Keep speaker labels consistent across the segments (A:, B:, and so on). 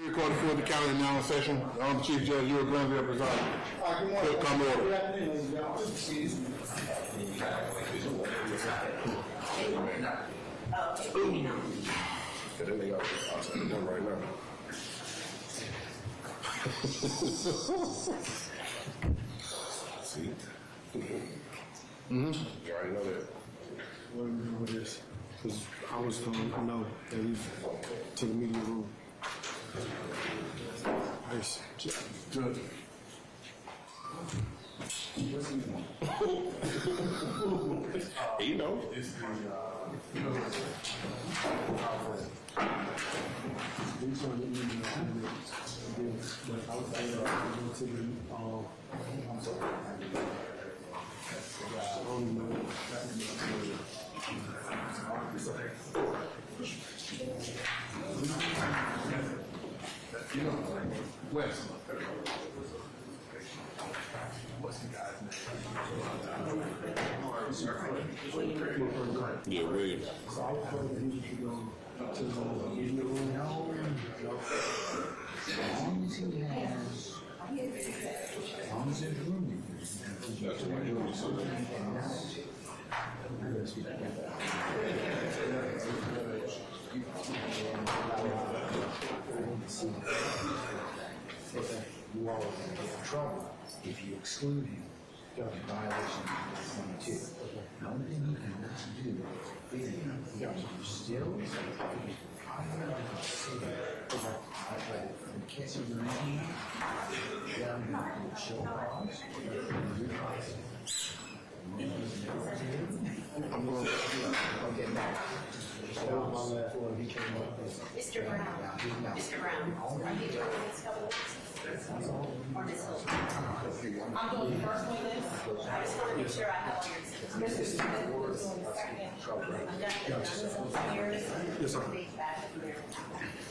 A: Recorded for the county now in session. The Chief Judge, Juror Glenville presiding.
B: Good morning.
A: Come order.
B: Good afternoon, ladies and gentlemen.
A: See? You already know that.
C: What remember this? Because I was going to know that we to the media room. Nice. Judge.
A: You know.
C: But I was able to go to the
A: West.
B: What's the guy's name?
A: Yeah, Williams.
C: So I was told that he was to go to the media room.
D: As long as he has, as long as there's room.
A: That's what I do.
D: You all are going to get in trouble if you exclude him in violation of 22. The only thing you can do is still catch you around down show cause. I'll get back.
E: Mr. Brown, are you doing this couple weeks? Or this whole time? I'm doing the first one this. I just want to make sure I have all your Mr. Smith was doing the second. I'm done here.
C: Yes, sir.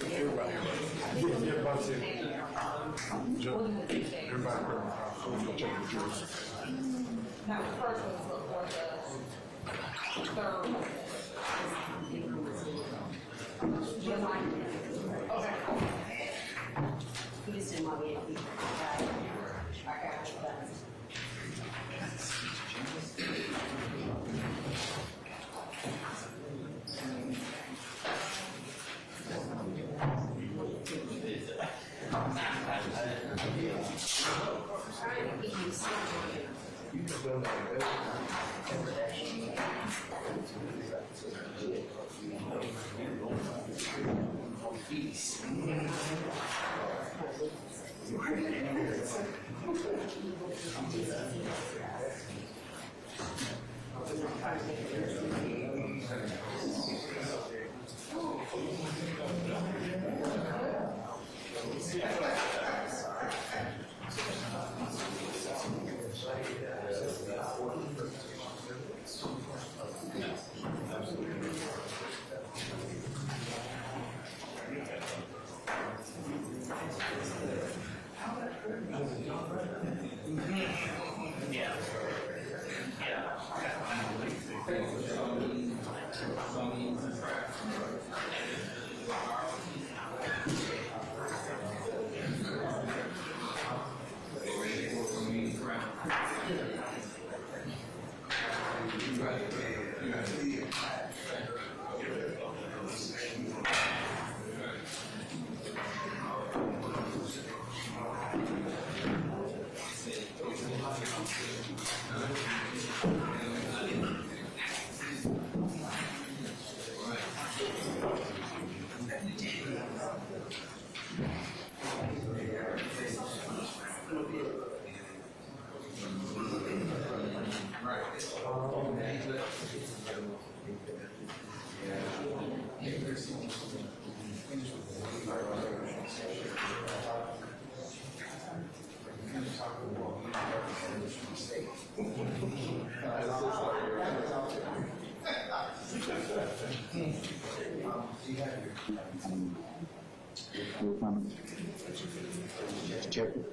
A: Everybody.
E: Now, the first one was for the third one. Okay. You just didn't want me to be.
D: Jeffery.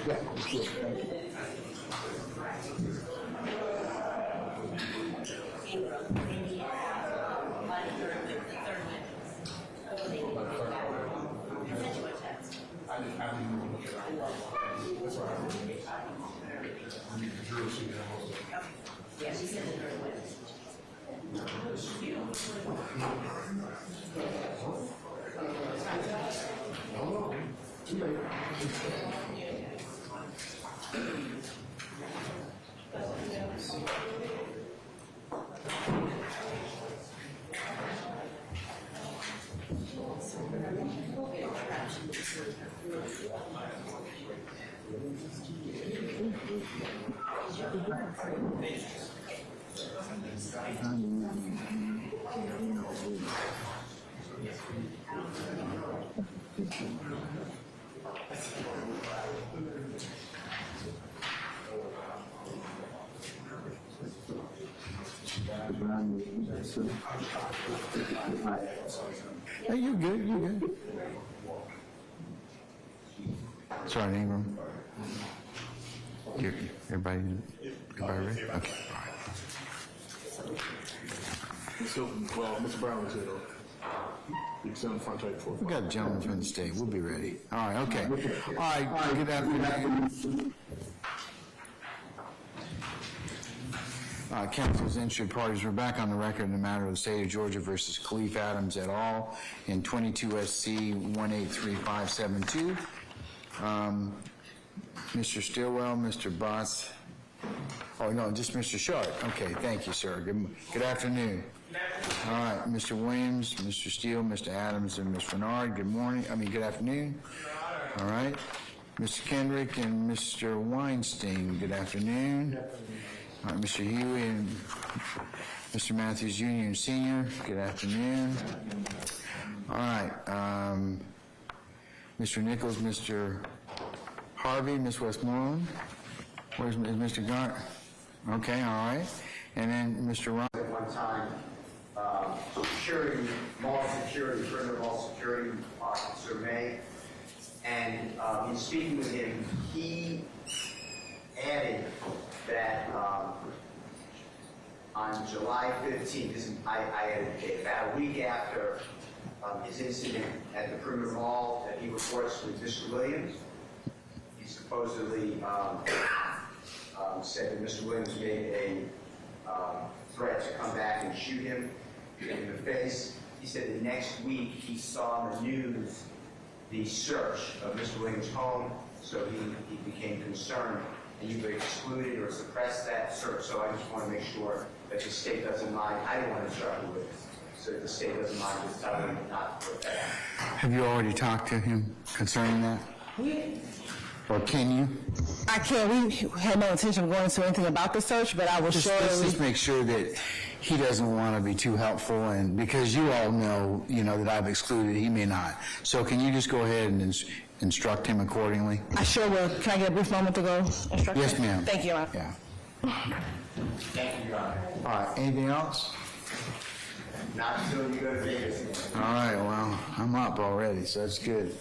E: Yeah, she said the third witness.
F: Hey, you're good, you're good. Sergeant Ingram. Everybody ready? Okay.
A: So, well, Mr. Brown is here though. You can sit on the front table for
F: We got a gentleman from the state. We'll be ready. All right, okay. All right, good afternoon. Council's interested parties, we're back on the record in the matter of the state of Georgia versus Khalif Adams et al. In 22 SC 183572. Mr. Stillwell, Mr. Botts. Oh, no, just Mr. Sharp. Okay, thank you, sir. Good afternoon. All right, Mr. Williams, Mr. Steele, Mr. Adams, and Ms. Renard, good afternoon. All right. Mr. Kendrick and Mr. Weinstein, good afternoon. All right, Mr. Huey and Mr. Matthews Jr. and Sr., good afternoon. All right, Mr. Nichols, Mr. Harvey, Ms. Westmoreland. Where's Mr. Gart? Okay, all right. And then Mr. Ron.
G: At one time, security, mall security, perimeter mall security officer May, and in speaking with him, he added that on July 15th, I added about a week after his incident at the perimeter mall, that he reports with Mr. Williams. He supposedly said that Mr. Williams made a threat to come back and shoot him in the face. He said the next week he saw on the news the search of Mr. Williams' home, so he became concerned and either excluded or suppressed that search. So I just want to make sure that the state doesn't mind. I don't want to start with this, so that the state doesn't mind just telling him not to put that out.
F: Have you already talked to him concerning that? Or can you?
H: I can't. We had no intention of going into anything about the search, but I will
F: Let's just make sure that he doesn't want to be too helpful, and because you all know, that I've excluded, he may not. So can you just go ahead and instruct him accordingly?
H: I sure will. Can I get a brief moment to go instruct
F: Yes,
H: him?
F: ma'am.
H: Thank you, Your Honor.
F: Yeah.
G: Thank you, Your Honor.
F: All right, anything else?
G: Not until you go to Vegas.
F: All right, well, I'm up already, so that's good.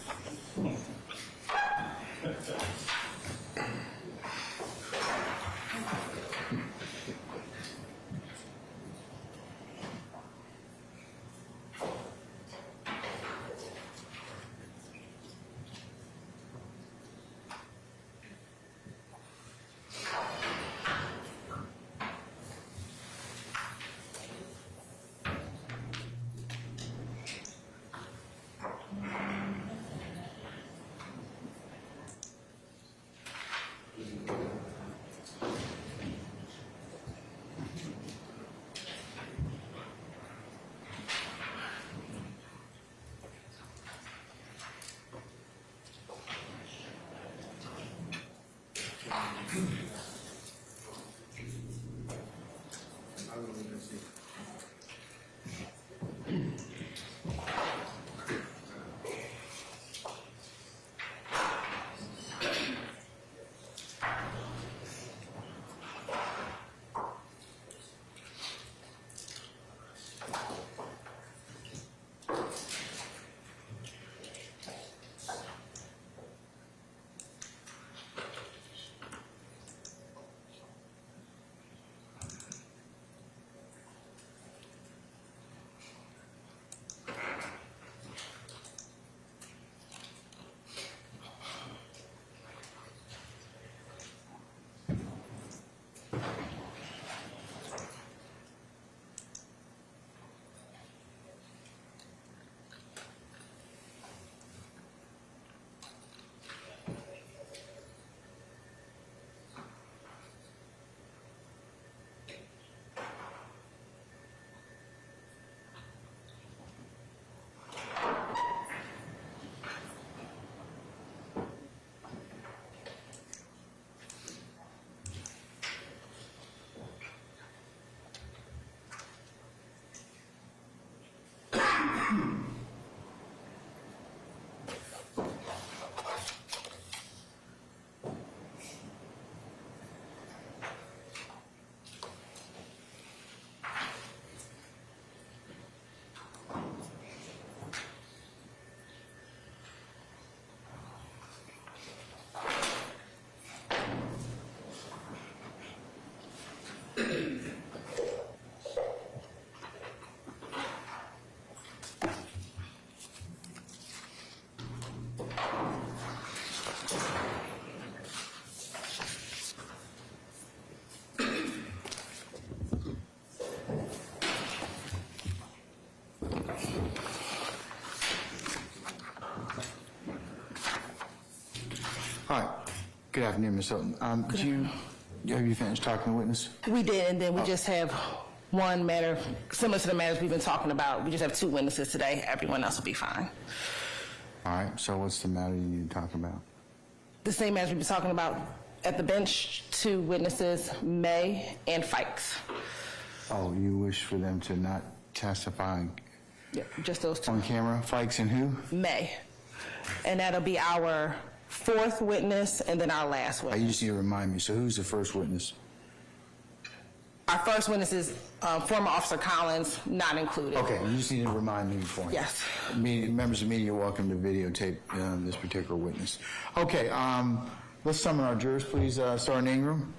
F: All right. Good afternoon, Ms. Hilton. Have you finished talking to the witness?
H: We did, and then we just have one matter, similar to the matters we've been talking about. We just have 2 witnesses today. Everyone else will be fine.
F: All right, so what's the matter you need to talk about?
H: The same matters we've been talking about at the bench, 2 witnesses, May and Fikes.
F: Oh, you wish for them to not testify
H: Yep, just those 2.
F: on camera? Fikes and who?
H: May. And that'll be our 4th witness and then our last
F: You
H: witness.
F: just need to remind me. So who's the first witness?
H: Our first witness is former Officer Collins, not included.
F: Okay, you just need to remind me before.
H: Yes.
F: Members of the media are welcome to videotape this particular witness. Okay, let's summon our jurors, please. Sergeant Ingram.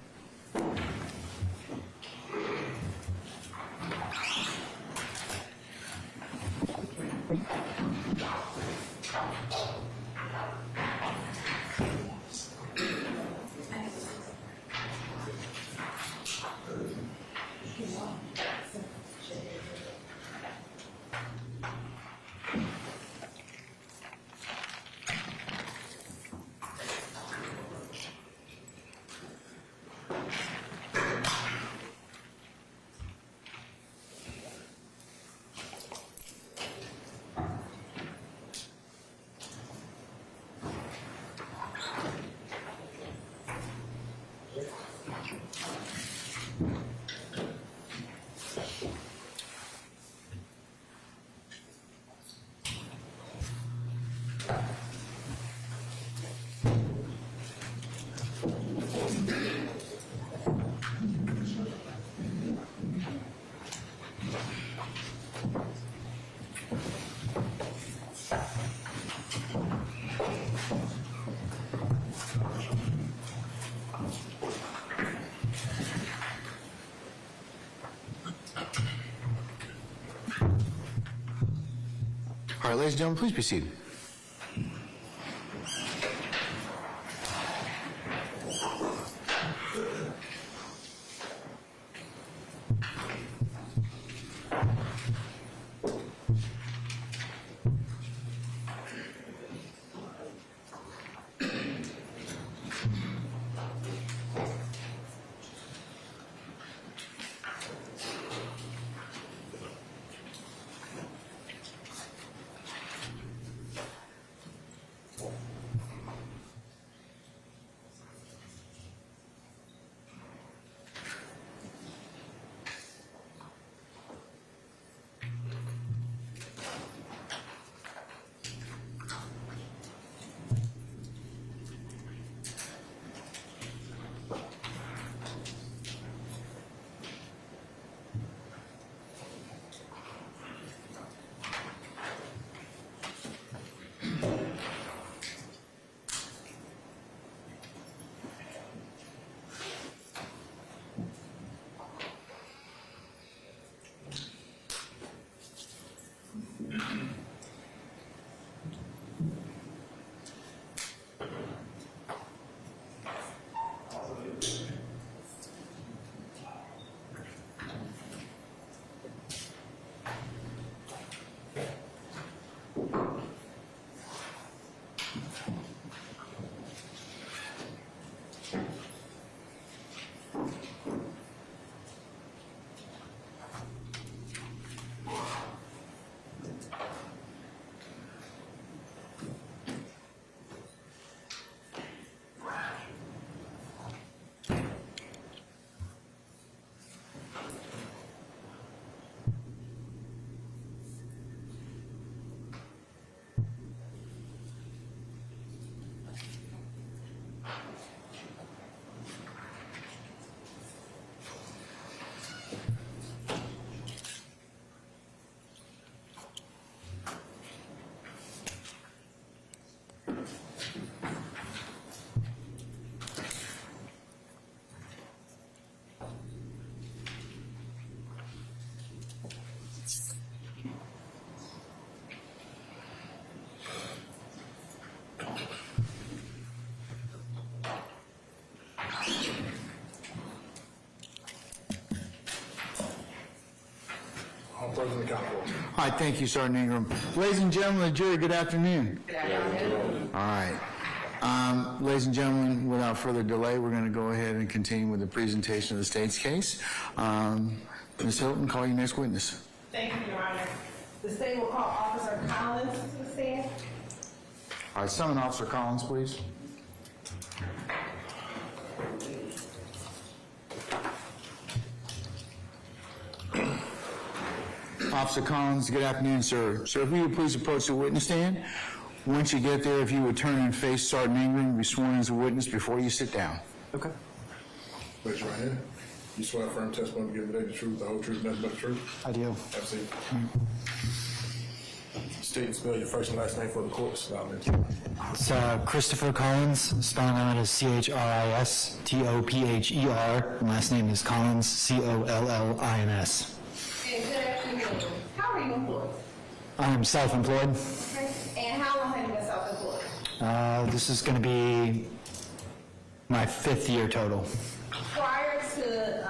F: All right, ladies and gentlemen, please be seated.
A: personally account for.
F: All right, thank you, Sergeant Ingram. Ladies and gentlemen of the jury, good afternoon.
H: Good afternoon.
F: All right. Ladies and gentlemen, without further delay, we're going to go ahead and continue with the presentation of the state's case. Ms. Hilton, call your next witness.
H: Thank you, Your Honor. The state will call Officer Collins to the stand.
F: All right, summon Officer Collins, please. Officer Collins, good afternoon, sir. Sir, if you would please approach the witness stand. Once you get there, if you would turn and face Sergeant Ingram, be sworn as a witness before you sit down.
C: Okay.
A: Raise your right hand. You swear affirm testimony to give today the truth, the whole truth, nothing but the truth?
C: I do.
A: Absolutely. State and spell your first and last name for the court.
I: It's Christopher Collins, spelling out as Christopher, and last name is Collins, Collins.
H: And good afternoon. How are you employed?
I: I'm self-employed.
H: Okay. And how long have you been self-employed?
I: This is going to be my 5th year total.
H: Prior to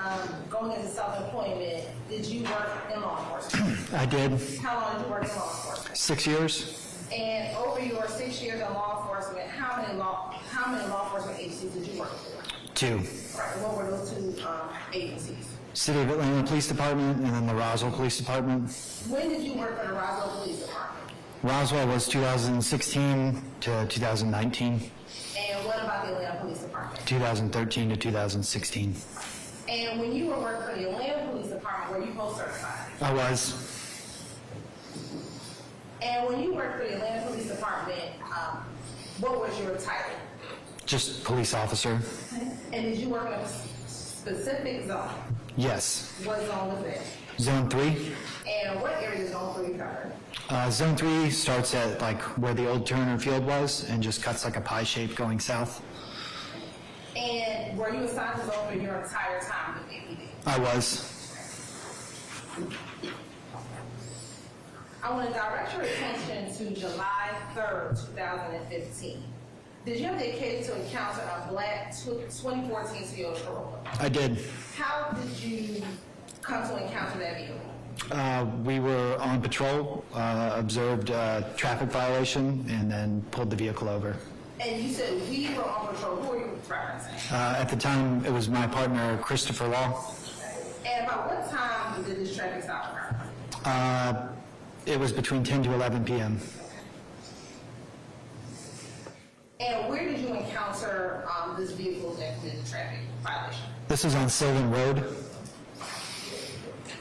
H: going into self-employment, did you work in law enforcement?
I: I did
H: How long did you work in law enforcement?
I: 6 years.
H: And over your 6 years in law enforcement, how many law enforcement agencies did you work for?
I: 2.
H: Right. What were those 2 agencies?
I: City of Atlanta Police Department and then the Roswell Police Department.
H: When did you work for the Roswell Police Department?
I: Roswell was 2016 to 2019,
H: And what about the Atlanta Police Department?
I: 2013 to 2016.
H: And when you were working for the Atlanta Police Department, were you post certified?
I: I was.
H: And when you worked for the Atlanta Police Department, what was your title?
I: Just police officer.
H: And did you work in a specific zone?
I: Yes.
H: What zone was that?
I: Zone 3.
H: And what area did Zone 3 cover?
I: Zone 3 starts at like where the old Turner Field was and just cuts like a pie shape going south.
H: And were you assigned to Zone 3 your entire time with APD?
I: I was.
H: I want to direct your attention to July 3rd, 2015. Did you have the occasion to encounter a black 2014 Toyota Corolla?
I: I did.
H: How did you come to encounter that vehicle?
I: We were on patrol, observed a traffic violation, and then pulled the vehicle over.
H: And you said we were on patrol. Who were you referencing?
I: At the time, it was my partner, Christopher Law.
H: And about what time did this traffic stop occur?
I: It was between 10 to 11 p.m.
H: And where did you encounter this vehicle that did the traffic violation?
I: This is on Sylvan Road.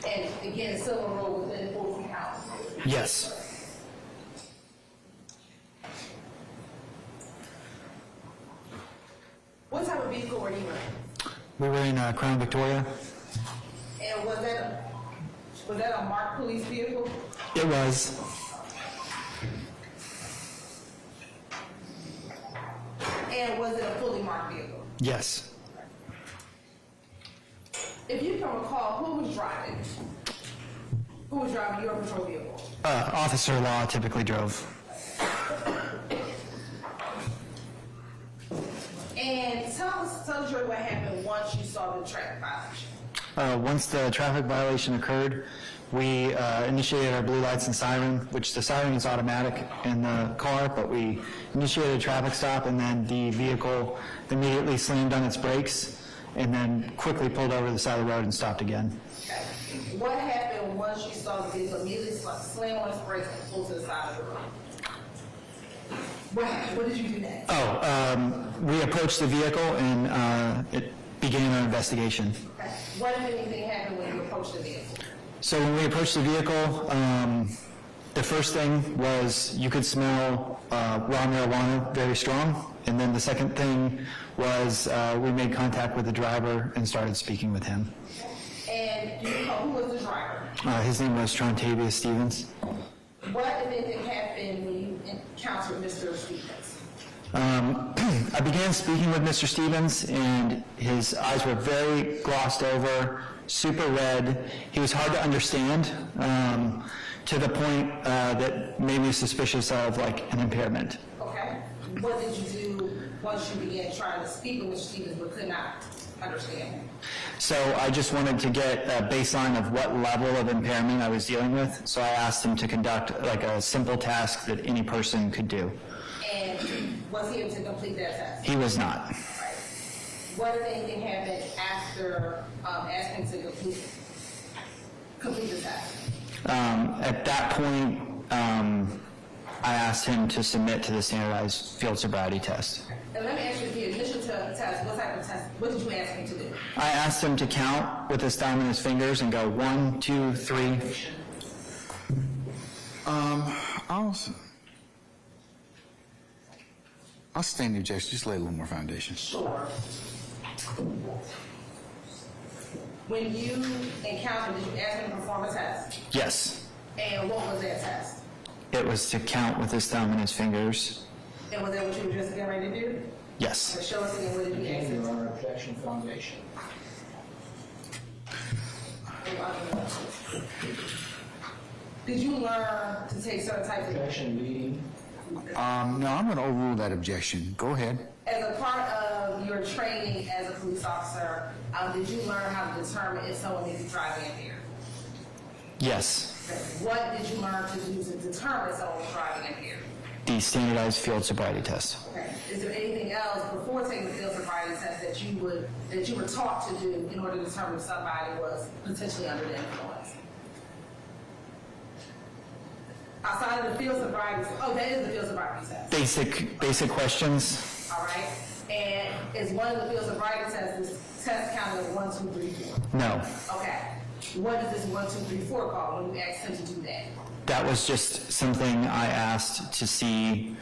H: And again, Silver Road within 14 hours.
I: Yes.
H: What type of vehicle were you in?
I: We were in Crown Victoria.
H: And was that a marked police vehicle?
I: It was.
H: And was it a fully marked vehicle?
I: Yes.
H: If you can recall, who was driving? Who was driving your patrol vehicle?
I: Officer Law typically drove.
H: And tell the jury what happened once you saw the traffic violation.
I: Once the traffic violation occurred, we initiated our blue lights and siren, which the siren is automatic in the car, but we initiated a traffic stop, and then the vehicle immediately slammed on its brakes and then quickly pulled over the side of the road and stopped again.
H: Okay. What happened once you saw the vehicle immediately slam on its brakes and pull to the side of the road? What happened? What did you do next?
I: We approached the vehicle and it began our investigation.
H: Okay. What, if anything, happened when you approached the vehicle?
I: So when we approached the vehicle, the first thing was you could smell raw marijuana very strong. And then the second thing was we made contact with the driver and started speaking with him.
H: And do you know who was the driver?
I: His name was Trontavious Stevens.
H: What, if anything, happened when you encountered Mr. Stevens?
I: I began speaking with Mr. Stevens, and his eyes were very glossed over, super red. He was hard to understand, to the point that made me suspicious of like an impairment.
H: Okay. What did you do once you began trying to speak with Mr. Stevens but could not? understanding?
I: So I just wanted to get a baseline of what level of impairment I was dealing with. So I asked him to conduct like a simple task that any person could do.
H: And was he able to complete that test?
I: He was not.
H: Right. What if anything happened after asking to complete the test?
I: At that point, I asked him to submit to the standardized field sobriety test.
H: And let me ask you, the initial test, what type of test, what did you ask him to do?
I: I asked him to count with his thumb and his fingers and go 1, 2, 3.
F: I'll stand the objection, just lay a little more foundation.
H: Sure. When you encountered, did you ask him to perform a test?
I: Yes.
H: And what was that test?
I: It was to count with his thumb and his fingers.
H: And was that what you were just getting ready to do?
I: Yes.
H: So show us again, what did you ask
B: Again,
H: him?
B: Your Honor, objection foundation.
H: Did you learn to take certain types of,
B: Objection leading.
F: No, I'm going to overrule that objection. Go ahead.
H: as a part of your training as a police officer, did you learn how to determine if someone may be driving impaired?
I: Yes.
H: What did you learn to do to determine someone was driving impaired?
I: The standardized field sobriety test.
H: Okay. Is there anything else before taking the field sobriety test that you were taught to do in order to determine if somebody was potentially under the influence? Outside of the field sobriety, that is the field sobriety test.
I: Basic questions.
H: All right. And is one of the field sobriety tests, this test counted as 1, 2, 3, 4?
I: No.
H: Okay. What is this 1, 2, 3, 4 called when you asked him to do that?
I: That was just something I asked to see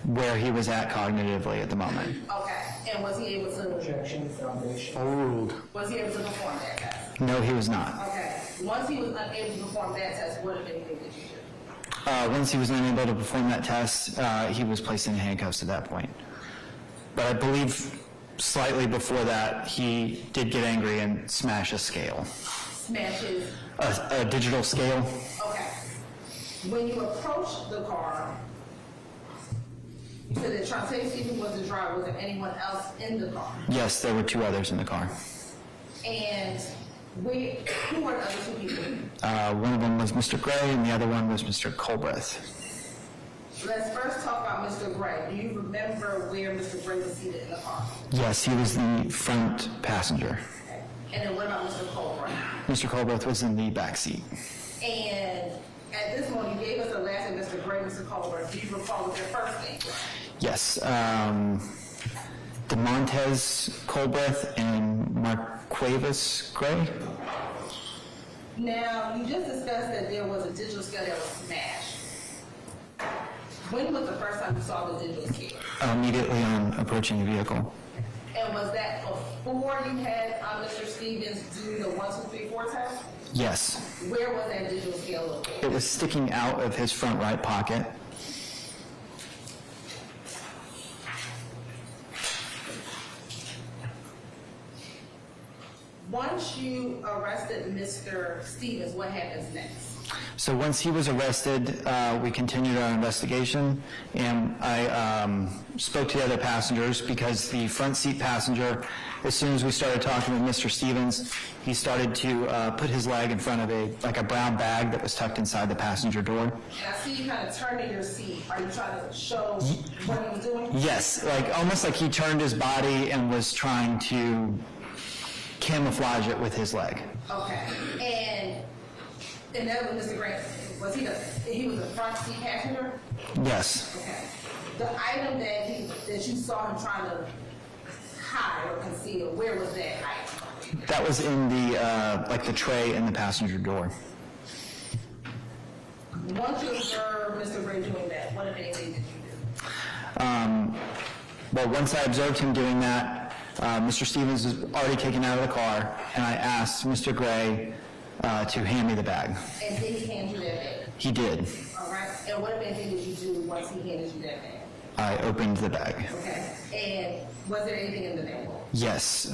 I: where he was at cognitively at the moment.
H: Okay. And was he able to?
B: Objection foundation.
I: Overruled.
H: Was he able to perform that test?
I: No, he was not.
H: Okay. Once he was unable to perform that test, what if anything did you do?
I: Once he was unable to perform that test, he was placed in handcuffs at that point. But I believe slightly before that, he did get angry and smash a scale.
H: Smashes.
I: A digital scale.
H: Okay. When you approached the car, you said that Trante Stephen was the driver. Was there anyone else in the car?
I: Yes, there were 2 others in the car.
H: And who were the other 2 people?
I: One of them was Mr. Gray, and the other one was Mr. Colbreth.
H: Let's first talk about Mr. Gray. Do you remember where Mr. Gray was seated in the car?
I: Yes, he was the front passenger.
H: Okay. And then what about Mr. Colbreth?
I: Mr. Colbreth was in the back seat.
H: And at this moment, you gave us the last name, Mr. Gray, Mr. Colbert. Do you recall what your first name was?
I: Yes, DeMontez Colbreth and Marquavis Gray.
H: Now, you just discussed that there was a digital scale that was smashed. When was the first time you saw the digital scale?
I: Immediately on approaching the vehicle.
H: And was that before you had Mr. Stevens do the 1, 2, 3, 4 test?
I: Yes.
H: Where was that digital scale located?
I: It was sticking out of his front right pocket.
H: Once you arrested Mr. Stevens, what happens next?
I: So once he was arrested, we continued our investigation, and I spoke to the other passengers because the front seat passenger, as soon as we started talking with Mr. Stevens, he started to put his leg in front of a brown bag that was tucked inside the passenger door.
H: And I see you kind of turn in your seat. Are you trying to show what he was doing?
I: Yes, almost like he turned his body and was trying to camouflage it with his leg.
H: Okay. And that was Mr. Grant. Was he was a front seat passenger?
I: Yes.
H: Okay. The item that you saw him trying to hide or conceal, where was that item?
I: That was in the tray in the passenger door.
H: Once you observed Mr. Gray doing that, what if anything did you do?
I: Well, once I observed him doing that, Mr. Stevens was already taken out of the car, and I asked Mr. Gray to hand me the bag.
H: And did he hand you that bag?
I: He did.
H: All right. And what if anything did you do once he handed you that bag?
I: I opened the bag.
H: Okay. And was there anything in the bag?
I: Yes,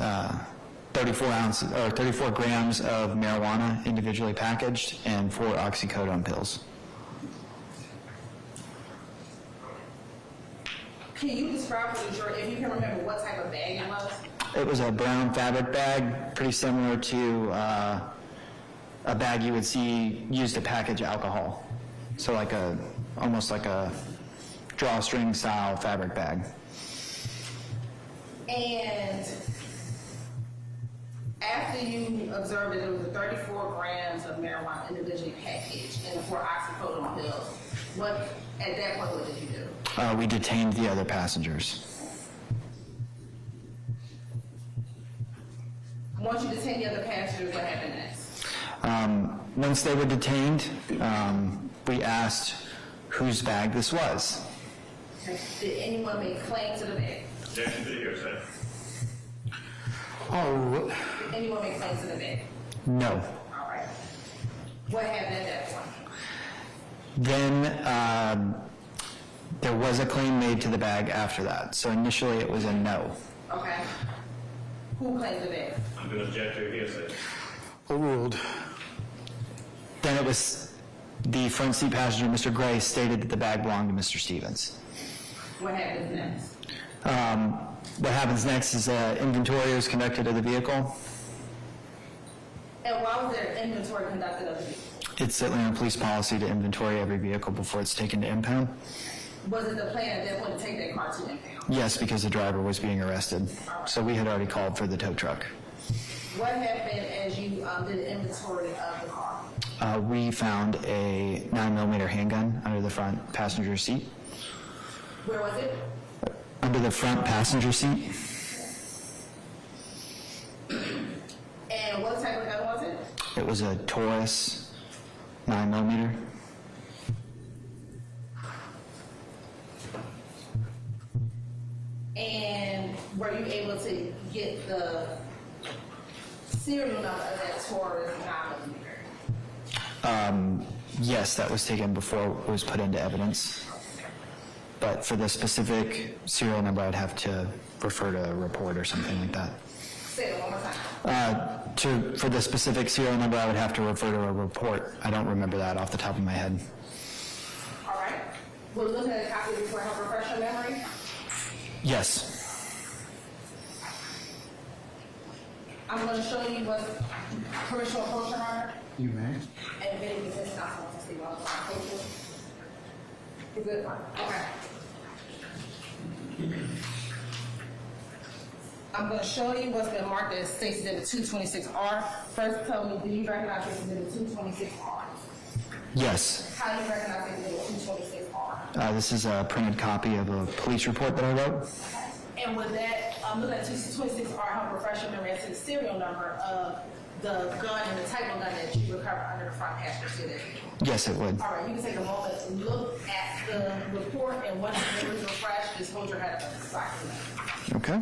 I: 34 grams of marijuana individually packaged and 4 oxycodone pills.
H: Can you describe for the jury, if you can remember, what type of bag it was?
I: It was a brown fabric bag, pretty similar to a bag you would see used to package alcohol. So like almost like a drawstring style fabric bag.
H: And after you observed that there was 34 grams of marijuana individually packaged and the 4 oxycodone pills, at that point, what did you do?
I: We detained the other passengers.
H: Once you detained the other passengers, what happened next?
I: Once they were detained, we asked whose bag this was.
H: Did anyone make claim to the bag?
J: Objection to the hearsay.
C: Oh,
H: Did anyone make claim to the bag?
I: No.
H: All right. What happened at that point?
I: Then there was a claim made to the bag after that. So initially it was a no.
H: Okay. Who claimed the bag?
J: I'm going to object to hearsay.
C: overruled.
I: Then it was the front seat passenger, Mr. Gray, stated that the bag belonged to Mr. Stevens.
H: What happens next?
I: What happens next is inventory was conducted of the vehicle.
H: And why was there inventory conducted of the vehicle?
I: It's Atlanta police policy to inventory every vehicle before it's taken to impound.
H: Was it the plan at that point to take that car to impound?
I: Yes, because the driver was being arrested. So we had already called for the tow truck.
H: What happened as you did the inventory of the car?
I: We found a 9mm handgun under the front passenger seat.
H: Where was it?
I: Under the front passenger seat.
H: And what type of gun was it?
I: It was a Taurus 9mm.
H: And were you able to get the serial number of that Taurus 9mm?
I: Yes, that was taken before it was put into evidence. But for the specific serial number, I'd have to refer to a report or something like that.
H: Say it one more time.
I: For the specific serial number, I would have to refer to a report. I don't remember that off the top of my head.
H: All right. We're looking at a copy before I have refresh your memory.
I: Yes.
H: I'm going to show you what permission to approach your honor.
C: You may.
H: And if any business not supposed to see what I'm going to approach you. Is it fine? Okay. I'm going to show you what's been marked as State's Exhibit 226R. First, tell me, do you recognize this Exhibit 226R?
I: Yes.
H: How do you recognize Exhibit 226R?
I: This is a printed copy of a police report that I wrote.
H: And with that, look at 226R, help refresh your memory as to the serial number of the gun and the type of gun that you recovered under the front passenger seat of the vehicle.
I: Yes, it would.
H: All right, you can take a moment and look at the report, and once the memory is refreshed, just hold your head up and slide it.
I: Okay.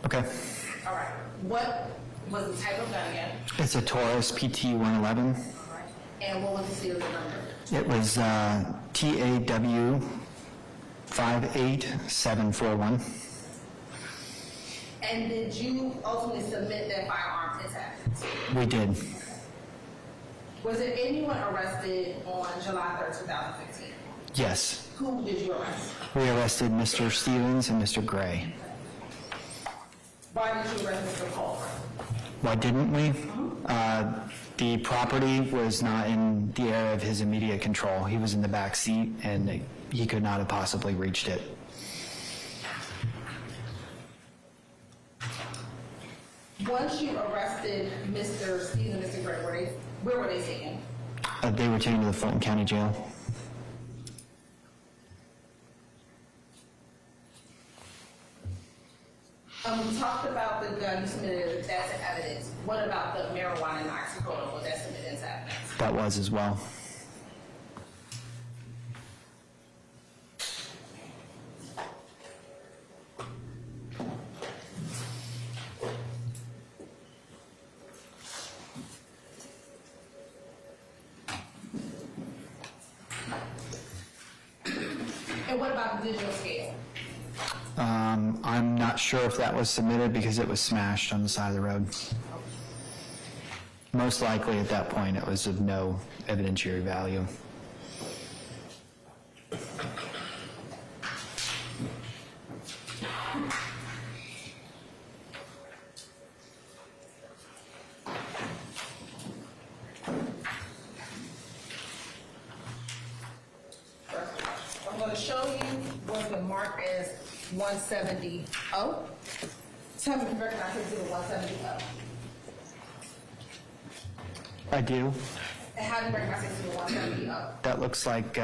I: Okay.
H: All right, what was the type of gun again?
I: It's a Taurus PT-111.
H: All right, and what was the serial number?
I: It was TAW 58741.
H: And did you ultimately submit that firearm intact?
I: We did.
H: Was there anyone arrested on July 3rd, 2015?
I: Yes.
H: Who did you arrest?
I: We arrested Mr. Stevens and Mr. Gray.
H: Why did you arrest Mr. Culver?
I: Why didn't we? The property was not in the area of his immediate control. He was in the back seat, and he could not have possibly reached it.
H: Once you arrested Mr. Stevens and Mr. Gray, where were they taken?
I: They were taken to the Fulton County Jail.
H: We talked about the gun you submitted as evidence. What about the marijuana and oxycodone? Was that submitted as evidence?
I: That was as well.
H: And what about the digital scale?
I: I'm not sure if that was submitted because it was smashed on the side of the road. Most likely at that point, it was of no evidentiary value.
H: I'm going to show you what's been marked as 170-0. Tell me if you recognize it as 170-0.
I: I do.
H: And how do you recognize it as 170-0?
I: That looks like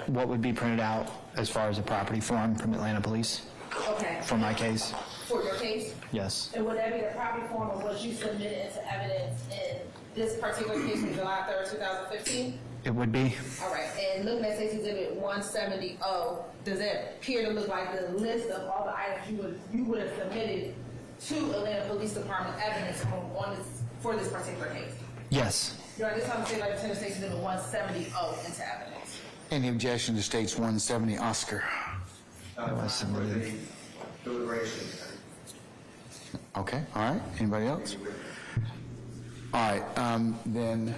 I: what would be printed out as far as a property form from Atlanta Police
H: Okay.
I: for my case.
H: For your case?
I: Yes.
H: And would that be the property form of what you submitted into evidence in this particular case from July 3rd, 2015?
I: It would be.
H: All right, and looking at State's Exhibit 170-0, does that appear to look like the list of all the items you would have submitted to Atlanta Police Department evidence on this, for this particular case?
I: Yes.
H: Your Honor, this time say like Lieutenant State's Exhibit 170-0 into evidence.
F: Any objection to State's 170, Oscar?
I: That was submitted.
G: Deliberation.
F: Okay, all right. Anybody else? All right, then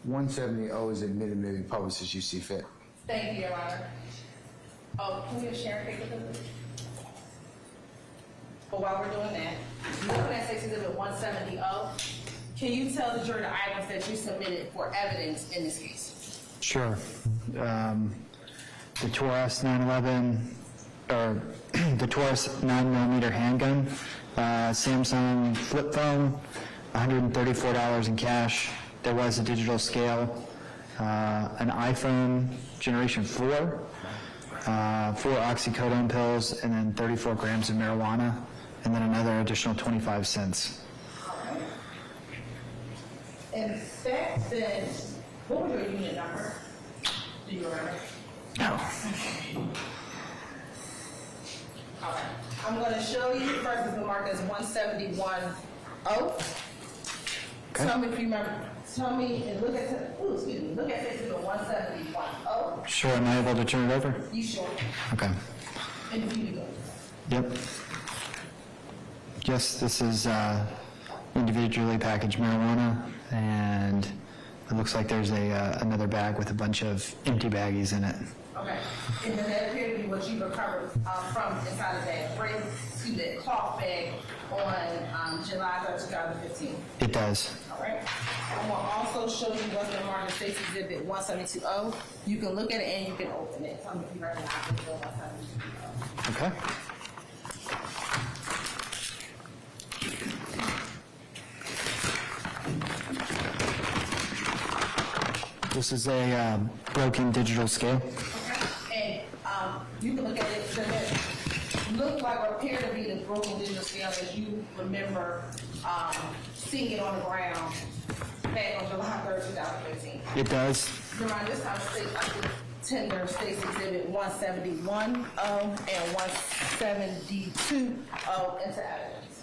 F: 170 is admitted, may be published as you see fit.
H: Thank you, Your Honor. Oh, can we have Sharon take the list? But while we're doing that, looking at State's Exhibit 170-0, can you tell the jury the items that you submitted for evidence in this case?
I: Sure. The Taurus 911, or the Taurus 9mm handgun, Samsung flip phone, $134 in cash. There was a digital scale, an iPhone Generation 4, 4 oxycodone pills, and then 34 grams of marijuana, and then another additional 25 cents.
H: In fact, then, what was your unit number? Do you remember?
I: No.
H: All right. I'm going to show you first it's been marked as 171-0. Tell me if you remember. Tell me and look at look at this as a 171-0.
I: Sure, am I able to turn it over?
H: You sure?
I: Okay.
H: And if you go.
I: Yep. Yes, this is individually packaged marijuana, and it looks like there's another bag with a bunch of empty baggies in it.
H: Okay. And then that appeared to be what you recovered from inside of that cloth bag on July 3rd, 2015.
I: It does.
H: All right. I'm going to also show you what's been marked as State's Exhibit 172-0. You can look at it and you can open it. Tell me if you recognize it as 172-0.
I: Okay. This is a broken digital scale.
H: Okay. And you can look at it. Does it look like or appear to be the broken digital scale as you remember seeing it on the ground back on July 3rd, 2015?
I: It does.
H: Remind this time, tender State's Exhibit 171-0 and 172-0 into evidence.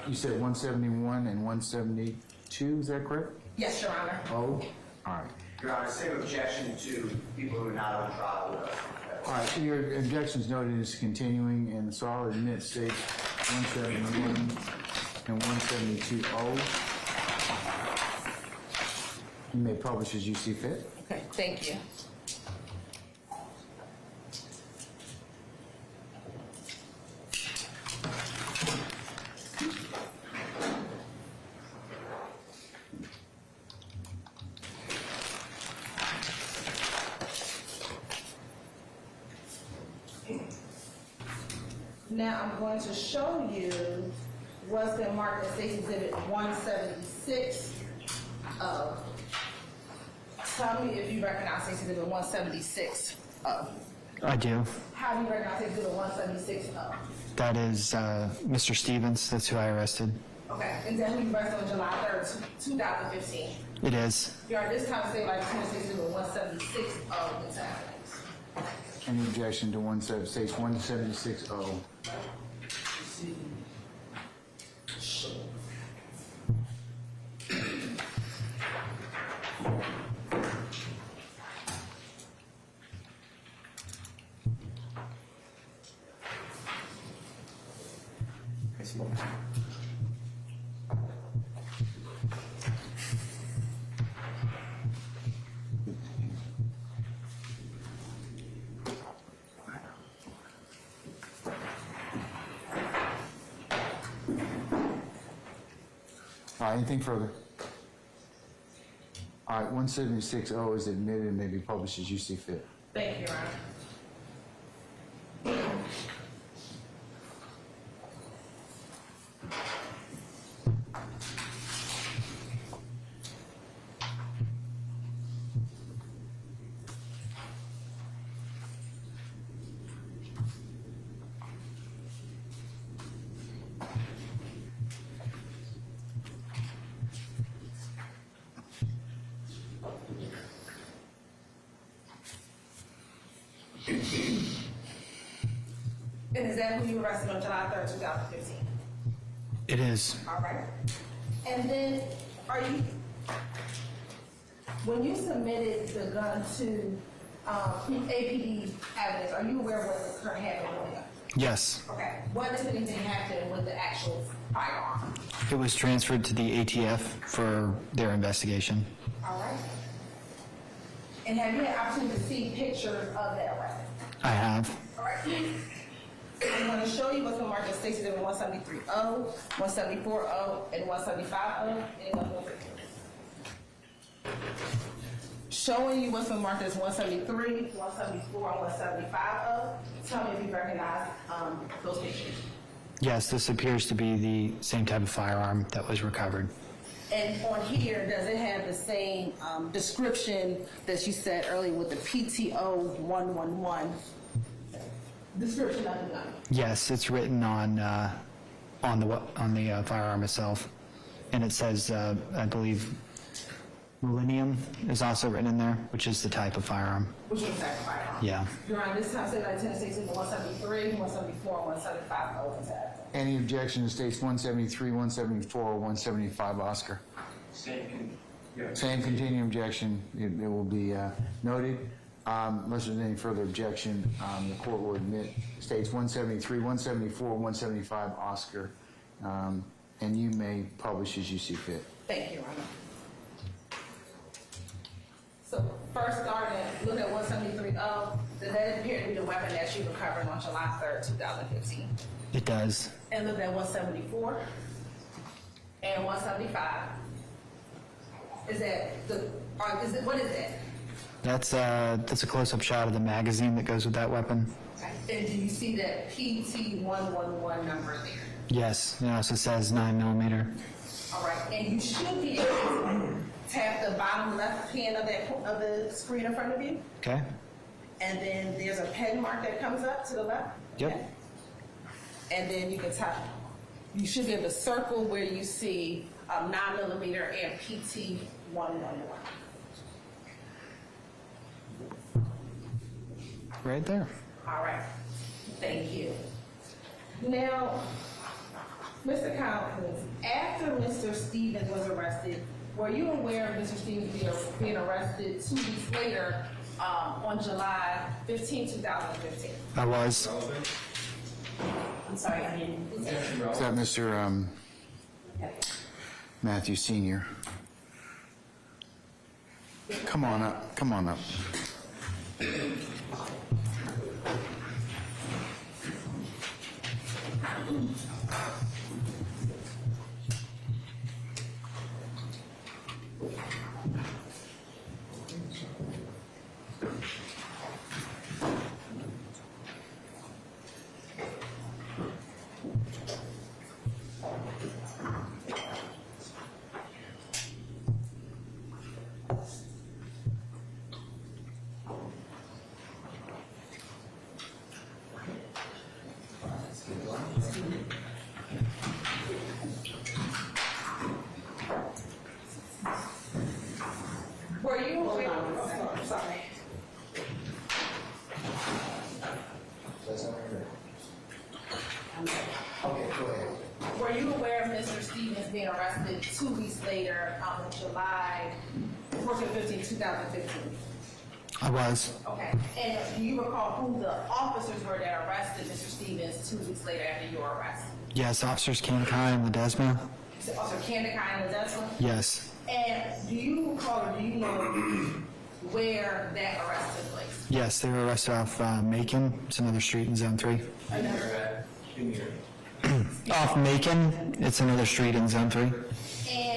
F: You said 171 and 172, is that correct?
H: Yes, Your Honor.
F: Oh, all right.
G: Your Honor, same objection to people who are not on trial with us.
F: All right, so your objections noted is continuing, and so I'll admit States 171 and 172-0. You may publish as you see fit.
H: Okay, thank you. Now I'm going to show you what's been marked as State's Exhibit 176. Tell me if you recognize State's Exhibit 176.
I: I do.
H: How do you recognize State's Exhibit 176?
I: That is Mr. Stevens. That's who I arrested.
H: Okay, and then who you arrested on July 3rd, 2015?
I: It is.
H: You are this time of state like State's Exhibit 176 into evidence.
F: Any objection to States 176-0? All right, anything further? All right, 176-0 is admitted and may be published as you see fit.
H: Thank you, Your Honor. And is that who you arrested on July 3rd, 2015?
I: It is.
H: All right. And then, when you submitted the gun to APD evidence, are you aware of what the current habit was?
I: Yes.
H: Okay. What, if anything, happened with the actual firearm?
I: It was transferred to the ATF for their investigation.
H: All right. And have you had opportunity to see pictures of that weapon?
I: I have.
H: All right. I'm going to show you what's been marked as Stacey Exhibit 173-0, 174-0, and 175-0. Anyone want to- Showing you what's been marked as 173, 174, and 175-0. Tell me if you recognize those pictures.
I: Yes, this appears to be the same type of firearm that was recovered.
H: And on here, does it have the same description that you said earlier with the PTO 111 description of the gun?
I: Yes, it's written on the firearm itself, and it says, I believe, Millennium is also written in there, which is the type of firearm.
H: Which is the type of firearm?
I: Yeah.
H: Your Honor, this time, say like Tennessee 173, 174, and 175 open tab.
F: Any objection to states 173, 174, or 175, Oscar? Same continuing objection. It will be noted. Unless there's any further objection, the court will admit states 173, 174, 175, Oscar, and you may publish as you see fit.
H: Thank you, Your Honor. So first starting, look at 173-0. Does that appear to be the weapon that you recovered on July 3rd, 2015?
I: It does.
H: And look at 174 and 175. What is that?
I: That's a close-up shot of the magazine that goes with that weapon.
H: Okay. And do you see that PT111 number there?
I: Yes, it also says 9mm.
H: All right, and you should be able to tap the bottom left hand of the screen in front of you.
I: Okay.
H: And then there's a pen mark that comes up to the left.
I: Yep.
H: Okay. And then you can tap. You should be able to circle where you see 9mm and PT111.
I: Right there.
H: All right. Thank you. Now, Mr. Collins, after Mr. Stevens was arrested, were you aware of Mr. Stevens being arrested 2 weeks later on July 15, 2015?
I: I was.
H: I'm sorry, I didn't.
F: Is that Mr. Matthew Sr.? Come on up. Come on up.
H: Were you aware? I'm sorry. Were you aware of Mr. Stevens being arrested 2 weeks later on July 14, 15, 2015?
I: I was.
H: Okay. And do you recall who the officers were that arrested Mr. Stevens 2 weeks later after your arrest?
I: Yes, Officers Kankai and Ledesma.
H: So Officer Kandakai and Ledesma?
I: Yes.
H: And do you recall or do you know where that arrest took place?
I: Yes, they were arrested off Macon. It's another street in Zone 3. Off Macon, it's another street in Zone 3.
H: And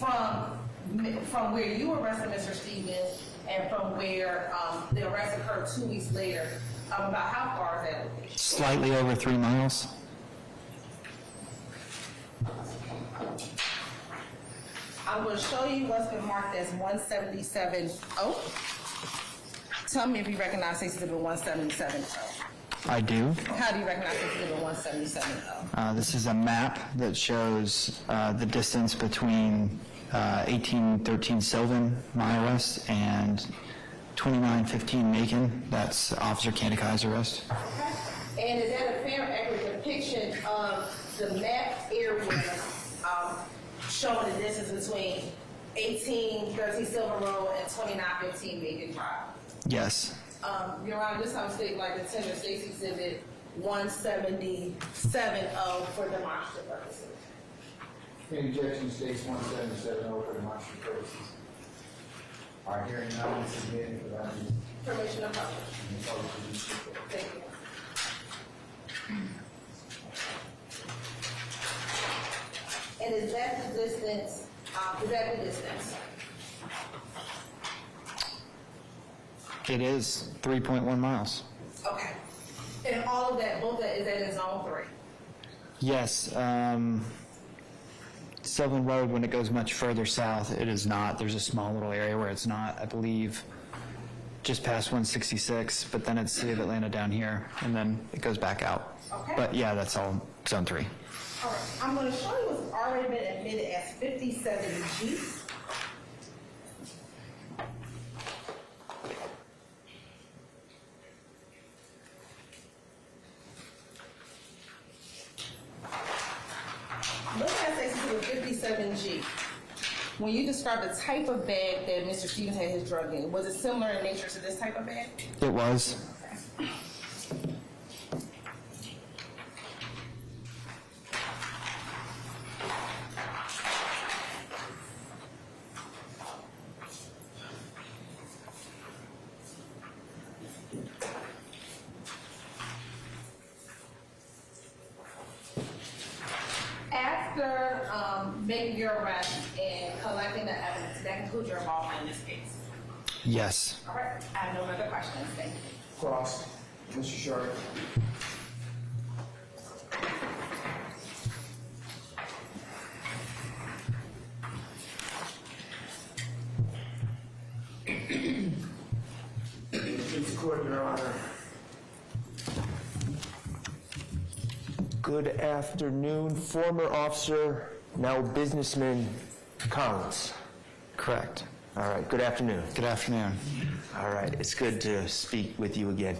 H: from where you arrested Mr. Stevens and from where the arrest occurred 2 weeks later, about how far is that location?
I: Slightly over 3 miles.
H: I'm going to show you what's been marked as 177. Oh, tell me if you recognize this to be 177.
I: I do.
H: How do you recognize this to be 177?
I: This is a map that shows the distance between 1813 Sylvan, my arrest, and 2915 Macon. That's Officer Candicai's arrest.
H: And is that a fair, accurate depiction of the map area showing the distance between 1813 Sylvan Road and 2915 Macon Drive?
I: Yes.
H: Your Honor, this time state like the tender states exhibit 177 for demonstrative purposes.
D: Any objection states 177 over demonstrative purposes. All right, hearing none, submitted without any
H: Permission of public. Thank you. And is that the distance, is that the distance?
I: It is 3.1 miles.
H: Okay. And all of that, both that, is that in zone 3?
I: Yes. Sylvan Road, when it goes much further south, it is not. There's a small little area where it's not, I believe, just past 166, but then it's City of Atlanta down here, and then it goes back out.
H: Okay.
I: But yeah, that's all zone 3.
H: All right. I'm going to show you what's already been admitted as 57G. Look at section 57G. When you describe the type of bag that Mr. Stevens had his drug in, was it similar in nature to this type of bag?
I: It was.
H: After making your arrest and collecting the evidence, that concludes your involvement in this case.
I: Yes.
H: All right, I have no further questions. Thank you.
D: cross. Mr. Sharp. Please, court, Your Honor.
K: Good afternoon, former officer, now businessman Collins.
I: Correct.
K: All right, good afternoon.
I: Good afternoon.
K: All right, it's good to speak with you again.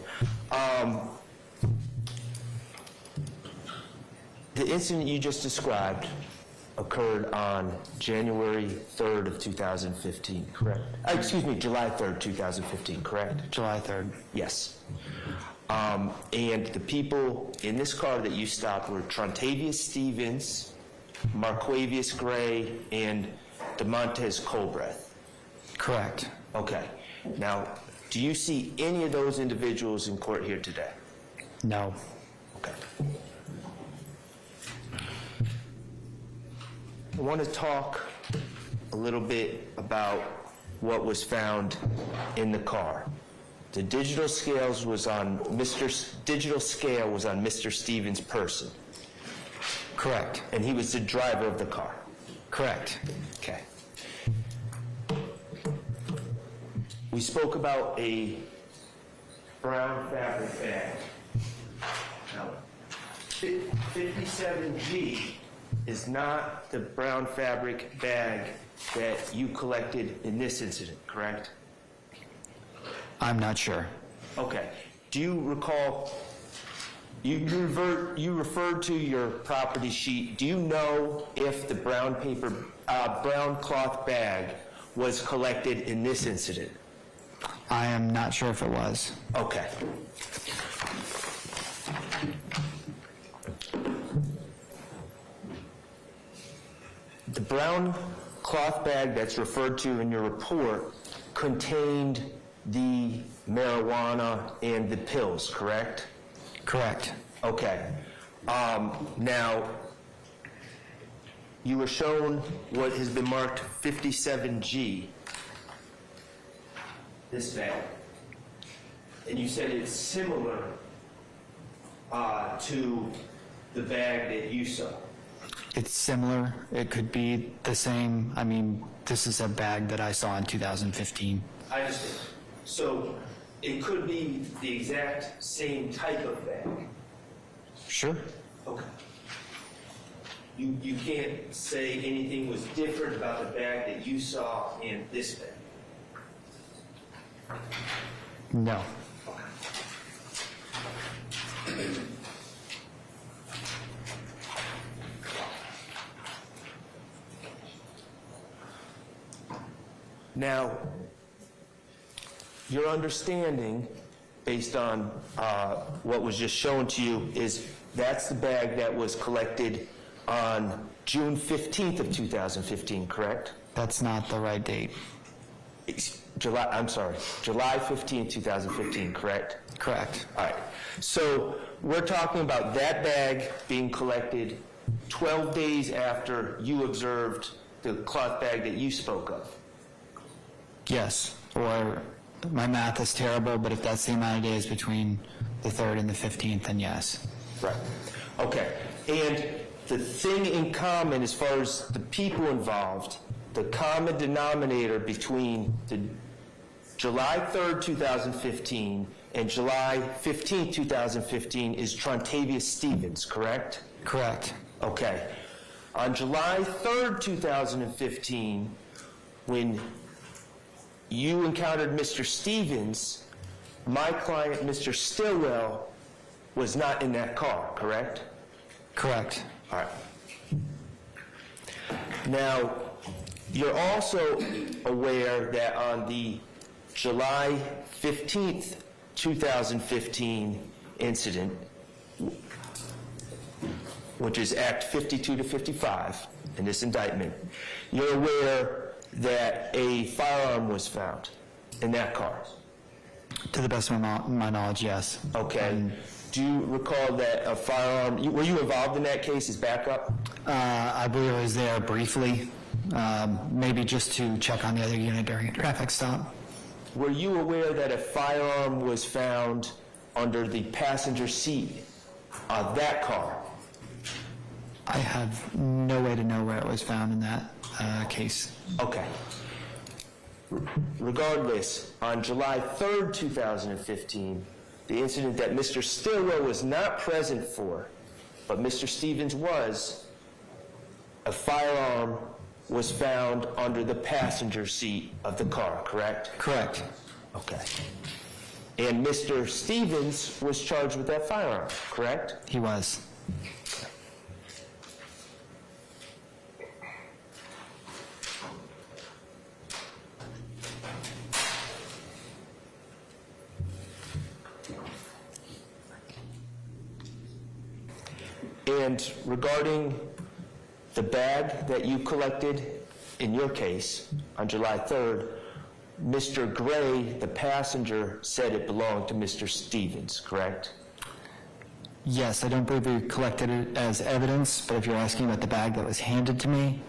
K: The incident you just described occurred on January 3rd of 2015, correct? Excuse me, July 3rd, 2015, correct?
I: July 3rd.
K: Yes. And the people in this car that you stopped were Trontavious Stevens, Marquavius Gray, and DeMontez Colbreth.
I: Correct.
K: Okay. Now, do you see any of those individuals in court here today?
I: No.
K: Okay. I want to talk a little bit about what was found in the car. The digital scale was on Mr. Stevens' person.
I: Correct.
K: And he was the driver of the car.
I: Correct.
K: Okay. We spoke about a brown fabric bag. Now, 57G is not the brown fabric bag that you collected in this incident, correct?
I: I'm not sure.
K: Okay. Do you recall, you referred to your property sheet. Do you know if the brown cloth bag was collected in this incident?
I: I am not sure if it was.
K: Okay. The brown cloth bag that's referred to in your report contained the marijuana and the pills, correct?
I: Correct.
K: Okay. Now, you were shown what has been marked 57G, this bag. And you said it's similar to the bag that you saw.
I: It's similar. It could be the same. I mean, this is a bag that I saw in 2015.
K: I understand. So it could be the exact same type of bag.
I: Sure.
K: Okay. You can't say anything was different about the bag that you saw in this bag?
I: No.
K: Now, your understanding, based on what was just shown to you, is that's the bag that was collected on June 15th of 2015, correct?
I: That's not the right date.
K: July 15th, 2015, correct?
I: Correct.
K: All right. So we're talking about that bag being collected 12 days after you observed the cloth bag that you spoke of.
I: Yes. Or my math is terrible, but if that's the amount of days between the 3rd and the 15th, then yes.
K: Right. Okay. And the thing in common as far as the people involved, the common denominator between the July 3rd, 2015 and July 15th, 2015 is Trontavious Stevens, correct?
I: Correct.
K: Okay. On July 3rd, 2015, when you encountered Mr. Stevens, my client, Mr. Stillwell, was not in that car, correct?
I: Correct.
K: All right. Now, you're also aware that on the July 15th, 2015 incident, which is Act 52 to 55 in this indictment, you're aware that a firearm was found in that car?
I: To the best of my knowledge, yes.
K: Okay. Do you recall that a firearm, were you involved in that case as backup?
I: I believe I was there briefly, maybe just to check on the other unit during a traffic stop.
K: Were you aware that a firearm was found under the passenger seat of that car?
I: I have no way to know where it was found in that case.
K: Okay. Regardless, on July 3rd, 2015, the incident that Mr. Stillwell was not present for, but Mr. Stevens was, a firearm was found under the passenger seat of the car, correct?
I: Correct.
K: Okay. And Mr. Stevens was charged with that firearm, correct?
I: He was.
K: And regarding the bag that you collected in your case on July 3rd, Mr. Gray, the passenger, said it belonged to Mr. Stevens, correct?
I: Yes, I don't believe we collected it as evidence, but if you're asking about the bag that was handed to me,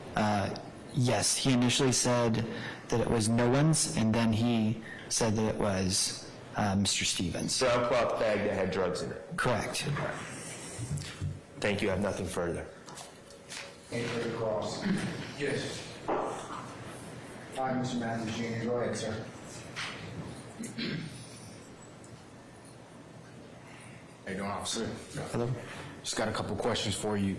I: yes, he initially said that it was no one's, and then he said that it was Mr. Stevens.
K: Brown cloth bag that had drugs in it.
I: Correct.
K: Thank you. I have nothing further.
D: Any further calls?
A: Yes.
D: All right, Mr. Matthews Jr., go ahead, sir.
L: How you doing, officer? Hello. Just got a couple questions for you.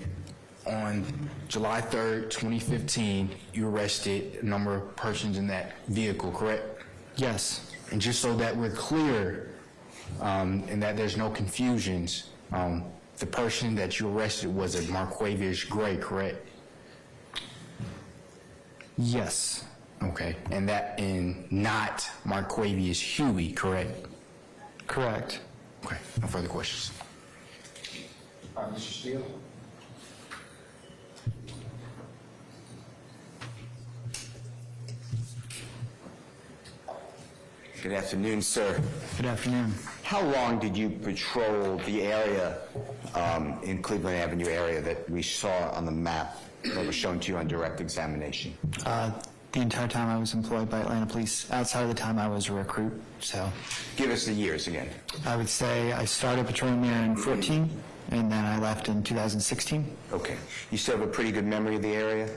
L: On July 3rd, 2015, you arrested a number of persons in that vehicle, correct?
I: Yes.
L: And just so that we're clear, and that there's no confusions, the person that you arrested was a Marquavius Gray, correct?
I: Yes.
L: Okay. And not Marquavius Huey, correct?
I: Correct.
L: Okay. No further questions.
D: All right, Mr. Steele.
M: Good afternoon, sir.
I: Good afternoon.
M: How long did you patrol the area in Cleveland Avenue area that we saw on the map what was shown to you on direct examination?
I: The entire time I was employed by Atlanta Police, outside of the time I was a recruit, so.
M: Give us the years again.
I: I would say I started patrolling there in 14, and then I left in 2016.
M: Okay. You still have a pretty good memory of the area?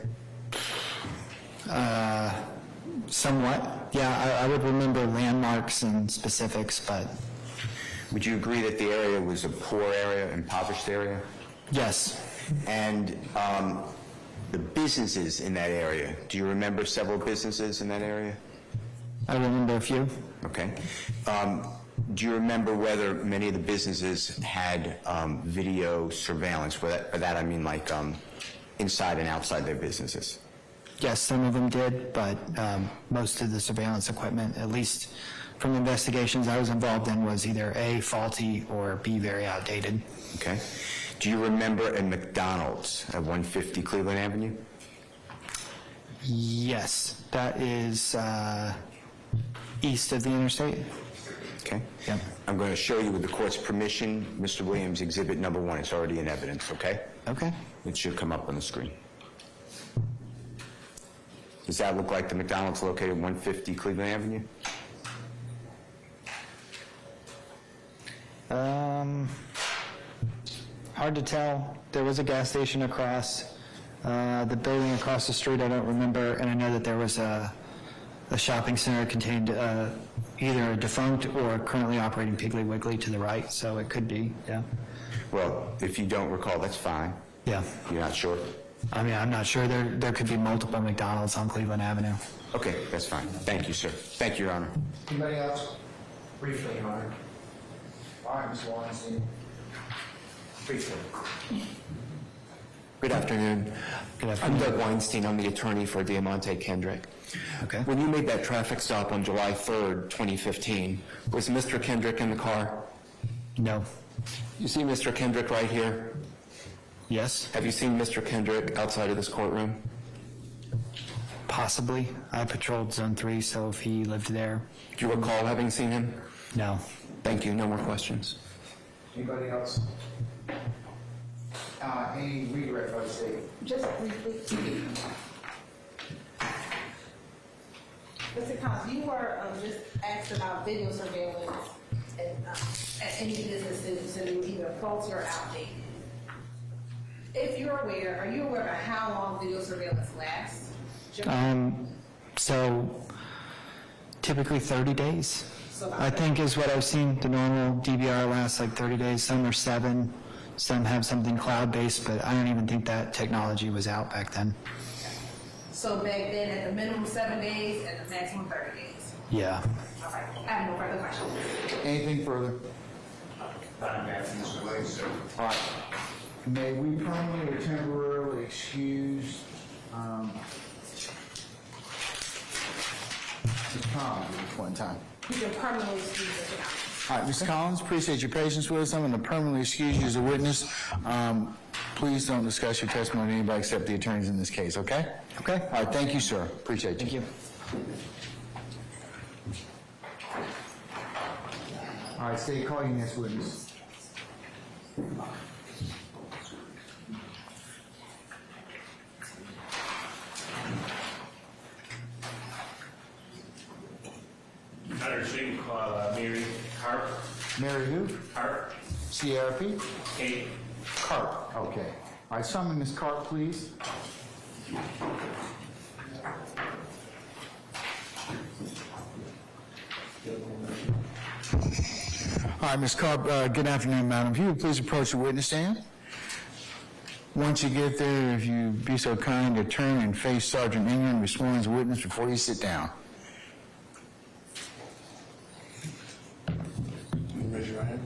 I: Somewhat. Yeah, I would remember landmarks and specifics, but
M: Would you agree that the area was a poor area, impoverished area?
I: yes.
M: And the businesses in that area, do you remember several businesses in that area?
I: I remember a few.
M: Okay. Do you remember whether many of the businesses had video surveillance? By that I mean like inside and outside their businesses.
I: Yes, some of them did, but most of the surveillance equipment, at least from investigations I was involved in, was either A, faulty, or B, very outdated.
M: Okay. Do you remember a McDonald's at 150 Cleveland Avenue?
I: Yes, that is east of the interstate.
M: Okay.
I: Yep.
M: I'm going to show you with the court's permission, Mr. Williams, exhibit number 1. It's already in evidence, okay?
I: Okay.
M: It should come up on the screen. Does that look like the McDonald's located at 150 Cleveland Avenue?
I: Hard to tell. There was a gas station across. The building across the street I don't remember, and I know that there was a shopping center contained either a defunct or currently operating Piggly Wiggly to the right, so it could be, yeah.
M: Well, if you don't recall, that's fine.
I: Yeah.
M: You're not sure?
I: I mean, I'm not sure. There could be multiple McDonald's on Cleveland Avenue.
M: Okay, that's fine. Thank you, sir. Thank you, Your Honor.
D: Anybody else? Briefly, Your Honor. All right, Ms. Weinstein. Briefly.
L: Good afternoon.
I: Good afternoon.
L: I'm Doug Weinstein. I'm the attorney for Diamante Kendrick.
I: Okay.
L: When you made that traffic stop on July 3rd, 2015, was Mr. Kendrick in the car?
I: No.
L: You see Mr. Kendrick right here?
I: Yes?
L: Have you seen Mr. Kendrick outside of this courtroom?
I: Possibly. I patrolled Zone 3, so if he lived there.
L: Do you recall having seen him?
I: No.
L: Thank you. No more questions.
D: Anybody else? Any redirect by the state?
H: Just briefly. Mr. Collins, you were just asked about video surveillance at any businesses and either faulty or outdated. If you're aware, are you aware of how long video surveillance lasts?
I: So typically 30 days.
H: So
I: I think is what I've seen. The normal DVR lasts like 30 days. Some are 7. Some have something cloud-based, but I don't even think that technology was out back then.
H: So back then, at the minimum 7 days and the maximum 30 days.
I: Yeah.
H: All right. I have no further questions.
F: Anything further?
D: All right. May we permanently or temporarily excuse Ms. Collins at this point in time?
H: You can permanently excuse Mr. Collins.
F: All right, Ms. Collins, appreciate your patience with us. I'm going to permanently excuse you as a witness. Please don't discuss your testimony with anybody except the attorneys in this case, okay?
I: Okay.
F: All right, thank you, sir. Appreciate you.
I: Thank you.
D: All right, state, call your next witness.
J: Understand, Mary Harp.
D: Mary who?
J: Harp.
D: CRP?
J: Kate.
D: Carp. Okay. All right, summon Ms. Carp, please.
F: All right, Ms. Carp, good afternoon, madam. If you would please approach the witness stand. Once you get there, if you be so kind to turn and face Sergeant Ingram and be sworn as a witness before you sit down.
A: Raise your hand.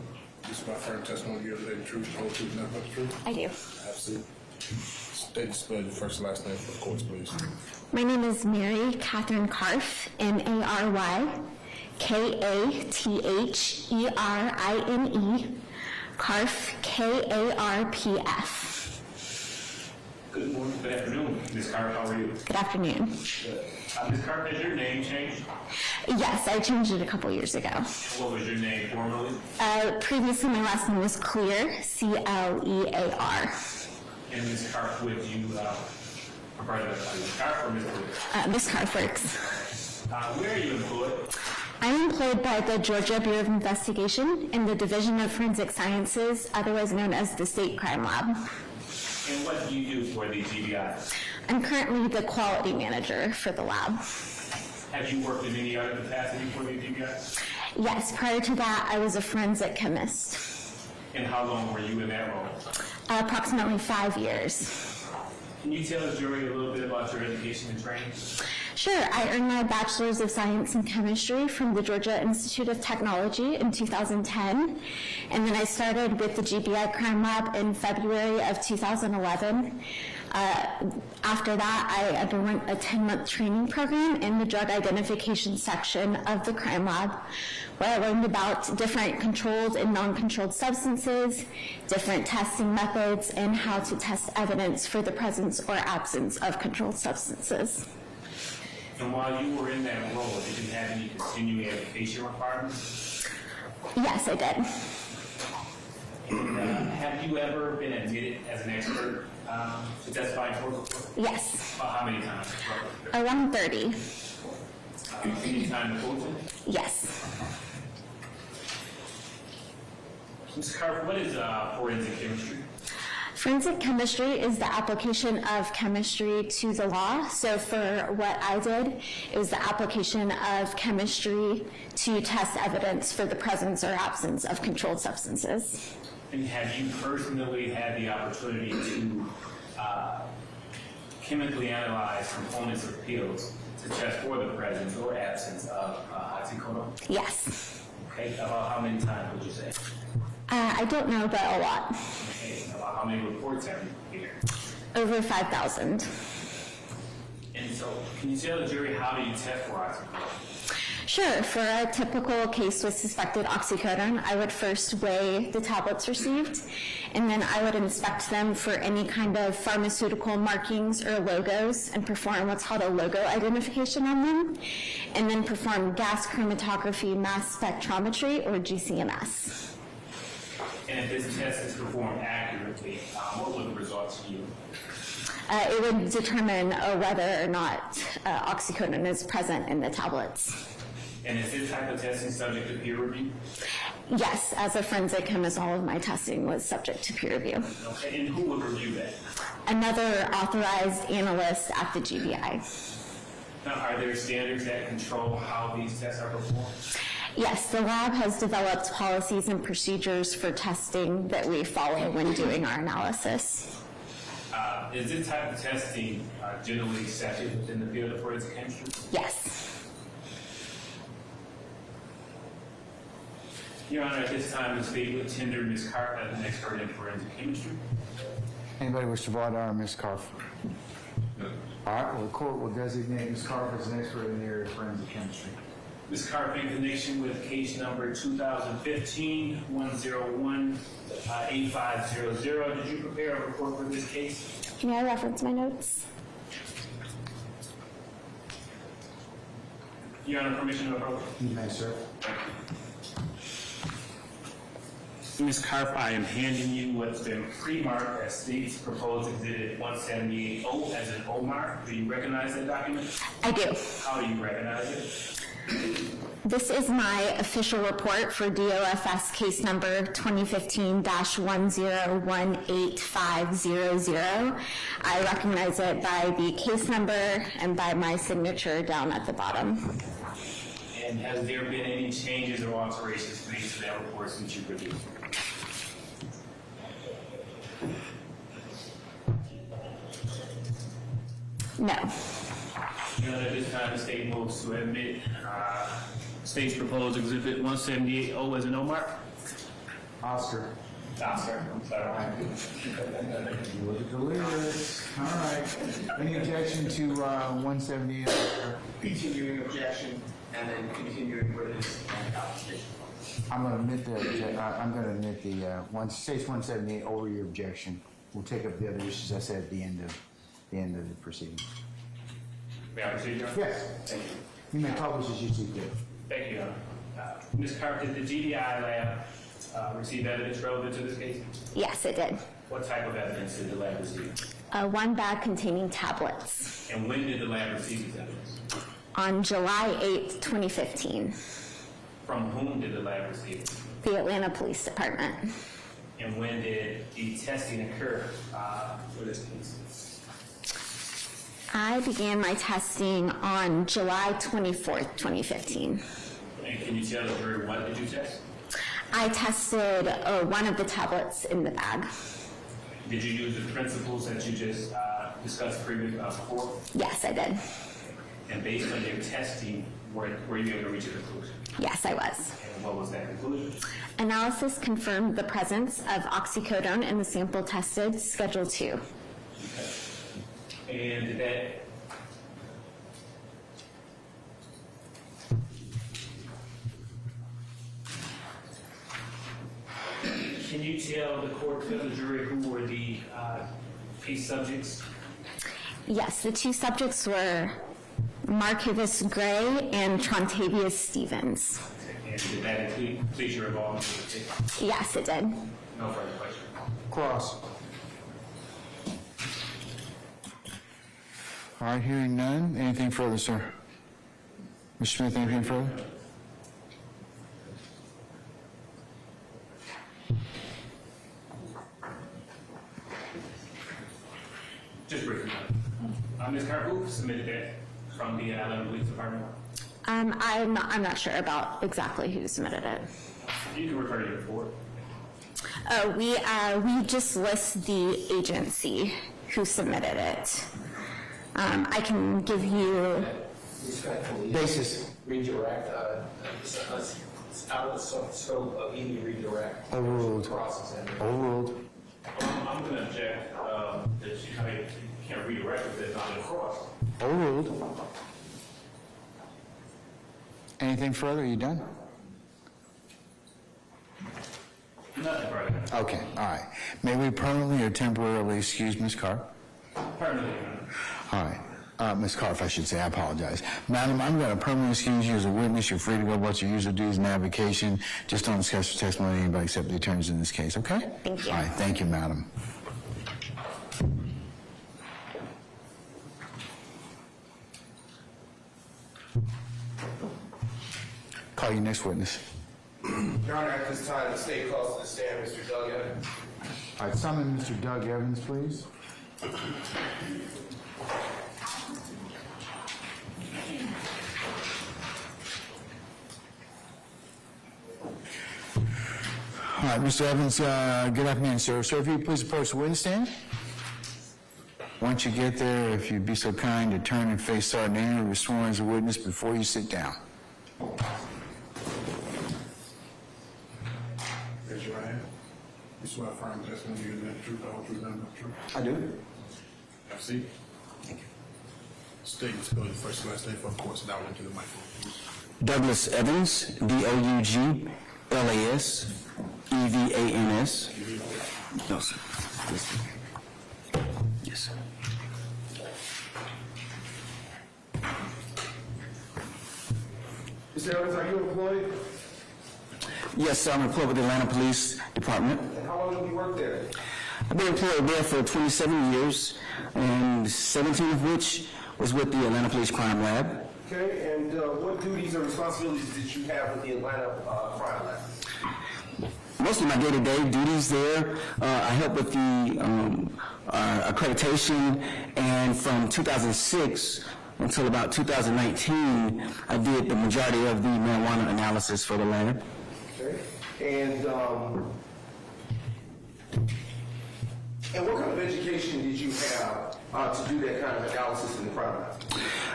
A: You swear firm testimony you give today the truth, the whole truth, nothing but the truth?
N: I do.
A: Absolutely. State and spell your first and last name for the courts, please.
N: My name is Mary Catherine Karf, Mary Katherine, Karf, Karpf.
J: Good morning, good afternoon, Ms. Harp, how are you?
N: Good afternoon.
J: Ms. Harp, has your name changed?
N: Yes, I changed it a couple years ago.
J: What was your name formerly?
N: Previously, my last name was Clear, Clear.
J: And Ms. Harp, would you I'm sorry, Ms. Carf or Ms. Williams?
N: Ms. Carf works.
J: Where are you employed?
N: I'm employed by the Georgia Bureau of Investigation in the Division of Forensic Sciences, otherwise known as the State Crime Lab.
J: And what do you do for the GBI?
N: I'm currently the quality manager for the lab.
J: Have you worked in any other capacity for the GBI?
N: Yes, prior to that, I was a forensic chemist.
J: And how long were you in that role?
N: Approximately 5 years.
J: Can you tell the jury a little bit about your education and training?
N: Sure. I earned my Bachelor's of Science in Chemistry from the Georgia Institute of Technology in 2010, and then I started with the GBI Crime Lab in February of 2011. After that, I underwent a 10-month training program in the drug identification section of the crime lab, where I learned about different controlled and non-controlled substances, different testing methods, and how to test evidence for the presence or absence of controlled substances.
J: And while you were in that role, did you have any continuing education requirements?
N: Yes, I did.
J: And, have you ever been admitted as an expert to testify in court before?
N: Yes.
J: How many times?
N: Around 30.
J: Any time to quote?
N: Yes.
J: Ms. Carf, what is forensic chemistry?
N: Forensic chemistry is the application of chemistry to the law. So for what I did, it was the application of chemistry to test evidence for the presence or absence of controlled substances.
J: And have you personally had the opportunity to chemically analyze components of pills to test for the presence or absence of oxycodone?
N: Yes.
J: Okay, about how many times would you say?
N: I don't know, but a lot.
J: Okay, about how many reports have you prepared?
N: Over 5,000.
J: And so, can you tell the jury how do you test for oxycodone?
N: Sure. For a typical case with suspected oxycodone, I would first weigh the tablets received, and then I would inspect them for any kind of pharmaceutical markings or logos and perform what's called a logo identification on them, and then perform gas chromatography mass spectrometry, or GCMS.
J: And if this test is performed accurately, what would the results yield?
N: It would determine whether or not oxycodone is present in the tablets.
J: And is this type of testing subject to peer review?
N: Yes, as a forensic chemist, all of my testing was subject to peer review.
J: Okay, and who would review that?
N: Another authorized analyst at the GBI.
J: Now, are there standards that control how these tests are performed?
N: Yes, the lab has developed policies and procedures for testing that we follow when doing our analysis.
J: Is this type of testing generally accepted within the field of forensic chemistry?
N: Yes.
J: Your Honor, at this time, the state would tender Ms. Carf as an expert in forensic chemistry.
F: Anybody wish to voir dire Ms. Carf? No. All right, well, the court will designate Ms. Carf as an expert in the area of forensic chemistry.
J: Ms. Carf, in connection with case number 2015-101-8500, did you prepare a report for this case?
N: May I reference my notes?
J: Your Honor, permission to approach?
F: You may, sir.
J: Ms. Carf, I am handing you what's been pre-marked as State's Proposed Exhibit 178-0 as an O mark. Do you recognize that document?
N: I do.
J: How do you recognize it?
N: This is my official report for DOFS case number 2015-1018500. I recognize it by the case number and by my signature down at the bottom.
J: And has there been any changes or alterations made to that report since you produced it?
N: No.
J: Your Honor, at this time, the state moves to admit State's Proposed Exhibit 178-0 as an O mark.
F: Oscar.
J: Oscar, I'm sorry.
F: You were delirious. All right. Any objection to 178?
G: Continuing objection, and then continuing with his application.
F: I'm going to admit the State's 178 over your objection. We'll take up the other issues I said at the end of the proceedings.
J: May I proceed, Your Honor?
F: Yes.
J: Thank you.
F: You may publish as you see fit.
J: Thank you, Your Honor. Ms. Carf, did the GDI lab receive evidence relevant to this case?
N: Yes, it did.
J: What type of evidence did the lab receive?
N: One bag containing tablets
J: And when did the lab receive these evidence?
N: on July 8th, 2015,
J: From whom did the lab receive it?
N: the Atlanta Police Department.
J: And when did the testing occur for this case?
N: I began my testing on July 24th, 2015.
J: And can you tell the jury what did you test?
N: I tested one of the tablets in the bag.
J: Did you use the principles that you just discussed before?
N: Yes, I did.
J: And based on your testing, were you able to reach a conclusion?
N: Yes, I was.
J: And what was that conclusion?
N: Analysis confirmed the presence of oxycodone in the sample tested, Schedule 2.
J: And did that can you tell the court, tell the jury who were the case subjects?
N: Yes, the two subjects were Markivus Gray and Trontavious Stevens.
J: And did that include your involvement with the case?
N: Yes, it did.
J: No further question.
C: Cross.
F: All right, hearing none. Anything further, sir? Mr. Smith, anything further?
J: Just briefly. Ms. Carter, who submitted that from the Atlanta Police Department?
N: I'm not sure about exactly who submitted it.
J: You can refer to your report.
N: We just list the agency who submitted it. I can give you
B: Respectfully.
F: Basis.
B: Redirect, it's out of the scope of any redirect.
F: Overruled.
B: Process.
F: Overruled.
J: I'm going to object that you can't redirect if it's not in cross.
F: Overruled. Anything further? Are you done?
J: Nothing further.
F: Okay, all right. May we permanently or temporarily excuse Ms. Carr?
J: Permanently.
F: All right. Ms. Carr, I should say, I apologize. Madam, I'm going to permanently excuse you as a witness. You're free to go about your usual duties and avocation. Just don't discuss your testimony with anybody except the attorneys in this case, okay?
N: Thank you.
F: All right, thank you, madam. Call your next witness.
O: Your Honor, at this time, the state calls to the stand Mr. Doug Evans.
F: All right, summon Mr. Doug Evans, please. All right, Mr. Evans, good afternoon, sir. Sir, if you please approach the witness stand. Once you get there, if you'd be so kind to turn and face Sergeant Amy, who was sworn as a witness, before you sit down.
A: Raise your right hand. You swear affirm testimony you give the truth, the whole truth, nothing but the truth.
M: I do.
A: Have a seat.
M: Thank you.
A: State and spell your first and last name for the court, so that into the microphone, please.
P: Douglas Evans, Douglas Evans. No, sir. Yes, sir. Yes, sir.
O: Mr. Evans, are you employed?
P: Yes, sir. I'm employed with the Atlanta Police Department.
O: And how long have you worked there?
P: I've been employed there for 27 years, and 17 of which was with the Atlanta Police Crime Lab.
O: Okay, and what duties or responsibilities did you have with the Atlanta Crime Lab?
P: Mostly my day-to-day duties there. I help with the accreditation, and from 2006 until about 2019, I did the majority of the marijuana analysis for the lab.
O: Okay, and what kind of education did you have to do that kind of analysis in the crime lab?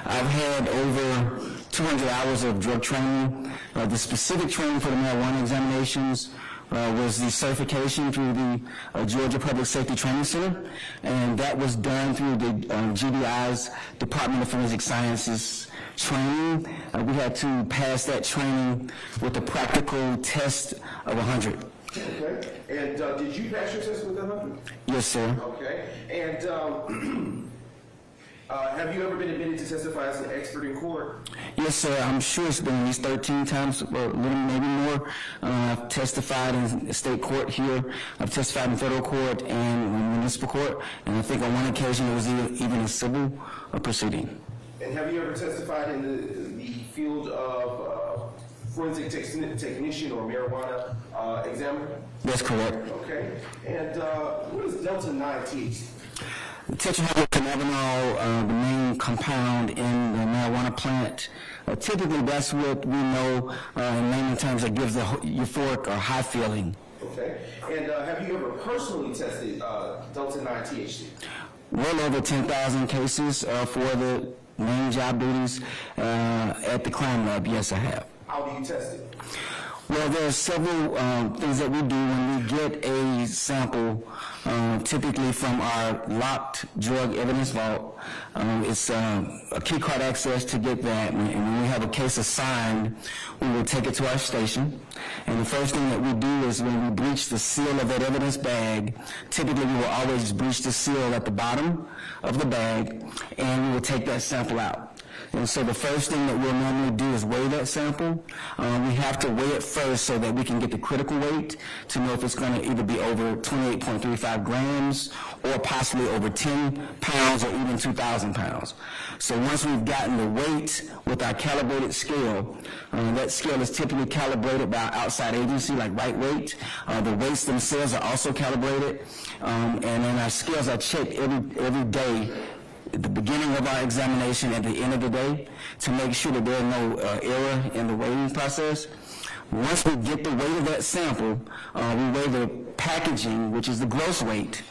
P: I've had over 200 hours of drug training. The specific training for the marijuana examinations was the certification through the Georgia Public Safety Training Center, and that was done through the GBI's Department of Forensic Sciences training. We had to pass that training with a practical test of 100.
O: Okay, and did you pass your test with 100?
P: Yes, sir.
O: Okay, and Have you ever been admitted to testify as an expert in court?
P: Yes, sir. I'm sure it's been at least 13 times, or a little, maybe more. I've testified in state court here. I've testified in federal court and municipal court. And I think on one occasion it was even a civil proceeding.
O: And have you ever testified in the field of forensic technician or marijuana examiner?
P: That's correct.
O: Okay. And what is Delta-9 THC?
P: Tetrahydrocannabinol, the main compound in the marijuana plant. Typically, that's what we know in layman terms that gives the euphoric or high feeling.
O: Okay. And have you ever personally tested Delta-9 THC?
P: Well over 10,000 cases for the main job duties at the crime lab. Yes, I have.
O: How do you test it?
P: Well, there are several things that we do when we get a sample, typically from our locked drug evidence vault. It's a key card access to get that, and when we have a case assigned, we will take it to our station. And the first thing that we do is when we breach the seal of that evidence bag, typically we will always breach the seal at the bottom of the bag, and we will take that sample out. And so the first thing that we'll normally do is weigh that sample. We have to weigh it first so that we can get the critical weight to know if it's going to either be over 28.35 grams or possibly over 10 pounds or even 2,000 pounds. So once we've gotten the weight with our calibrated scale, that scale is typically calibrated by an outside agency like Right Weight. The weights themselves are also calibrated, and then our scales are checked every day at the beginning of our examination, at the end of the day, to make sure that there's no error in the weighing process. Once we get the weight of that sample, we weigh the packaging, which is the gross weight,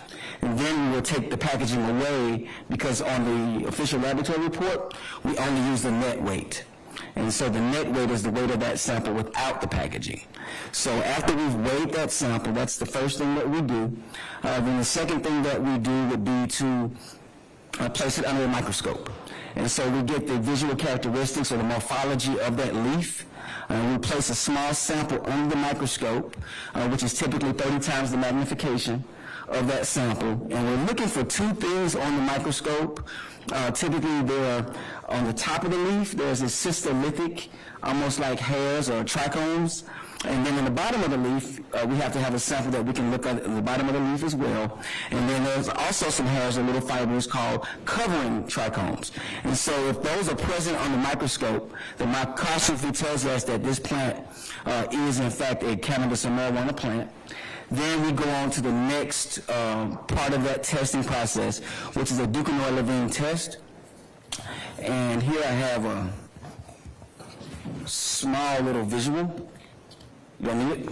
P: and then we will take the packaging away because on the official laboratory report, we only use the net weight. And so the net weight is the weight of that sample without the packaging. So after we've weighed that sample, that's the first thing that we do. Then the second thing that we do would be to place it under a microscope. And so we get the visual characteristics or the morphology of that leaf. We place a small sample under the microscope, which is typically 30 times the magnification of that sample. And we're looking for two things on the microscope. Typically, there on the top of the leaf, there's a cystolithic, almost like hairs or trichomes. And then in the bottom of the leaf, we have to have a sample that we can look at the bottom of the leaf as well. And then there's also some hairs or little fibers called covering trichomes. And so if those are present on the microscope, the microscopy tells us that this plant is in fact a cannabis or marijuana plant. Then we go on to the next part of that testing process, which is a Duquesnoy-Levine test. And here I have a small little visual. You don't need it?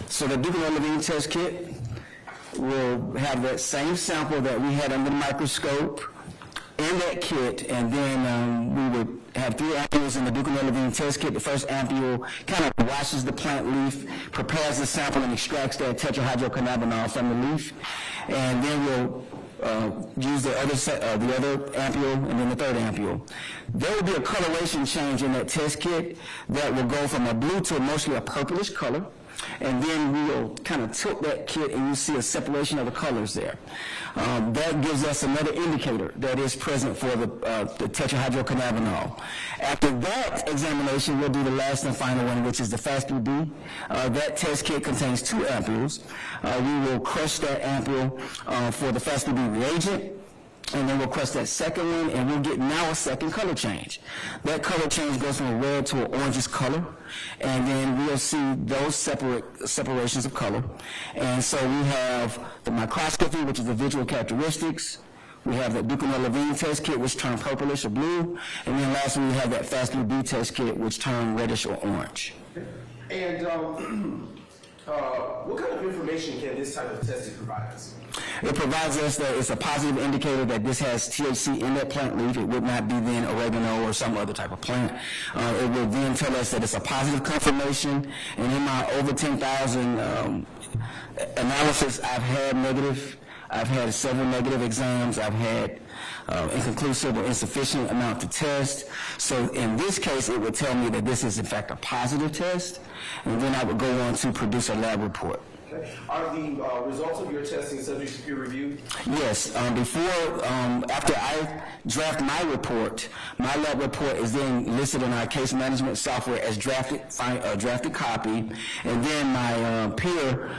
P: So the Duquesnoy-Levine test kit will have that same sample that we had under the microscope in that kit, and then we would have 3 ampules in the Duquesnoy-Levine test kit. The first ampule kind of washes the plant leaf, prepares the sample, and extracts that tetrahydrocannabinol from the leaf. And then we'll use the other ampule and then the third ampule. There will be a coloration change in that test kit that will go from a blue to mostly a purplish color. And then we will kind of tilt that kit and you see a separation of the colors there. That gives us another indicator that is present for the tetrahydrocannabinol. After that examination, we'll do the last and final one, which is the FAST-B. That test kit contains 2 ampules. We will crush that ampule for the FAST-B reagent. And then we'll crush that second one, and we'll get now a second color change. That color change goes from a red to an orangish color, and then we'll see those separations of color. And so we have the microscopy, which is the visual characteristics. We have the Duquesnoy-Levine test kit, which turn purplish or blue. And then lastly, we have that FAST-B test kit, which turn reddish or orange.
O: And what kind of information can this type of testing provide us?
P: It provides us that it's a positive indicator that this has THC in that plant leaf. It would not be then oregano or some other type of plant. It will then tell us that it's a positive confirmation. And in my over 10,000 analysis, I've had negative. I've had several negative exams. I've had inconclusive or insufficient amount to test. So in this case, it would tell me that this is in fact a positive test. And then I would go on to produce a lab report.
O: Okay. Are the results of your testing subject to peer review?
P: Yes, after I draft my report, my lab report is then listed in our case management software as drafted copy, and then my peer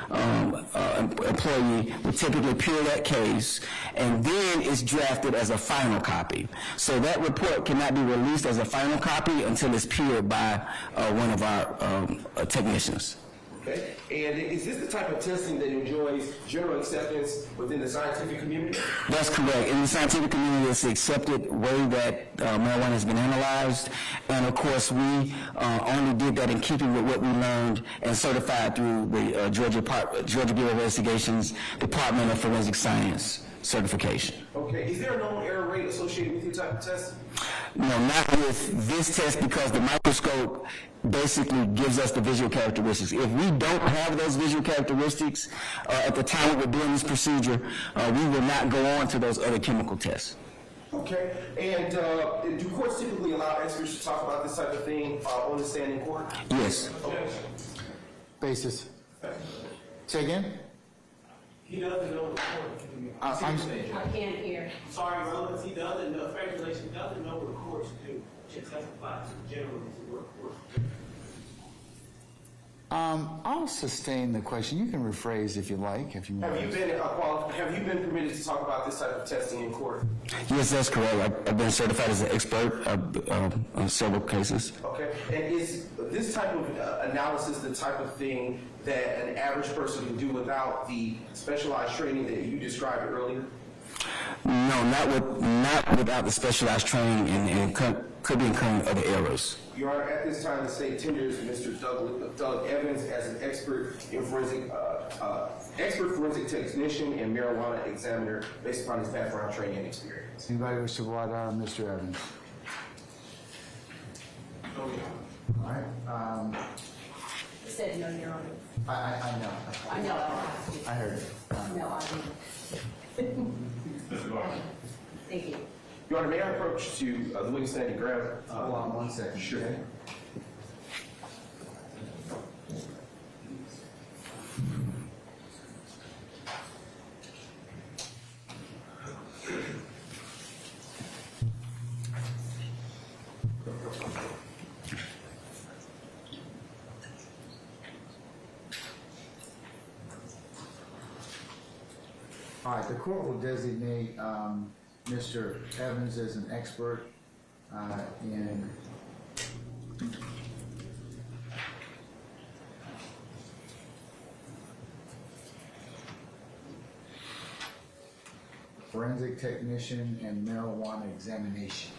P: employee will typically peer that case, and then it's drafted as a final copy. So that report cannot be released as a final copy until it's peered by one of our technicians.
O: Okay. And is this the type of testing that enjoys general acceptance within the scientific community?
P: That's correct. In the scientific community, it's the accepted way that marijuana has been analyzed. And of course, we only did that in keeping with what we learned and certified through the Georgia Bureau of Investigation's Department of Forensic Science certification.
O: Okay. Is there a known error rate associated with your type of testing?
P: No, not with this test, because the microscope basically gives us the visual characteristics. If we don't have those visual characteristics at the time we were doing this procedure, we will not go on to those other chemical tests.
O: Okay. And do courts typically allow experts to talk about this type of thing on the stand in court?
P: Yes.
O: Okay.
F: Basis. Say again?
B: He doesn't know the court.
E: I can't hear.
B: Sorry, relatives, he doesn't know, speculation, doesn't know what the courts do. Should testify to generally to what courts do.
F: I'll sustain the question. You can rephrase if you like, if you want.
O: Have you been permitted to talk about this type of testing in court?
P: Yes, that's correct. I've been certified as an expert on several cases.
O: Okay. And is this type of analysis the type of thing that an average person can do without the specialized training that you described earlier?
P: No, not without the specialized training, and could be incurring other errors.
O: Your Honor, at this time, the state tenders Mr. Doug Evans as an expert forensic technician and marijuana examiner based upon his background, training, and experience.
F: Anybody wish to vote on Mr. Evans? All right.
E: He said no, Your Honor.
F: I know.
E: I know.
F: I heard it.
E: No, I didn't. Thank you.
O: Your Honor, may I approach to the witness stand and grab?
F: Hold on 1 second.
O: Sure.
F: Okay? All right, the court will designate Mr. Evans as an expert in forensic technician and marijuana examination.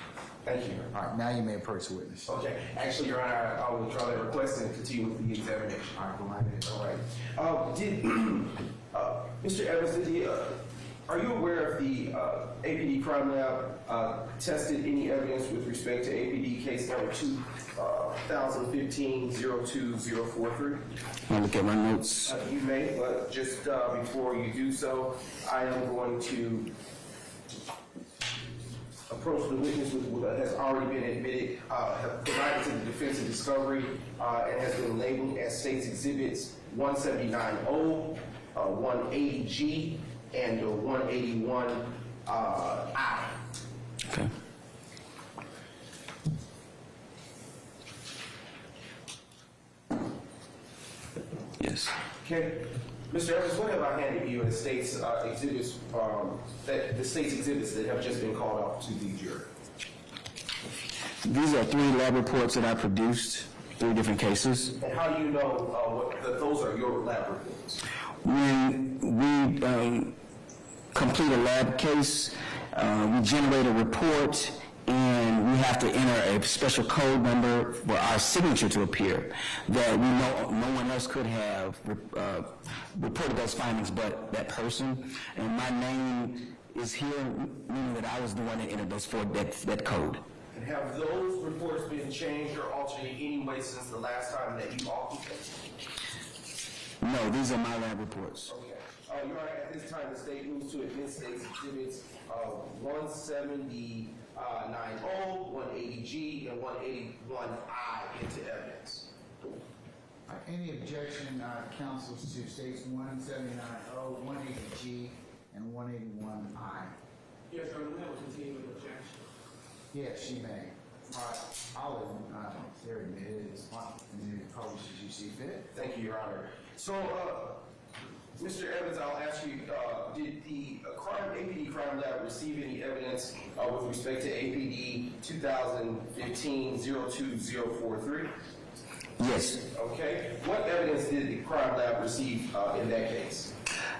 O: Thank you.
F: All right, now you may approach the witness.
O: Okay. Actually, Your Honor, I will withdraw that request and continue with the examination.
F: All right, go right ahead.
O: All right. Mr. Evans, are you aware of the APD Crime Lab tested any evidence with respect to APD case number 2015-02043?
P: I'll look at my notes.
O: You may, but just before you do so, I am going to approach the witness with what has already been admitted, have provided to the defense in discovery, and has been labeled as State's Exhibits 179O, 180G, and 181I.
P: Okay. Yes.
O: Okay. Mr. Evans, what have I handed you as State's exhibits, the State's exhibits that have just been called off to the jury?
P: These are 3 lab reports that I produced, 3 different cases.
O: And how do you know that those are your lab reports?
P: When we complete a lab case, we generate a report, and we have to enter a special code number for our signature to appear that we know no one else could have reported those findings but that person. And my name is here, meaning that I was the one that entered that code.
O: And have those reports been changed or altered in any way since the last time that you authored them?
P: No, these are my lab reports.
O: Okay. Your Honor, at this time, the State moves to admit State's Exhibits 179O, 180G, and 181I into evidence.
F: Any objection, counsels, to states 179O, 180G, and 181I?
B: Yes, sir, we have a continuing objection.
F: Yes, she may. All right, I'll, there it is. And then probably as you see fit.
O: Thank you, Your Honor. So, Mr. Evans, I'll ask you, did the APD Crime Lab receive any evidence with respect to APD 2015-02043?
P: Yes.
O: Okay. What evidence did the Crime Lab receive in that case?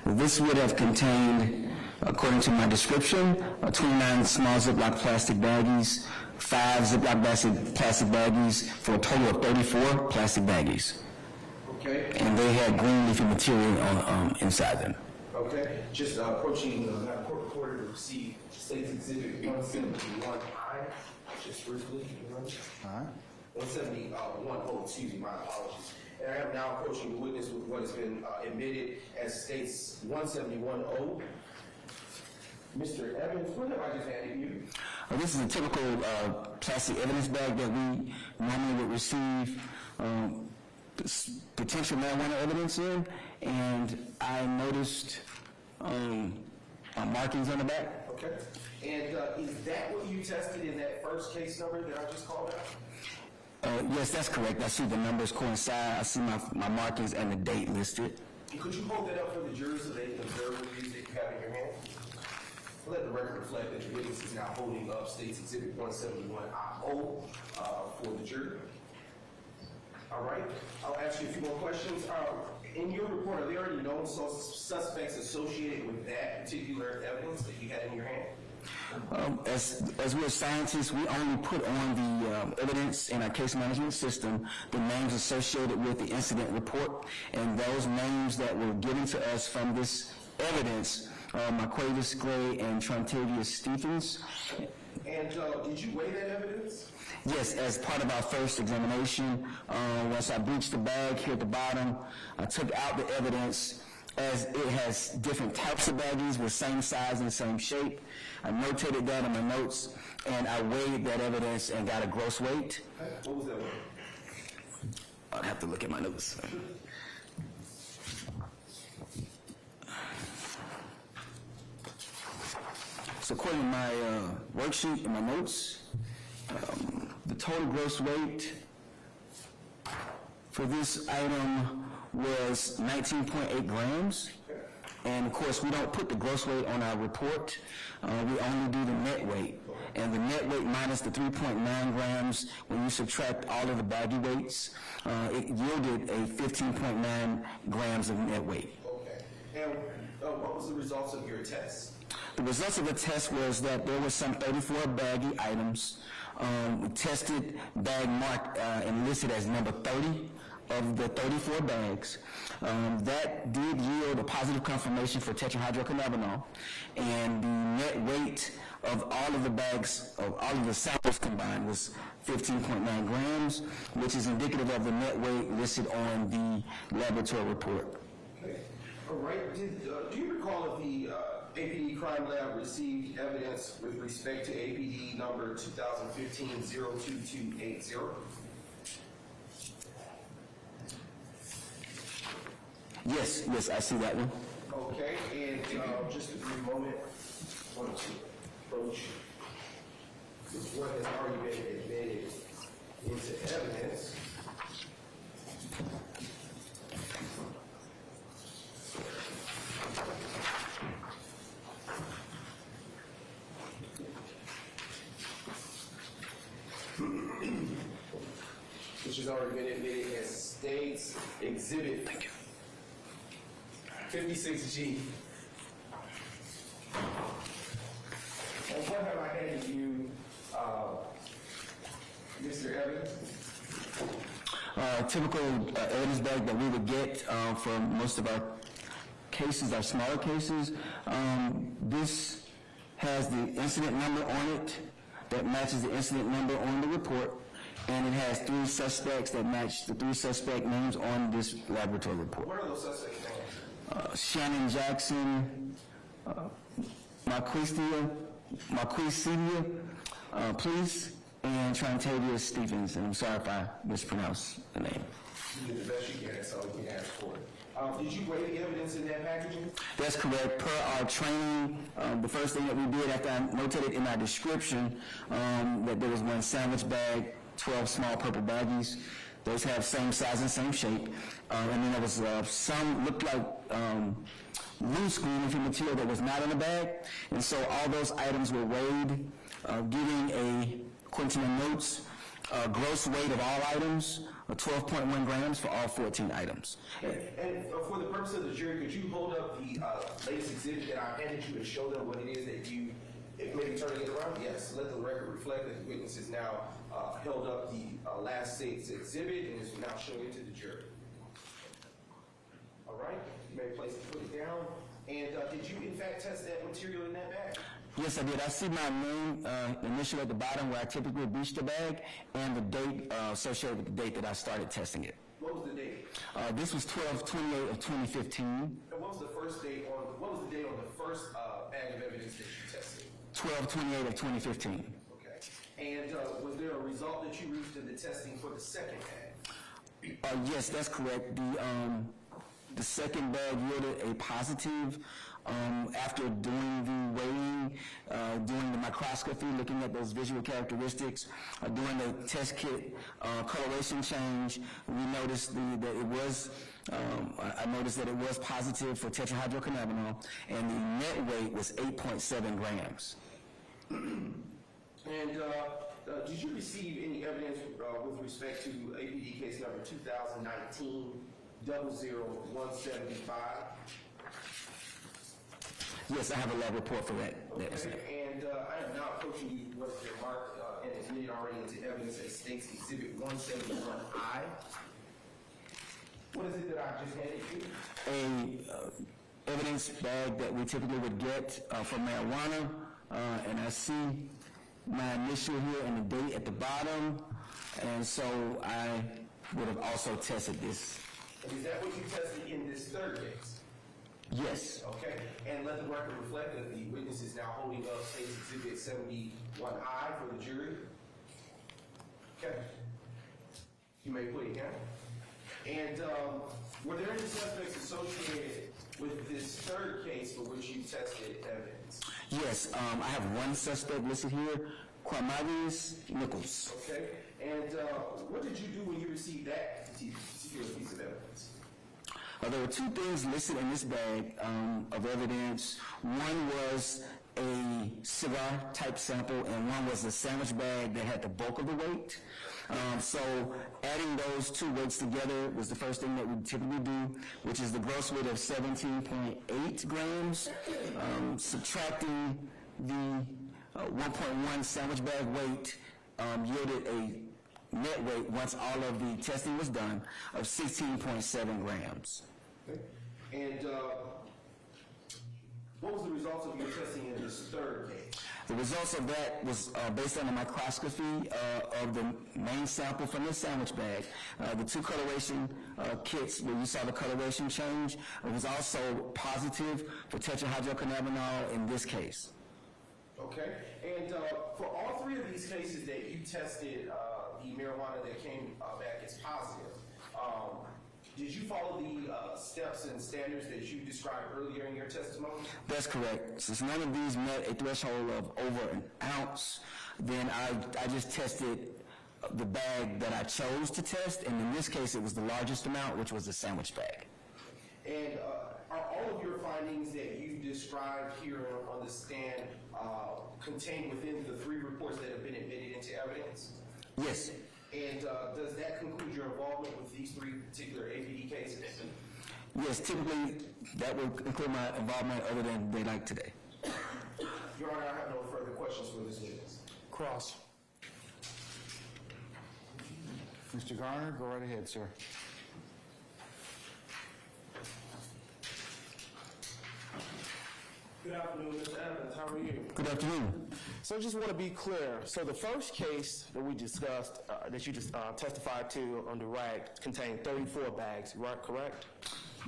P: This would have contained, according to my description, 29 small Ziploc plastic baggies, 5 Ziploc plastic baggies, for a total of 34 plastic baggies.
O: Okay.
P: And they had green leafy material inside them.
O: Okay. Just approaching the court reporter to receive State's Exhibit 171I, just briefly.
F: All right.
O: 171, excuse me, my apologies. And I am now approaching the witness with what has been admitted as State's 171O. Mr. Evans, what have I just handed you?
P: This is a typical plastic evidence bag that we normally would receive potential marijuana evidence in, and I noticed markings on the back.
O: Okay. And is that what you tested in that first case number that I just called out?
P: Yes, that's correct. I see the numbers coincide. I see my markings and the date listed.
O: Could you hold that up for the jurors so they can observe what it is that you have in your hand? Let the record reflect that the witness is now holding up State's Exhibit 171I-O for the jury. All right. I'll ask you a few more questions. In your report, are there any known suspects associated with that particular evidence that you had in your hand?
P: As we're scientists, we only put on the evidence in our case management system the names associated with the incident report, and those names that were given to us from this evidence, Marquavis Gray and Trontavious Stephens.
O: And did you weigh that evidence?
P: Yes, as part of our first examination, once I breached the bag here at the bottom, I took out the evidence as it has different types of baggies with same size and same shape. I notated that in my notes, and I weighed that evidence and got a gross weight.
O: What was that weight?
P: I'd have to look at my notes. So according to my worksheet and my notes, the total gross weight for this item was 19.8 grams. And of course, we don't put the gross weight on our report. We only do the net weight. And the net weight minus the 3.9 grams, when you subtract all of the baggy weights, it yielded a 15.9 grams of net weight.
O: Okay. And what was the results of your test?
P: The results of the test was that there were some 34 baggy items. We tested bag marked and listed as number 30 of the 34 bags. That did yield a positive confirmation for tetrahydrocannabinol, and the net weight of all of the bags, of all of the samples combined, was 15.9 grams, which is indicative of the net weight listed on the laboratory report.
O: Okay. All right. Do you recall if the APD Crime Lab received evidence with respect to APD number 2015-02280?
P: Yes, I see that one.
O: Okay, and just a brief moment, I want to approach what has already been admitted into evidence. Which has already been admitted as State's Exhibit 56G. And what have I handed you, Mr. Evans?
P: Typical evidence bag that we would get for most of our cases, our smaller cases. This has the incident number on it that matches the incident number on the report, and it has 3 suspects that match the 3 suspect names on this laboratory report.
O: What are those suspects' names?
P: Shannon Jackson, Marquisia, please, and Trontavious Stephens, and I'm sorry if I mispronounced the name.
O: You did the best you can, that's all you can ask for. Did you weigh the evidence in that packaging?
P: That's correct. Per our training, the first thing that we did after I notated in our description that there was one sandwich bag, 12 small purple baggies. Those have same size and same shape. And then there was some looked like loose green leafy material that was not in the bag. And so all those items were weighed, giving according to the notes, gross weight of all items, 12.1 grams for all 14 items.
O: And for the purpose of the jury, could you hold up the latest exhibit that I handed you and show them what it is that you, maybe turning it around? Yes, let the record reflect that the witness has now held up the last state's exhibit and is now showing it to the jury. All right, you may place it, put it down. And did you in fact test that material in that bag?
P: Yes, I did. I see my name initial at the bottom where I typically reach the bag and the date associated with the date that I started testing it.
O: What was the date?
P: This was 12/28 of 2015.
O: And what was the date on the first bag of evidence that you tested?
P: 12/28 of 2015.
O: Okay. And was there a result that you reached in the testing for the second bag?
P: Yes, that's correct. The second bag yielded a positive after doing the weighing, doing the microscopy, looking at those visual characteristics, doing the test kit coloration change. We noticed that it was, I noticed that it was positive for tetrahydrocannabinol, and the net weight was 8.7 grams.
O: And did you receive any evidence with respect to APD case number 2019-00175?
P: Yes, I have a lab report for that.
O: Okay, and I am now approaching you what is marked and admitted already into evidence as State's Exhibit 171I. What is it that I just handed you?
P: A evidence bag that we typically would get for marijuana, and I see my initial here and the date at the bottom, and so I would have also tested this.
O: And is that what you tested in this third case?
P: Yes.
O: Okay, and let the record reflect that the witness is now holding up State's Exhibit 71I for the jury. Okay. You may put it down. And were there any suspects associated with this third case for which you tested evidence?
P: Yes, I have one suspect listed here, Quamaris Nichols.
O: Okay, and what did you do when you received that particular piece of evidence?
P: There were two things listed in this bag of evidence. One was a cigar type sample, and one was a sandwich bag that had the bulk of the weight. So adding those two weights together was the first thing that we typically do, which is the gross weight of 17.8 grams. Subtracting the 1.1 sandwich bag weight yielded a net weight, once all of the testing was done, of 16.7 grams.
O: Okay. And what was the results of your testing in this third case?
P: The results of that was based on the microscopy of the main sample from the sandwich bag. The two coloration kits where you saw the coloration change, it was also positive for tetrahydrocannabinol in this case.
O: Okay, and for all three of these cases that you tested the marijuana that came back as positive, did you follow the steps and standards that you described earlier in your testimony?
P: That's correct. Since none of these met a threshold of over an ounce, then I just tested the bag that I chose to test, and in this case it was the largest amount, which was the sandwich bag.
O: And are all of your findings that you described here on the stand contained within the three reports that have been admitted into evidence?
P: Yes.
O: And does that conclude your involvement with these three particular APD cases?
P: Yes, typically that would include my involvement other than daylight today.
O: Your Honor, I have no further questions for this witness.
F: Cross. Mr. Garner, go right ahead, sir.
Q: Good afternoon, Mr. Evans. How are you?
P: Good afternoon.
Q: So I just want to be clear. So the first case that we discussed, that you just testified to on the right, contained 34 bags, right? Correct?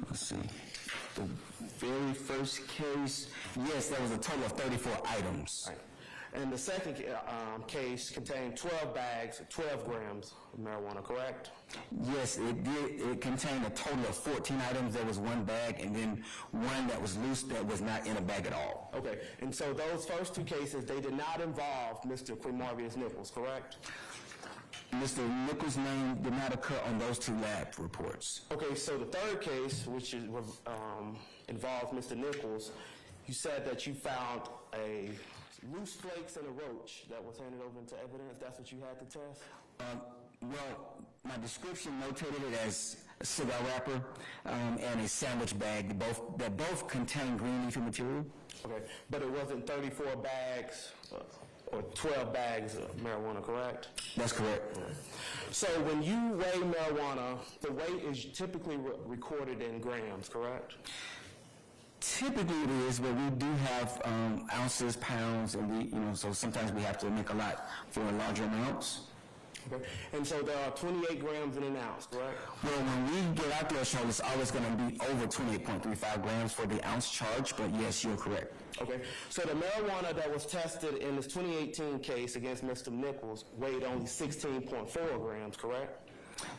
P: Let's see. The very first case, yes, that was a total of 34 items.
Q: Right. And the second case contained 12 bags, 12 grams of marijuana, correct?
P: Yes, it did. It contained a total of 14 items. There was one bag and then one that was loose that was not in a bag at all.
Q: Okay, and so those first two cases, they did not involve Mr. Quamarvius Nichols, correct?
P: Mr. Nichols' name did not occur on those two lab reports.
Q: Okay, so the third case, which is, involved Mr. Nichols, you said that you found a loose flakes and a roach that was handed over into evidence. That's what you had to test?
P: Well, my description notated it as a cigar wrapper and a sandwich bag that both contain green leafy material.
Q: Okay, but it wasn't 34 bags or 12 bags of marijuana, correct?
P: That's correct.
Q: So when you weigh marijuana, the weight is typically recorded in grams, correct?
P: Typically it is, but we do have ounces, pounds, and so sometimes we have to make a lot for larger amounts.
Q: Okay. And so there are 28 grams in an ounce, correct?
P: Well, when we get our threshold, it's always going to be over 28.35 grams for the ounce charge, but yes, you're correct.
Q: Okay. So the marijuana that was tested in this 2018 case against Mr. Nichols weighed only 16.4 grams, correct?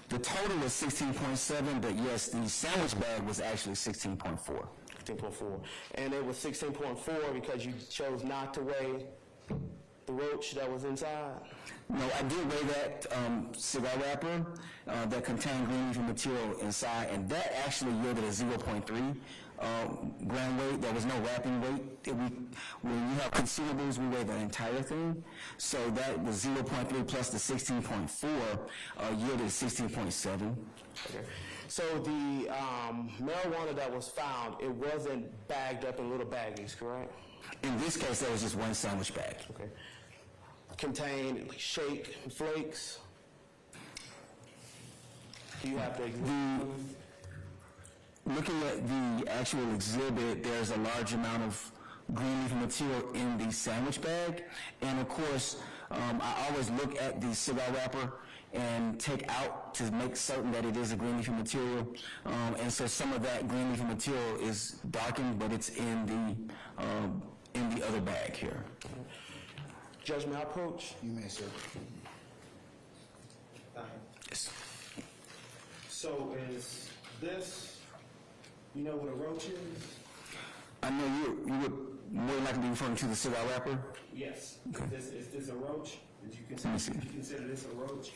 P: The total was 16.7, but yes, the sandwich bag was actually 16.4.
Q: 16.4. And it was 16.4 because you chose not to weigh the roach that was inside?
P: No, I did weigh that cigar wrapper that contained green leafy material inside, and that actually yielded a 0.3 gram weight. There was no wrapping weight. When you have consumables, we weigh the entire thing. So that was 0.3 plus the 16.4 yielded 16.7.
Q: Okay. So the marijuana that was found, it wasn't bagged up in little baggies, correct?
P: In this case, there was just one sandwich bag.
Q: Okay. Contained shake flakes. Do you have
P: Looking at the actual exhibit, there's a large amount of green leafy material in the sandwich bag, and of course, I always look at the cigar wrapper and take out to make certain that it is a green leafy material, and so some of that green leafy material is darkened, but it's in the other bag here.
Q: Judge, may I approach?
F: You may, sir.
P: Yes.
Q: So is this, you know what a roach is?
P: I know you would more likely be referring to the cigar wrapper.
Q: Yes.
P: Okay.
Q: Is this a roach? Did you
P: Let me see.
Q: consider this a roach?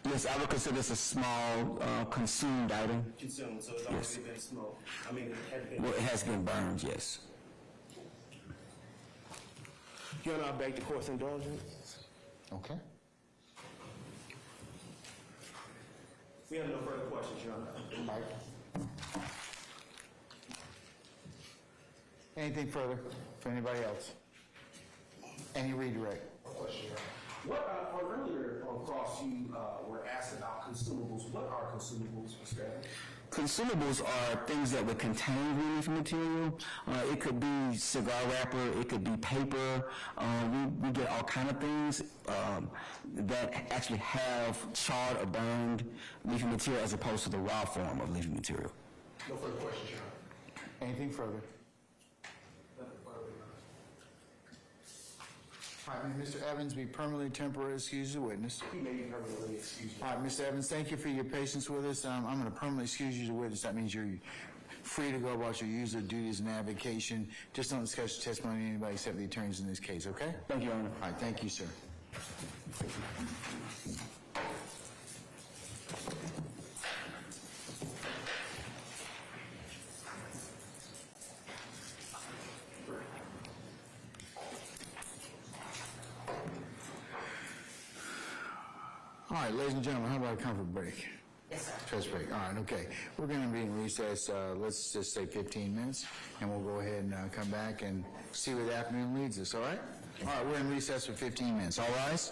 P: Yes, I would consider this a small consumed item.
Q: Consumed, so it's
P: Yes.
Q: already been smoked. I mean, it had been.
P: Well, it has been burned, yes.
Q: Your Honor, I beg the court's indulgence.
F: Okay.
Q: We have no further questions, Your Honor.
F: Mike? Anything further for anybody else? Any redirect?
O: What, earlier on cross, you were asked about consumables. What are consumables, Mr. Evans?
P: Consumables are things that would contain green leafy material. It could be cigar wrapper, it could be paper. We get all kind of things that actually have charred or burned leafy material as opposed to the raw form of leafy material.
O: No further questions, Your Honor.
F: Anything further? All right, Mr. Evans, be permanently temporarily excuse the witness.
O: He may be permanently excused.
F: All right, Mr. Evans, thank you for your patience with us. I'm going to permanently excuse you as a witness. That means you're free to go about your usual duties and avocation. Just don't discuss your testimony with anybody except the attorneys in this case, okay?
P: Thank you, Your Honor.
F: All right, thank you, sir. All right, ladies and gentlemen, how about a comfort break?
E: Yes, sir.
F: Stress break. All right, okay. We're going to be in recess, let's just say 15 minutes, and we'll go ahead and come back and see where the afternoon leads us, all right? All right, we're in recess for 15 minutes. All rise.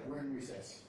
L: we're in recess.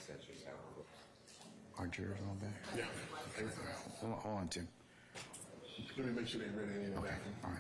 M: that's just how it looks.
F: Are jurors all back?
A: Yeah.
F: Hold on, Tim.
A: Let me make sure they read any of that.
F: All right.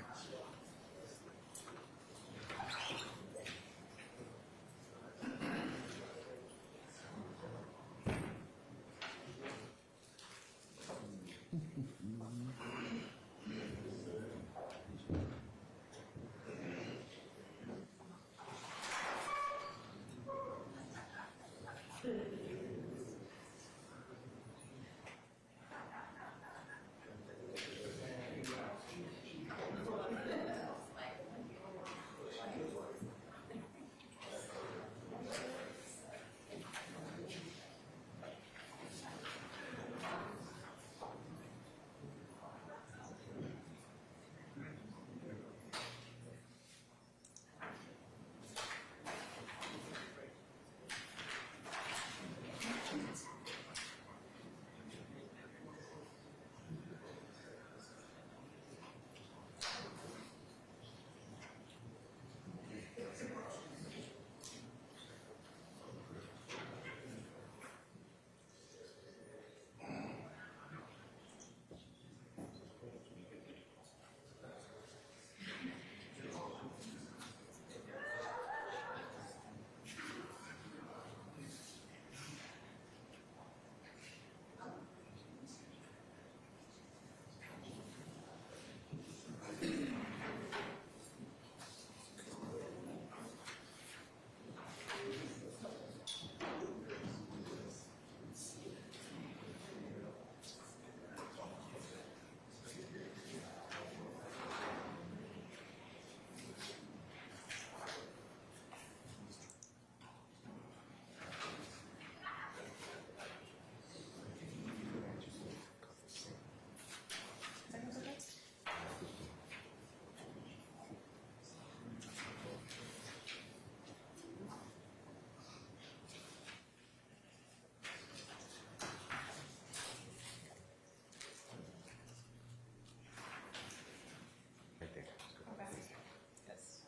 M: Right there.
H: Yes.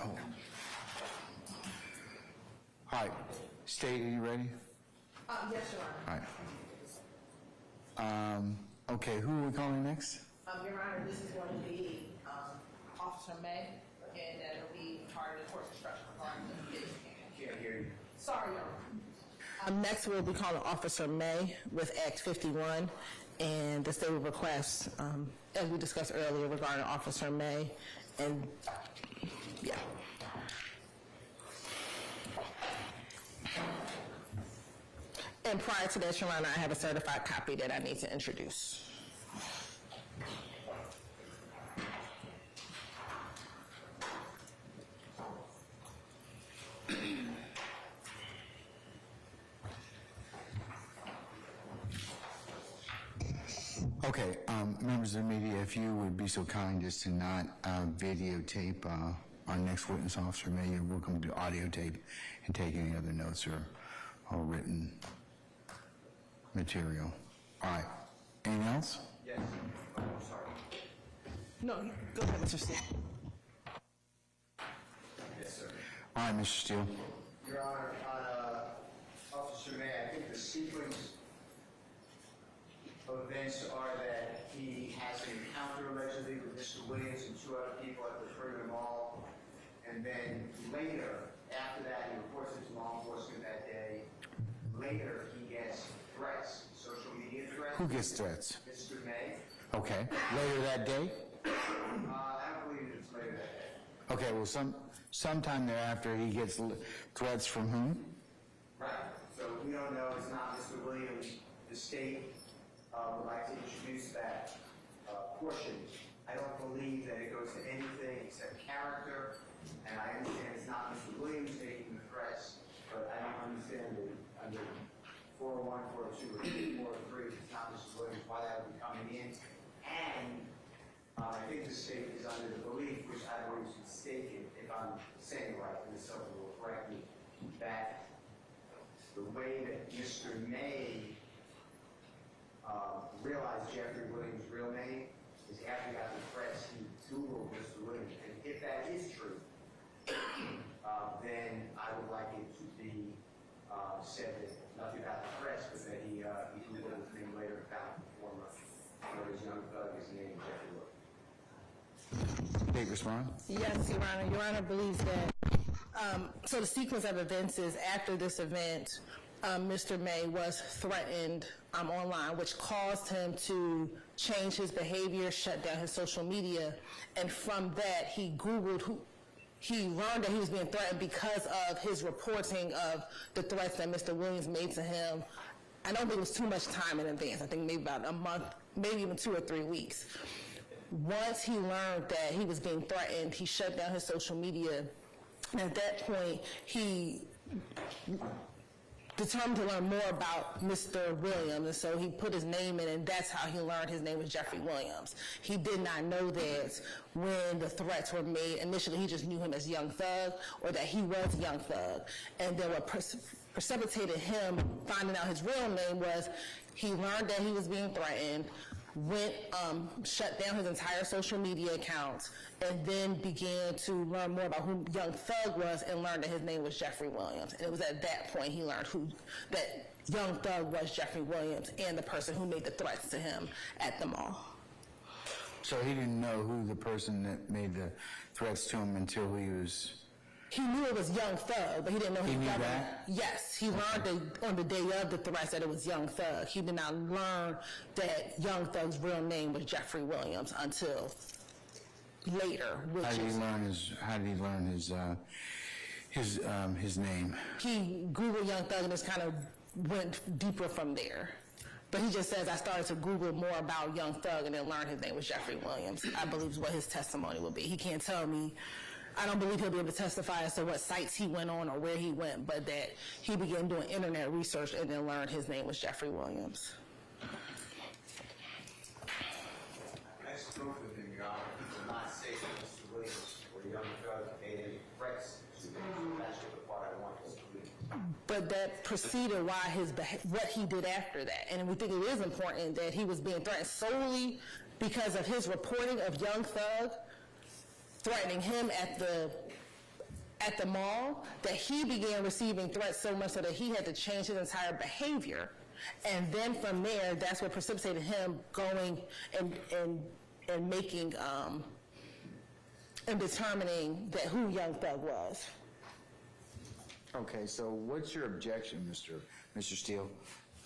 F: Oh. All right, State, are you ready?
H: Yes, Your Honor.
F: All right. Okay, who are we calling next?
H: Your Honor, this is going to be Officer May, and that'll be part of the court's instruction regarding the case.
G: Can't hear you.
H: Sorry, Your Next, we'll be calling Officer May with Act 51, and the state will request, as we discussed earlier regarding Officer May, and yeah. And prior to that, Your Honor, I have a certified copy that I need to introduce.
F: Okay, members of the media, if you would be so kind as to not videotape our next witness, Officer May, you're welcome to audio tape and take any other notes or written material. All right, anything else?
G: Yes. Oh, sorry.
H: No, go ahead, Mr. Steele.
G: Yes, sir.
F: All right, Mr. Steele.
G: Your Honor, on Officer May, I think the sequence of events are that he has an encounter allegedly with Mr. Williams and two other people at the Perimeter Mall, and then later, after that, he reports it to law enforcement that day. Later, he gets threats, social media threats.
F: Who gets threats?
G: Mr. May.
F: Okay, later that day?
G: I don't believe it's later that day.
F: Okay, well, sometime thereafter, he gets threats from whom?
G: Right. So we don't know. It's not Mr. Williams. The state would like to introduce that portion. I don't believe that it goes to anything except character, and I understand it's not Mr. Williams making the threats, but I don't understand that under 401, 402, or 403, it's not Mr. Williams, why that would be coming in. And I think the state is under the belief, which I believe is mistaken, if I'm saying it right, and someone will correct me, that the way that Mr. May realized Jeffery Williams' real name is after he got the threats, he Googled Mr. Williams. And if that is true, then I would like it to be said that nothing about the threats, but that he Googled his name later and found the former his young thug, his name, Jeffery Williams.
F: Big response?
H: Yes, Your Honor. Your Honor believes that. So the sequence of events is after this event, Mr. May was threatened online, which caused him to change his behavior, shut down his social media, and from that he Googled he learned that he was being threatened because of his reporting of the threats that Mr. Williams made to him. I don't think it was too much time in advance. I think maybe about a month, maybe even 2 or 3 weeks. Once he learned that he was being threatened, he shut down his social media. And at that point, he determined to learn more about Mr. Williams, and so he put his name in, and that's how he learned his name was Jeffery Williams. He did not know that when the threats were made. Initially, he just knew him as Young Thug, or that he was Young Thug. And then what precipitated him finding out his real name was he learned that he was being threatened, shut down his entire social media accounts, and then began to learn more about who Young Thug was and learned that his name was Jeffery Williams. And it was at that point he learned that Young Thug was Jeffery Williams and the person who made the threats to him at the mall.
F: So he didn't know who the person that made the threats to him until he was...
H: He knew it was Young Thug, but he didn't know
F: he knew that?
H: Yes, he learned on the day of the threats that it was Young Thug. He did not learn that Young Thug's real name was Jeffery Williams until later.
F: How did he learn his name?
H: He Googled Young Thug and just kind of went deeper from there. But he just says, I started to Google more about Young Thug and then learned his name was Jeffery Williams. I believe is what his testimony will be. He can't tell me. I don't believe he'll be able to testify as to what sites he went on or where he went, but that he began doing internet research and then learned his name was Jeffery Williams.
G: I spoke with him, Your Honor. He did not say that Mr. Williams or Young Thug made any threats to him. That's what the part I want us to believe.
H: But that preceded what he did after that. And we think it is important that he was being threatened solely because of his reporting of Young Thug threatening him at the mall, that he began receiving threats so much so that he had to change his entire behavior. And then from there, that's what precipitated him going and making and determining that who Young Thug was.
F: Okay, so what's your objection, Mr. Mr. Steele?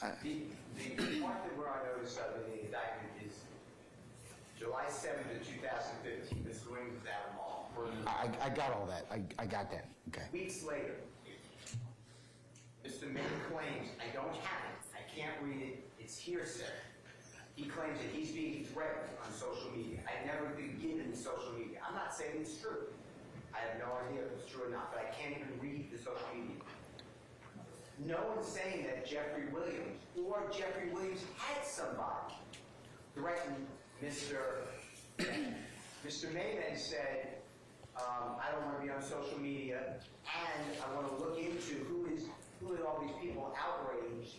G: The part that we're on notice of in the indictment is July 7th of 2015, Mr. Williams was at a mall.
F: I got all that. I got that. Okay.
G: Weeks later, Mr. May claims, I don't have it, I can't read it, it's hearsay. He claims that he's being threatened on social media. I've never been given social media. I'm not saying it's true. I have no idea if it's true or not, but I can't even read the social media. No one's saying that Jeffery Williams or Jeffery Williams had somebody threaten Mr. May. Mr. May then said, I don't want to be on social media, and I want to look into who are all these people outraged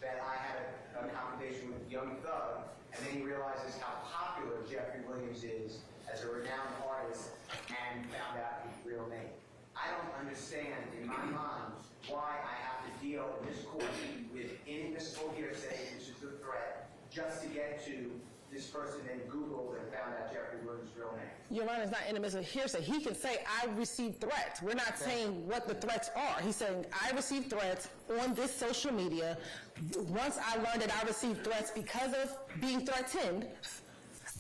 G: that I had a confrontation with Young Thug, and then he realizes how popular Jeffery Williams is as a renowned artist and found out his real name. I don't understand in my mind why I have to deal in this court with inadmissible hearsay, which is a threat, just to get to this person then Googled and found out Jeffery Williams' real name.
R: Your Honor, it's not inadmissible hearsay. He can say, I received threats. We're not saying what the threats are. He's saying, I received threats on this social media. Once I learned that I received threats because of being threatened,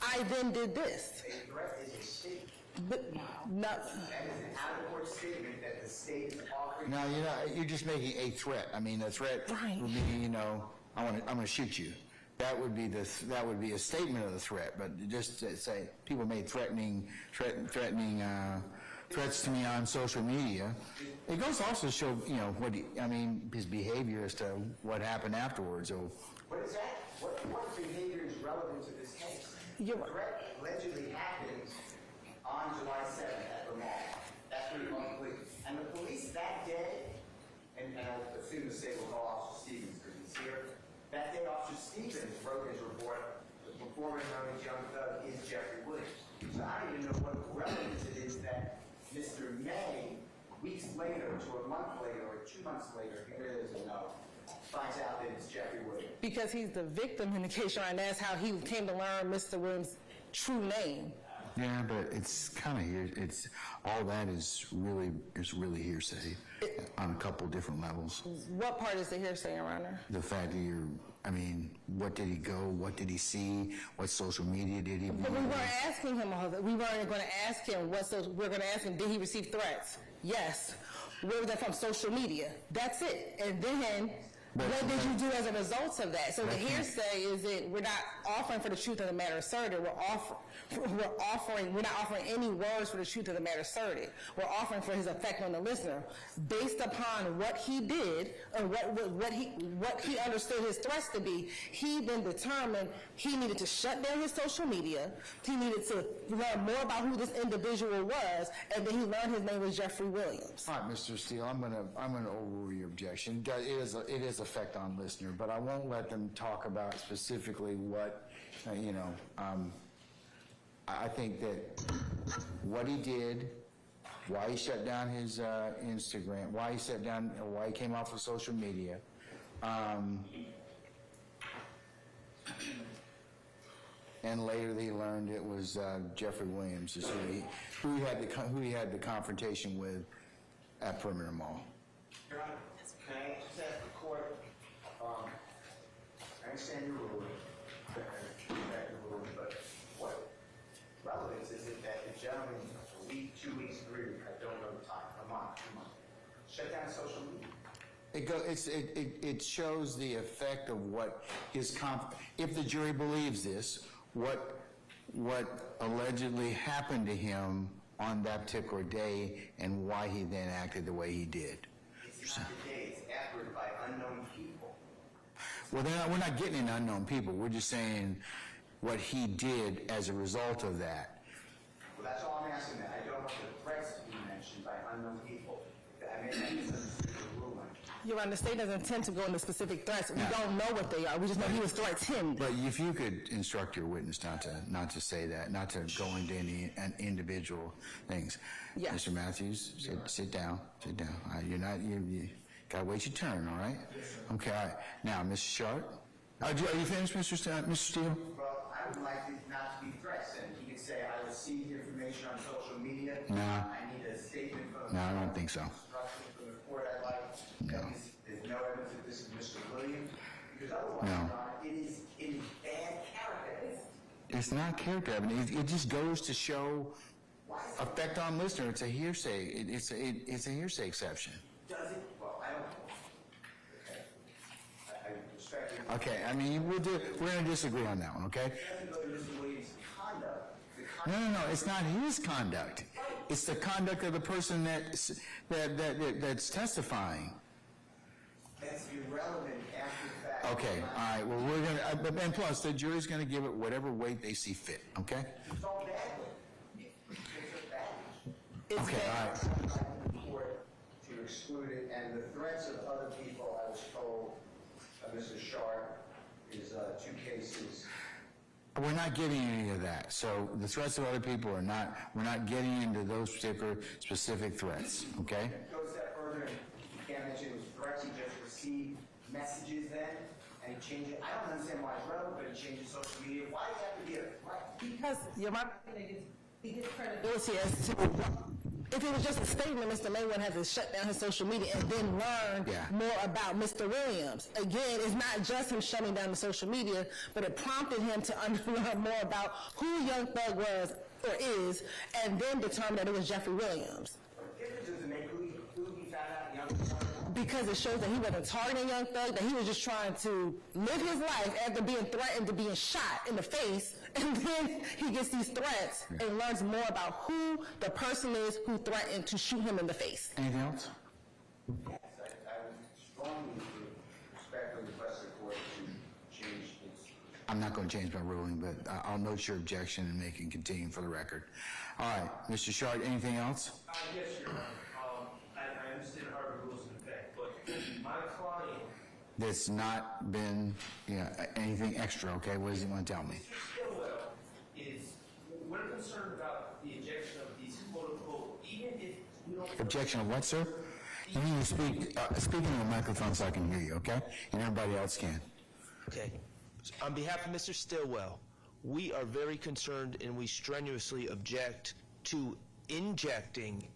R: I then did this.
G: A threat is a statement.
R: But, no.
G: That is an out-of-court statement that the state is offering.
F: No, you're just making a threat. I mean, a threat would be, I'm going to shoot you. That would be a statement of the threat. But just to say people made threatening threats to me on social media. It goes to also show his behavior as to what happened afterwards. So
G: What is that? What behavior is relevant to this case? The threat allegedly happens on July 7th at the mall. That's what he wants to believe. And the police that day, and I assume the state will call Officer Stevens because he's here. That day, Officer Stevens wrote his report. The performer known as Young Thug is Jeffery Williams. So I don't even know what relevance it is that Mr. May, weeks later, to a month later, or 2 months later, he really doesn't know, finds out that it's Jeffery Williams.
R: Because he's the victim in the case, and that's how he came to learn Mr. Williams' true name.
F: yeah, but it's kind of here. It's all that is really hearsay on a couple different levels.
R: What part is the hearsay, Your Honor?
F: The fact that what did he go? What did he see? What social media did he view?
R: But we weren't asking him all that. We weren't going to ask him we're going to ask him, did he receive threats? Yes. Where was that from? Social media. That's it. And then, what did you do as a result of that? So the hearsay is that we're not offering for the truth of the matter asserted. We're not offering any words for the truth of the matter asserted. We're offering for his effect on the listener based upon what he did and what he understood his threats to be. He then determined he needed to shut down his social media. He needed to learn more about who this individual was, and then he learned his name was Jeffery Williams.
F: All right, Mr. Steele, I'm gonna overrule your objection. It is effect on listener, but I won't let them talk about specifically what I think that what he did, why he shut down his Instagram, why he came off of social media. And later they learned it was Jeffery Williams is who he had the confrontation with at Perimeter Mall.
G: Your Honor, can I just ask the court, I understand your ruling, but what relevance is it that the gentleman, a week, 2 weeks, 3 weeks, I don't know the time, a month, 2 months, shut down social media?
F: It shows the effect of what if the jury believes this, what allegedly happened to him on that particular day and why he then acted the way he did.
G: It's not the day, it's afterward by unknown people.
F: Well, we're not getting into unknown people. We're just saying what he did as a result of that.
G: Well, that's all I'm asking that. I don't want the threats to be mentioned by unknown people. I may not misunderstood the ruling.
R: Your Honor, the state doesn't intend to go into specific threats. We don't know what they are. We just know he was threatened.
F: But if you could instruct your witness not to say that, not to go into any individual things.
R: Yes.
F: Mr. Matthews, sit down. You gotta wait your turn, all right? Okay, all right. Now, Mr. Sharp. Are you finished, Mr. Steele?
G: Well, I would like it not to be threats, and he could say, I received information on social media.
F: No.
G: I need a statement from
F: No, I don't think so.
G: instruction from the court. I'd like.
F: No.
G: There's no evidence of this Because otherwise,
F: No.
G: Your Honor, it is bad character.
F: It's not character evidence. It just goes to show effect on listener. It's a hearsay. It's a hearsay exception.
G: Does it? Well, I don't know. Okay. I respect it.
F: Okay, I mean, we're going to disagree on that one, okay?
G: It doesn't go to Mr. Williams' conduct.
F: No, it's not his conduct. It's the conduct of the person that's testifying.
G: That's irrelevant after the fact.
F: Okay, all right, well, we're going to, and plus, the jury's going to give it whatever weight they see fit, okay?
G: It's all badly. It's bad.
F: Okay, all right.
G: Court to exclude it, and the threats of other people, I was told, Mr. Sharp, is 2 cases.
F: We're not getting any of that. So the threats of other people we're not getting into those particular specific threats, okay?
G: It goes a step further, and you can't mention it was threats, he just received messages then, and he changed it. I don't understand why it's relevant, but he changes social media. Why do you have to be a threat?
R: Because your he gets credibility as to if it was just a statement, Mr. May would have to shut down his social media and then learn more about Mr. Williams. Again, it's not just him shutting down the social media, but it prompted him to learn more about who Young Thug was or is, and then determine that it was Jeffery Williams.
G: It doesn't make who he found out Young Thug.
R: Because it shows that he wasn't targeting Young Thug, that he was just trying to live his life after being threatened to being shot in the face, and then he gets these threats and learns more about who the person is who threatened to shoot him in the face.
F: Anything else?
G: Yes, I would strongly respectfully request the court to change its.
F: I'm not going to change my ruling, but I'll note your objection and make it continue for the record. All right, Mr. Shard, anything else?
B: Yes, Your Honor. I understand Harvard rules in effect, but my client.
F: That's not been, anything extra, okay? What does he want to tell me?
B: Stillwell is, we're concerned about the injection of these quote-unquote, even if we don't.
F: Objection of what, sir? You need to speak into the microphone so I can hear you, okay? And everybody else can.
K: Okay. On behalf of Mr. Stillwell, we are very concerned and we strenuously object to injecting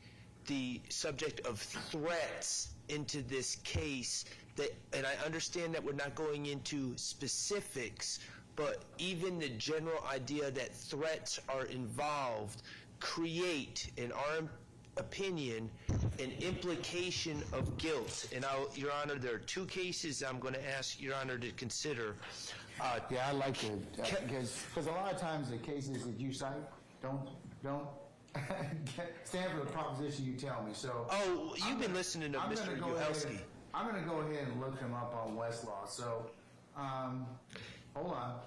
K: the subject of threats into this case. And I understand that we're not going into specifics, but even the general idea that threats are involved create, in our opinion, an implication of guilt. And Your Honor, there are 2 cases I'm going to ask Your Honor to consider.
F: I'd like to, because a lot of times the cases that you cite don't stand for the proposition you tell me. So
K: you've been listening to Mr. Uhelski.
F: I'm going to go ahead and look him up on Westlaw. So, hold on.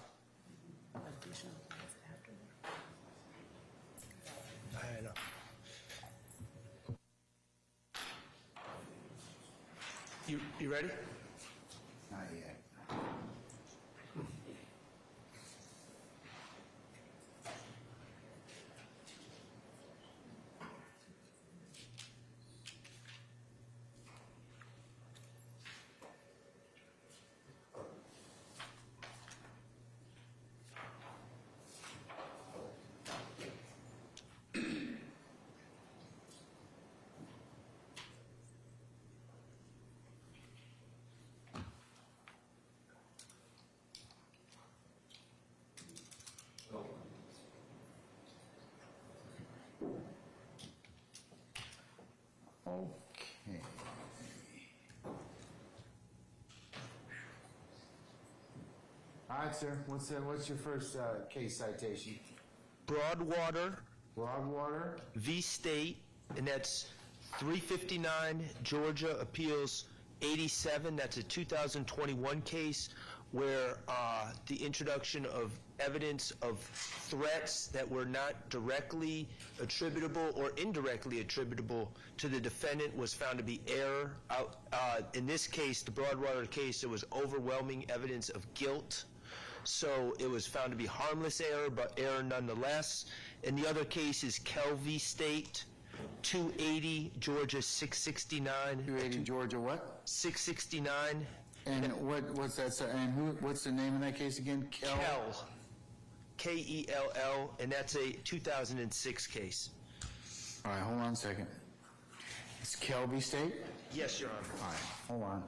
K: I know. You ready?
F: Not yet. Okay. All right, sir. What's your first case citation?
K: Broadwater v. State, and that's 359 Georgia Appeals 87. That's a 2021 case where the introduction of evidence of threats that were not directly attributable or indirectly attributable to the defendant was found to be error. In this case, the Broadwater case, there was overwhelming evidence of guilt. So it was found to be harmless error, but error nonetheless. And the other case is Kelvey State, 280 Georgia 669.
F: 280 Georgia what?
K: 669.
F: And what's that? And what's the name of that case again?
K: Kell. Kell, and that's a 2006 case.
F: All right, hold on a second. It's Kelvey State?
K: Yes, Your Honor.
F: All right, hold on.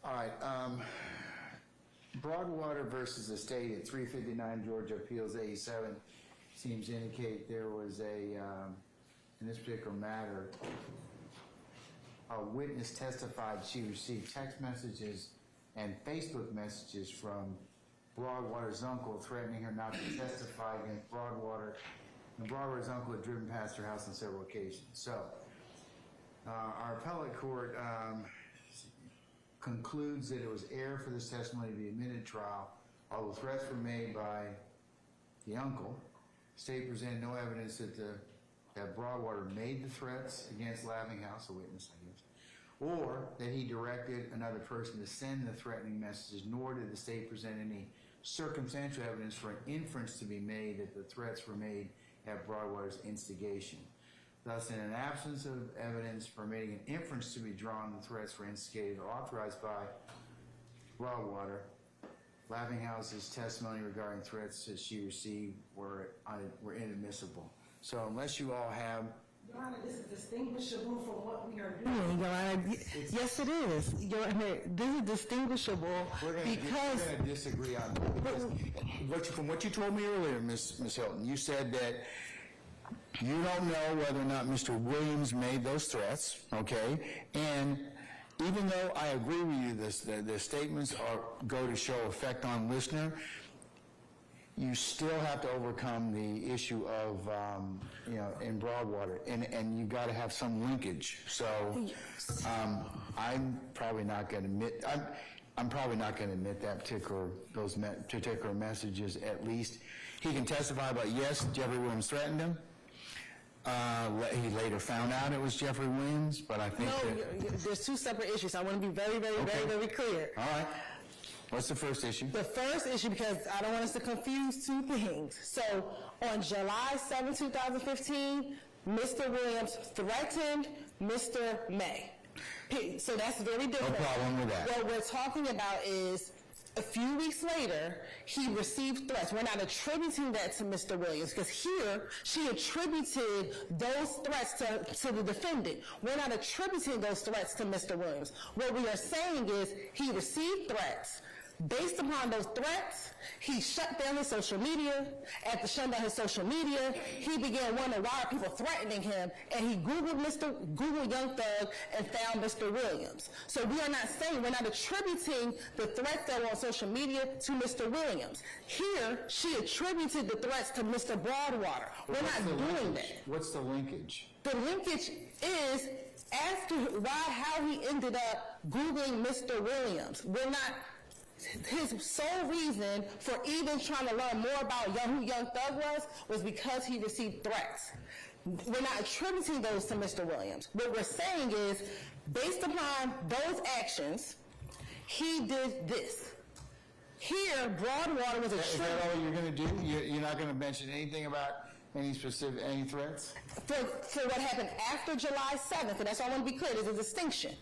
F: All right, Broadwater versus the state at 359 Georgia Appeals 87 seems to indicate there was a, in this particular matter, a witness testified she received text messages and Facebook messages from Broadwater's uncle threatening her not to testify against Broadwater, and Broadwater's uncle had driven past her house on several occasions. So, our appellate court concludes that it was error for this testimony to be admitted to trial, although threats were made by the uncle. State presented no evidence that Broadwater made the threats against Laughinghouse, a witness, I guess, or that he directed another person to send the threatening messages, nor did the state present any circumstantial evidence for an inference to be made that the threats were made at Broadwater's instigation. Thus, in an absence of evidence permitting an inference to be drawn, the threats were instigated or authorized by Broadwater. Laughingouse's testimony regarding threats that she received were inadmissible. So unless you all have...
R: Your Honor, this is distinguishable from what we are doing, Your Honor. Yes, it is. Your Honor, this is distinguishable because...
F: We're going to disagree on that. From what you told me earlier, Ms. Hilton, you said that you don't know whether or not Mr. Williams made those threats, okay? And even though I agree with you, the statements go to show effect on listener, you still have to overcome the issue of, in Broadwater, and you got to have some linkage. So I'm probably not going to admit. I'm probably not going to admit that those particular messages. At least he can testify about yes, Jeffery Williams threatened him. He later found out it was Jeffery Williams, but I think
R: there's two separate issues. I want to be very, very, very, very clear.
F: All right. What's the first issue?
R: The first issue, because I don't want us to confuse two things. So on July 7, 2015, Mr. Williams threatened Mr. May. So that's very different.
F: No problem with that.
R: What we're talking about is a few weeks later, he received threats. We're not attributing that to Mr. Williams, because here, she attributed those threats to the defendant. We're not attributing those threats to Mr. Williams. What we are saying is he received threats. Based upon those threats, he shut down his social media. After shutting down his social media, he began wondering why are people threatening him, and he Googled Young Thug and found Mr. Williams. So we are not saying, we're not attributing the threats that were on social media to Mr. Williams. Here, she attributed the threats to Mr. Broadwater. We're not doing that.
F: What's the linkage?
R: The linkage is how he ended up Googling Mr. Williams. We're not... His sole reason for even trying to learn more about who Young Thug was because he received threats. We're not attributing those to Mr. Williams. What we're saying is, based upon those actions, he did this. Here, Broadwater was
F: Is that all you're going to do? You're not going to mention anything about any threats?
R: For what happened after July 7th, and that's all I want to be clear, there's a distinction.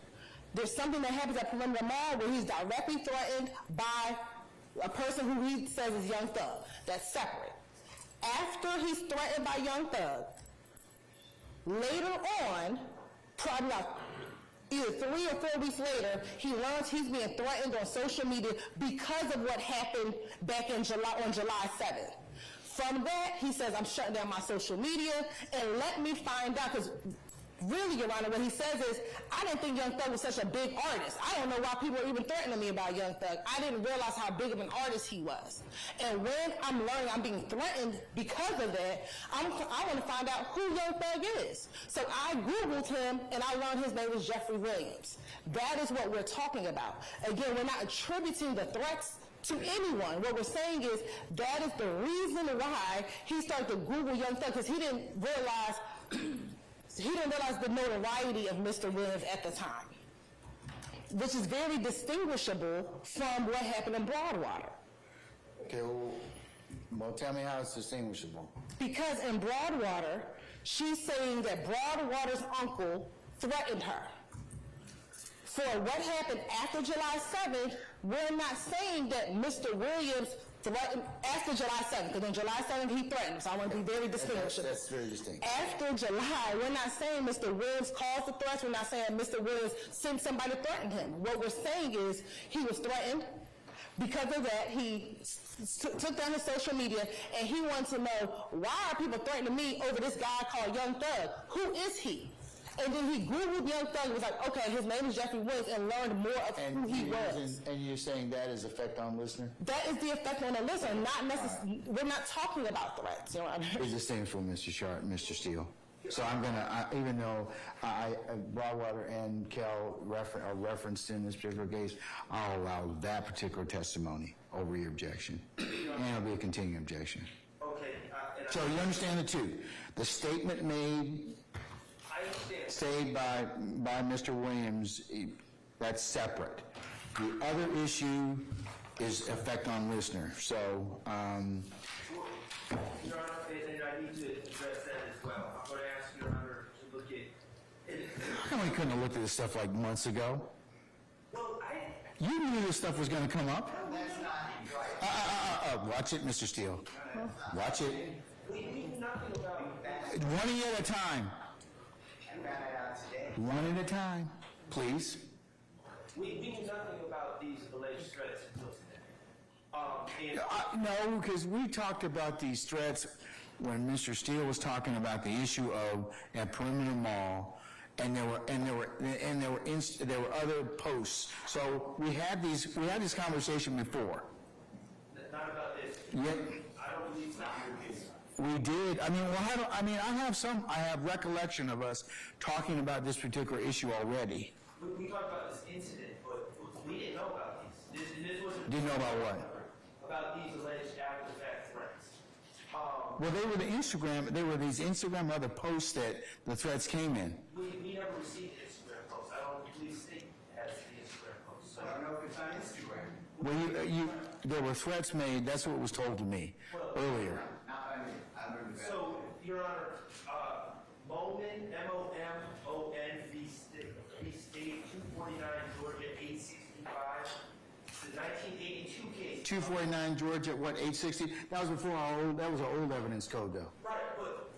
R: There's something that happens at Perimeter Mall where he's directly threatened by a person who he says is Young Thug. That's separate. After he's threatened by Young Thug, later on, probably like either 3 or 4 weeks later, he learns he's being threatened on social media because of what happened back on July 7th. From that, he says, I'm shutting down my social media, and let me find out, because really, Your Honor, what he says is, I didn't think Young Thug was such a big artist. I don't know why people are even threatening me about Young Thug. I didn't realize how big of an artist he was. And when I'm learning I'm being threatened because of that, I want to find out who Young Thug is. So I Googled him, and I learned his name was Jeffery Williams. That is what we're talking about. Again, we're not attributing the threats to anyone. What we're saying is that is the reason why he started to Google Young Thug, because he didn't realize the notoriety of Mr. Williams at the time, which is very distinguishable from what happened in Broadwater.
F: Okay, well, tell me how it's distinguishable.
R: Because in Broadwater, she's saying that Broadwater's uncle threatened her. For what happened after July 7th, we're not saying that Mr. Williams After July 7th, because on July 7th he threatened, so I want to be very distinguished.
F: That's very distinct.
R: After July, we're not saying Mr. Williams caused the threats. We're not saying Mr. Williams sent somebody to threaten him. What we're saying is he was threatened. Because of that, he took down his social media, and he wants to know, why are people threatening me over this guy called Young Thug? Who is he? And then he Googled Young Thug and was like, okay, his name is Jeffery Williams, and learned more of who he was.
F: And you're saying that is effect on listener?
R: That is the effect on the listener, not necessarily, we're not talking about threats. You know what I mean?
F: Is distinguishable, Mr. Sharp, Mr. Steele. So I'm gonna, even though Broadwater and Kel are referenced in this particular case, I'll allow that particular testimony over your objection. And it'll be a continuing objection.
G: Okay.
F: So you understand the two. The statement made, say by Mr. Williams, that's separate. The other issue is effect on listener. So,
G: Your Honor, and I need to address that as well. I'm going to ask Your Honor to look at.
F: how come we couldn't have looked at this stuff like months ago?
G: Well,
F: You knew this stuff was going to come up.
G: that's not right.
F: Watch it, Mr. Steele. Watch it.
G: We knew nothing about
F: One at a time.
G: I found that out today.
F: One at a time, please.
G: We knew nothing about these alleged threats until today.
F: No, because we talked about these threats when Mr. Steele was talking about the issue of at Perimeter Mall, and there were other posts. So we had this conversation before.
G: Not about this.
F: Yeah.
G: I don't believe it's not your case.
F: We did. I have recollection of us talking about this particular issue already.
G: We talked about this incident, but we didn't know about these. This wasn't.
F: Didn't know about what?
G: About these alleged after-the-fact threats.
F: Well, they were these Instagram other posts that the threats came in.
G: We never received the Instagram post. I don't believe the state has the Instagram post. So I don't know if it's on Instagram.
F: Well, there were threats made. That's what was told to me earlier.
G: So, Your Honor, Momon, M-O-M-O-N, v. State, 249 Georgia, 865. It's the 1982 case.
F: 249 Georgia, what, 860? That was before that was an old evidence code, though.
G: Right, but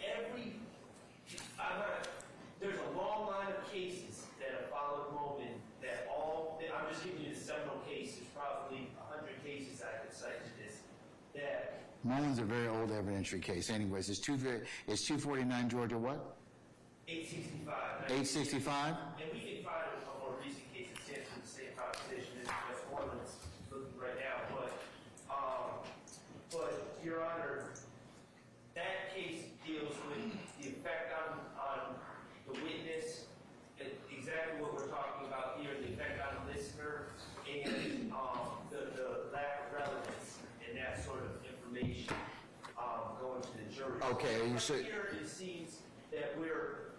G: there's a long line of cases that have followed Momon I'm just giving you the seminal cases, probably 100 cases I could cite to this, that
F: Momon's a very old evidentiary case. Anyways, it's 249 Georgia what?
G: 865.
F: 865?
G: And we can find a more recent case that stands for the same proposition as one that's looking right now. But Your Honor, that case deals with the effect on the witness, exactly what we're talking about here, the effect on the listener, and the lack of relevance and that sort of information going to the jury.
F: Okay, you said
G: here it seems that we're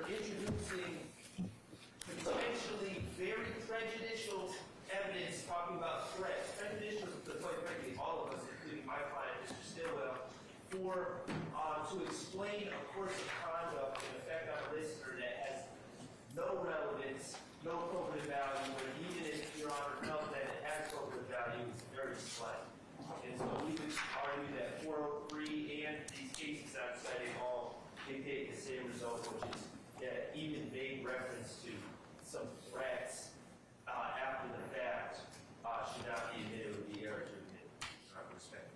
G: introducing potentially very prejudicial evidence talking about threats, prejudicial to quite frankly all of us, including my client, Mr. Stillwell, to explain a course of conduct and effect on a listener that has no relevance, no probative value, or even if Your Honor felt that it has probative value, it's very slight. And so we would argue that 403 and these cases I'm citing all dictate the same result, which is that even vague reference to some threats after the fact should not be admitted, would be error to admit, respectively.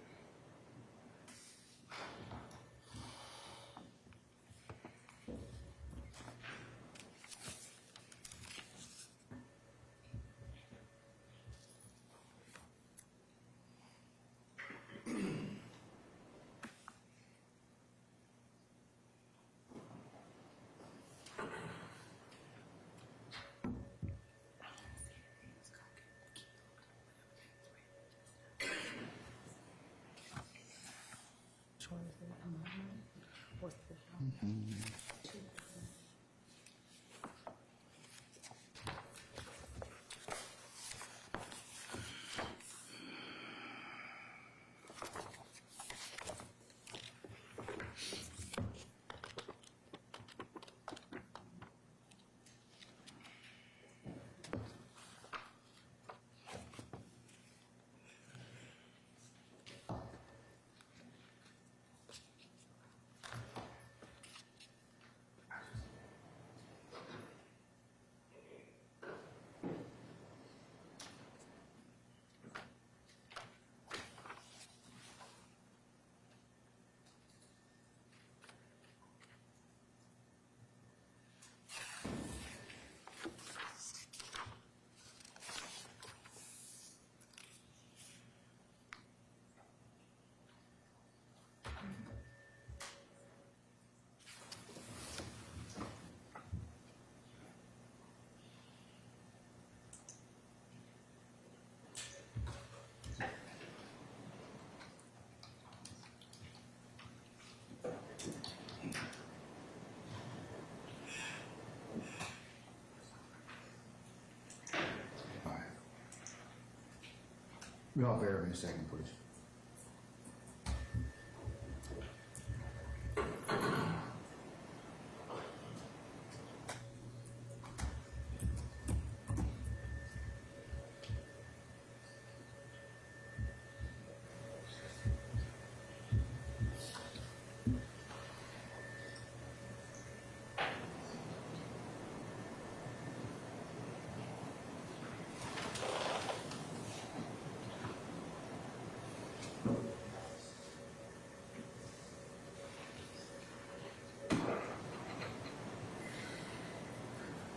F: We all bear in a second, please.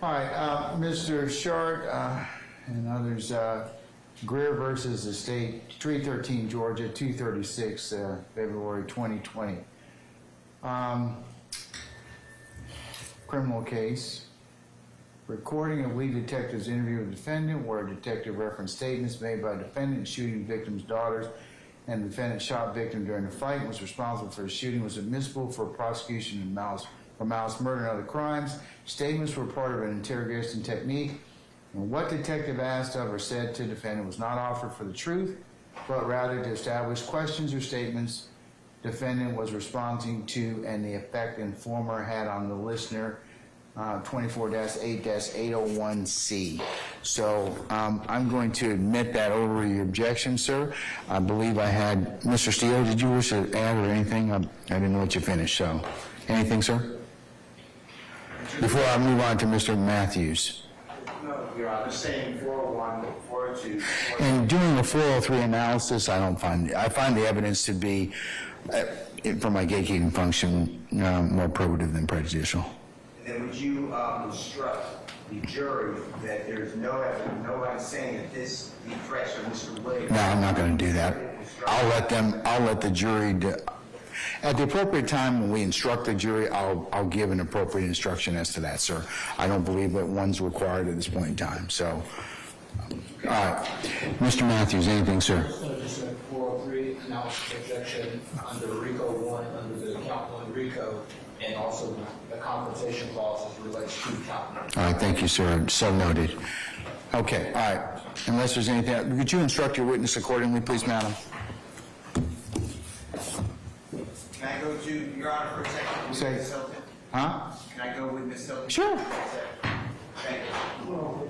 F: All right, Mr. Short and others, Greer versus the State, 313 Georgia, 236, February 2020. Criminal case. Recording of lead detective's interview with defendant, where detective referenced statements made by defendant in shooting victim's daughters, and the defendant shot victim during the fight and was responsible for the shooting, was admissible for prosecution of malice murder and other crimes. Statements were part of an interrogation technique, and what detective asked of or said to defendant was not offered for the truth, but rather to establish questions or statements defendant was responding to and the effect informer had on the listener, 24-8-801C. So I'm going to admit that over your objection, sir. I believe I had, Mr. Steele, did you wish to add or anything? I didn't let you finish, so. Anything, sir? Before I move on to Mr. Matthews.
G: No, Your Honor, saying 401, 402.
F: In doing the 403 analysis, I find the evidence to be, from my gatekeeping function, more probative than prejudicial.
G: And then would you instruct the jury that there's no evidence, nobody saying that the threats of Mr. Williams?
F: No, I'm not going to do that. I'll let the jury at the appropriate time when we instruct the jury, I'll give an appropriate instruction as to that, sir. I don't believe that one's required at this point in time, so. All right. Mr. Matthews, anything, sir?
D: Just a 403 analysis objection under RICO 1, under the count 1 RICO, and also the compensation clause as relates to count 1.
F: All right, thank you, sir. So noted. Okay, all right. Unless there's anything, could you instruct your witness accordingly, please, madam?
G: Can I go to Your Honor for a second? With Ms. Hilton?
F: Huh?
G: Can I go with Ms. Hilton?
F: Sure.
G: Thank you.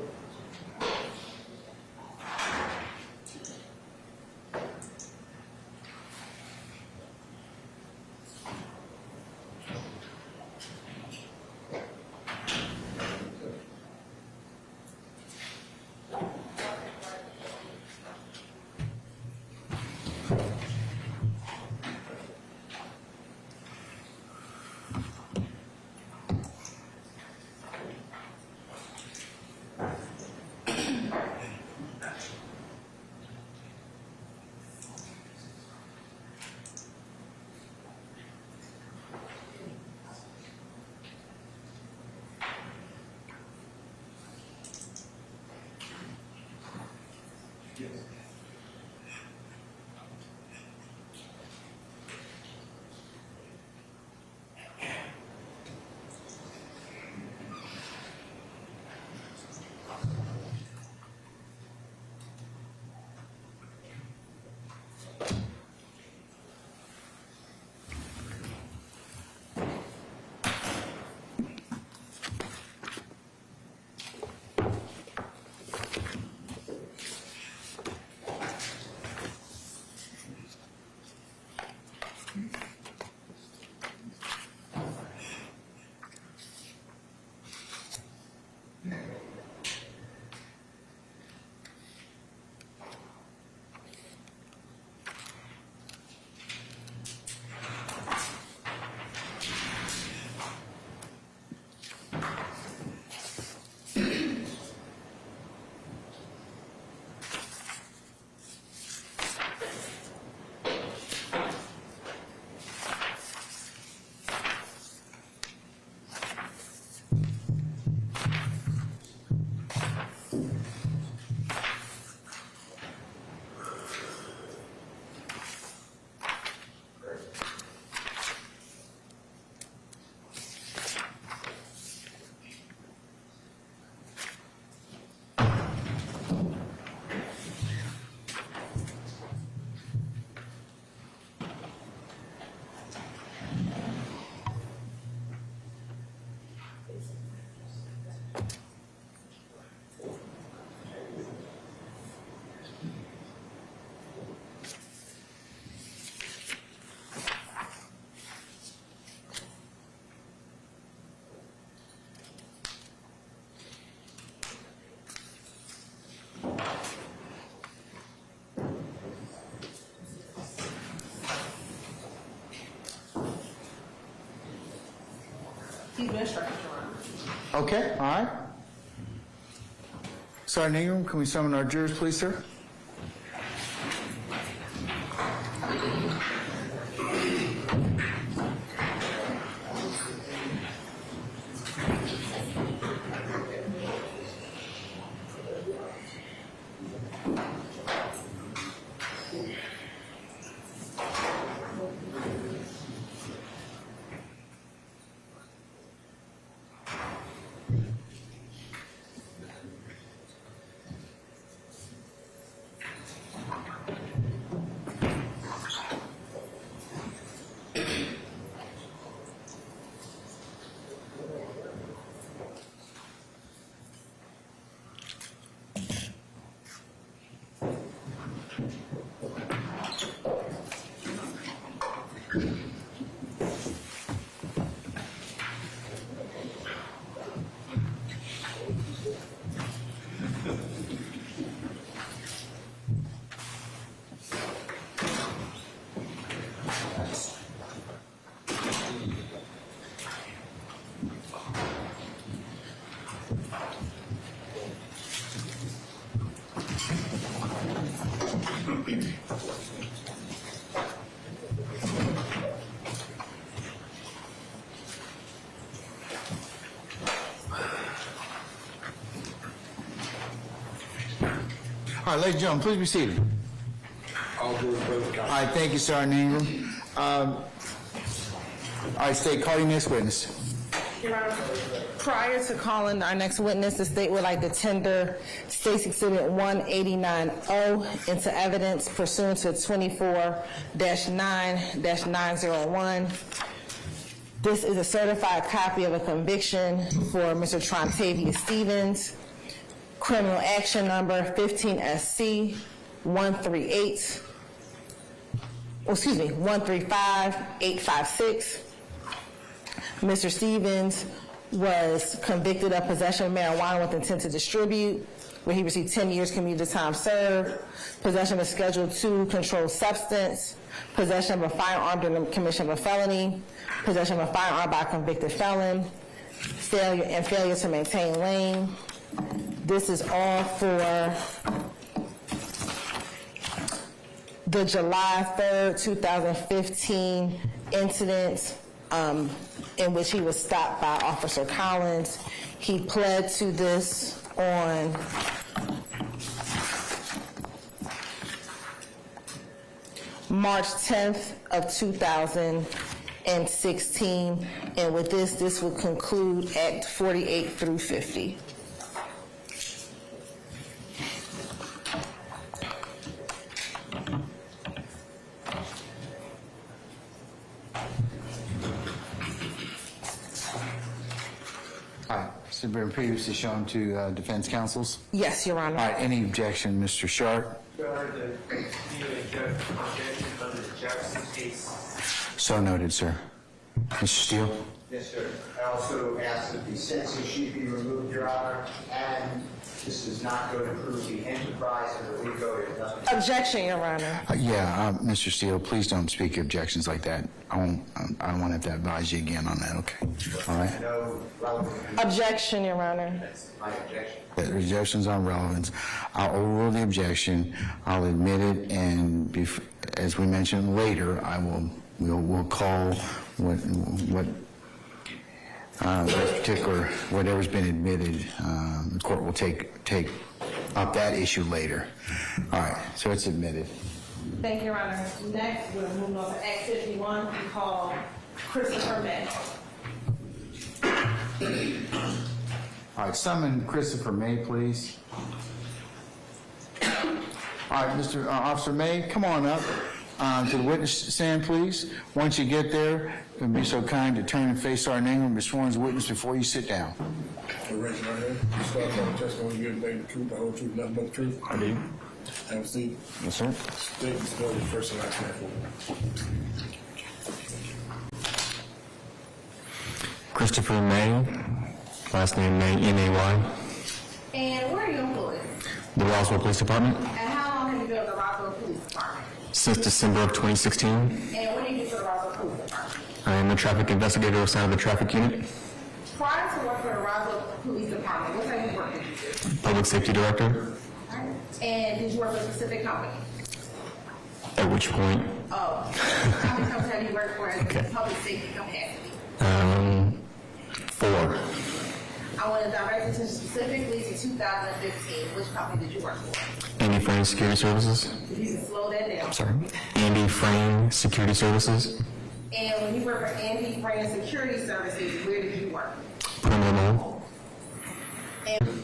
H: He's been instructed, Your Honor.
F: Okay, all right. Sergeant Ingram, can we summon our jurors, please, sir? All right, ladies and gentlemen, please be seated.
A: All
F: right, thank you, Sergeant Ingram. All right, State, call your next witness.
R: Your Honor, prior to calling our next witness, the state would like to tender State's Exhibit 189O into evidence pursuant to 24-9-901. This is a certified copy of a conviction for Mr. Trontavious Stevens, criminal action number 15SC 135856. Mr. Stevens was convicted of possession of marijuana with intent to distribute, where he received 10 years commuted time served, possession of a Schedule II controlled substance, possession of a firearm during the commission of a felony, possession of a firearm by a convicted felon, failure to maintain lane. This is all for the July 3rd, 2015 incident in which he was stopped by Officer Collins. He pled to this on March 10th of 2016, and with this would conclude Act 48 through 50.
F: Has it been previously shown to defense counsels?
R: Yes, Your Honor.
F: All right, any objection, Mr. Sharp?
B: Your Honor, the objection under the Jefferson case.
F: So noted, sir. Mr. Steele?
G: Yes, sir. I also ask that the sentencing sheet be removed, Your Honor, and this is not going to prove the enterprise of the RICO.
R: Objection, Your Honor.
F: Mr. Steele, please don't speak your objections like that. I don't want to have to advise you again on that, okay? All right?
R: Objection, Your Honor.
G: My objection.
F: The objection's on relevance. I'll overrule the objection. I'll admit it, and as we mentioned later, we'll call what particular, whatever's been admitted, the court will take up that issue later. All right, so it's admitted.
H: Thank you, Your Honor. Next, we're moving on to Act 51, we call Christopher May.
F: All right, summon Christopher May, please. All right, Mr. Officer May, come on up to the witness stand, please. Once you get there, be so kind to turn and face Sergeant Ingram and be sworn as a witness before you sit down.
A: Raise your right hand. You swear upon the testimony you give today the truth, the whole truth, nothing but the truth?
F: I do.
A: Have a seat.
F: Yes, sir.
A: State and spell your first and last name for me.
S: Christopher May, last name May, M-A-Y,
H: And where are you employed?
S: the Roswell Police Department,
H: And how long have you been with the Roswell Police Department?
S: since December of 2016.
H: And what do you do for the Roswell Police Department?
S: I am a traffic investigator assigned to the traffic unit.
H: Prior to working for the Roswell Police Department, what type of work did you do?
S: Public Safety Director.
H: And did you work for a specific company?
S: At which point?
H: Oh, how many companies have you worked for in public safety capacity?
S: 4.
H: I want to direct attention specifically to 2015. Which company did you work for?
S: Andy Frame Security Services.
H: If you can slow that down.
S: Sorry. Andy Frame Security Services.
H: And when you work for Andy Brand Security Services, where did you work?
S: Perimeter Mall.
H: And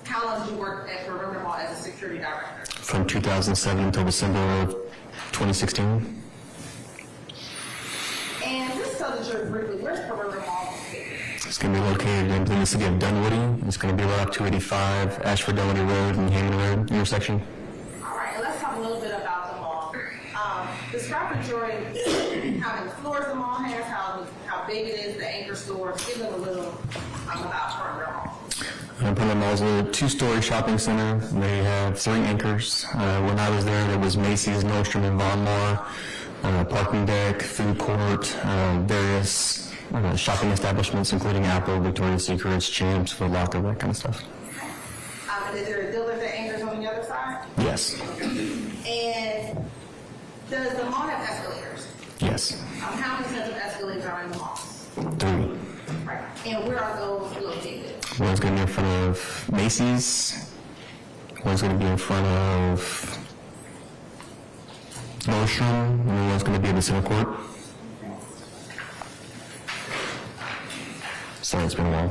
H: how long did you work at Perimeter Mall as a security director?
S: From 2007 until December of 2016.
H: And just tell the jury briefly, where's Perimeter Mall located?
S: It's going to be located in the city of Dunwoody. It's going to be right off 285 Ashford Dunwoody Road and Hammond Road intersection.
H: All right, and let's talk a little bit about the mall. Describe the jury how many floors the mall has, how big it is, the anchor stores. Give them a little about Perimeter Mall.
S: Perimeter Mall is a 2-story shopping center. They have 3 anchors. When I was there was Macy's, Nordstrom, and Von Maur, parking deck, food court, various shopping establishments, including Apple, Victoria's Secrets, Champs, Foot Locker, that kind of stuff.
H: And is there a dealer that anchors on the other side?
S: Yes.
H: And does the mall have escalators?
S: Yes.
H: How many sets of escalators are in the mall?
S: 3.
H: Right. And where are those located?
S: One's going to be in front of Macy's. One's going to be in front of Nordstrom. And one's going to be in the center court. Sorry, it's been long.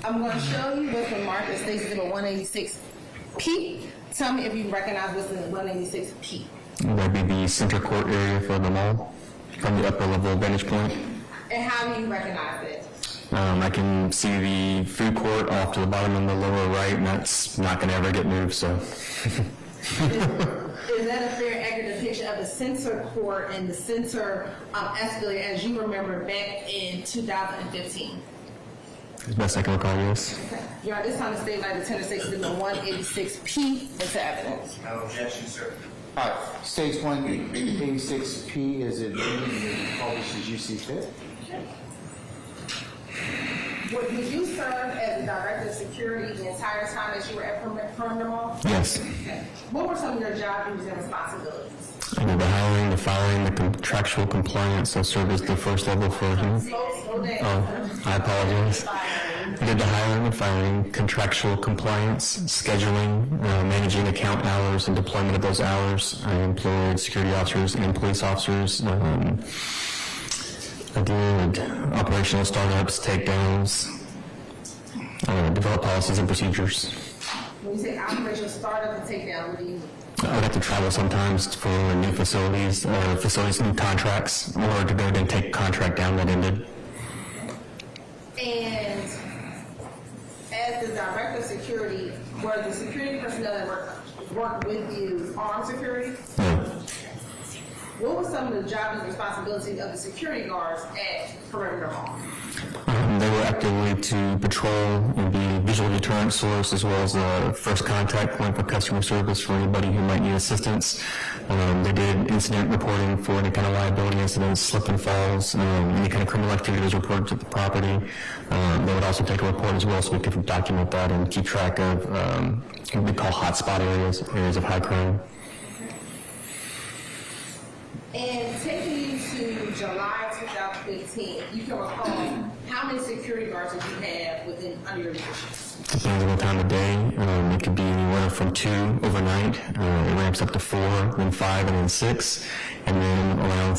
H: I'm going to show you what's been marked as State Exhibit 186P. Tell me if you recognize what's in the 186P.
S: That'd be the center court area for the mall, from the upper level vantage point.
H: And how do you recognize it?
S: I can see the food court off to the bottom in the lower right, and that's not going to ever get moved, so.
H: Is that a fair, accurate depiction of the center court and the center escalator as you remember back in 2015?
S: As best I can recall, yes.
H: Okay. Your Honor, this time the state like the Tennessee Exhibit 186P into evidence.
G: No objection, sir.
D: All right, Stage 186P is adjourned and published as you see fit.
H: Did you serve as the director of security the entire time that you were at Perimeter Mall?
S: Yes.
H: Okay. What were some of your job duties and responsibilities?
S: I did the hiring, the filing, the contractual compliance. I served as the first level for him.
H: Slow down.
S: Oh, I apologize. I did the hiring and filing, contractual compliance, scheduling, managing account hours and deployment of those hours. I employed security officers and police officers. I did operational startups, takedowns, developed policies and procedures.
H: When you say operational startup and takedown, what do you mean?
S: I would have to travel sometimes for new facilities, new contracts, or to go and take a contract down that ended.
H: And as the director of security, were the security personnel that worked with you armed security?
S: No.
H: What were some of the jobs and responsibilities of the security guards at Perimeter Mall?
S: They were actively to patrol and be visual deterrent source, as well as a first contact point for customer service for anybody who might need assistance. They did incident reporting for any kind of liability incidents, slip and falls, any kind of criminal activity was reported to the property. They would also take a report as well, so we could document that and keep track of what we call hotspot areas of high crime.
H: And taking you to July 2015, you can recall how many security guards did you have under your leadership?
S: Depends on the time of day. It could be anywhere from 2 overnight. It ramps up to 4, then 5, and then 6. And then around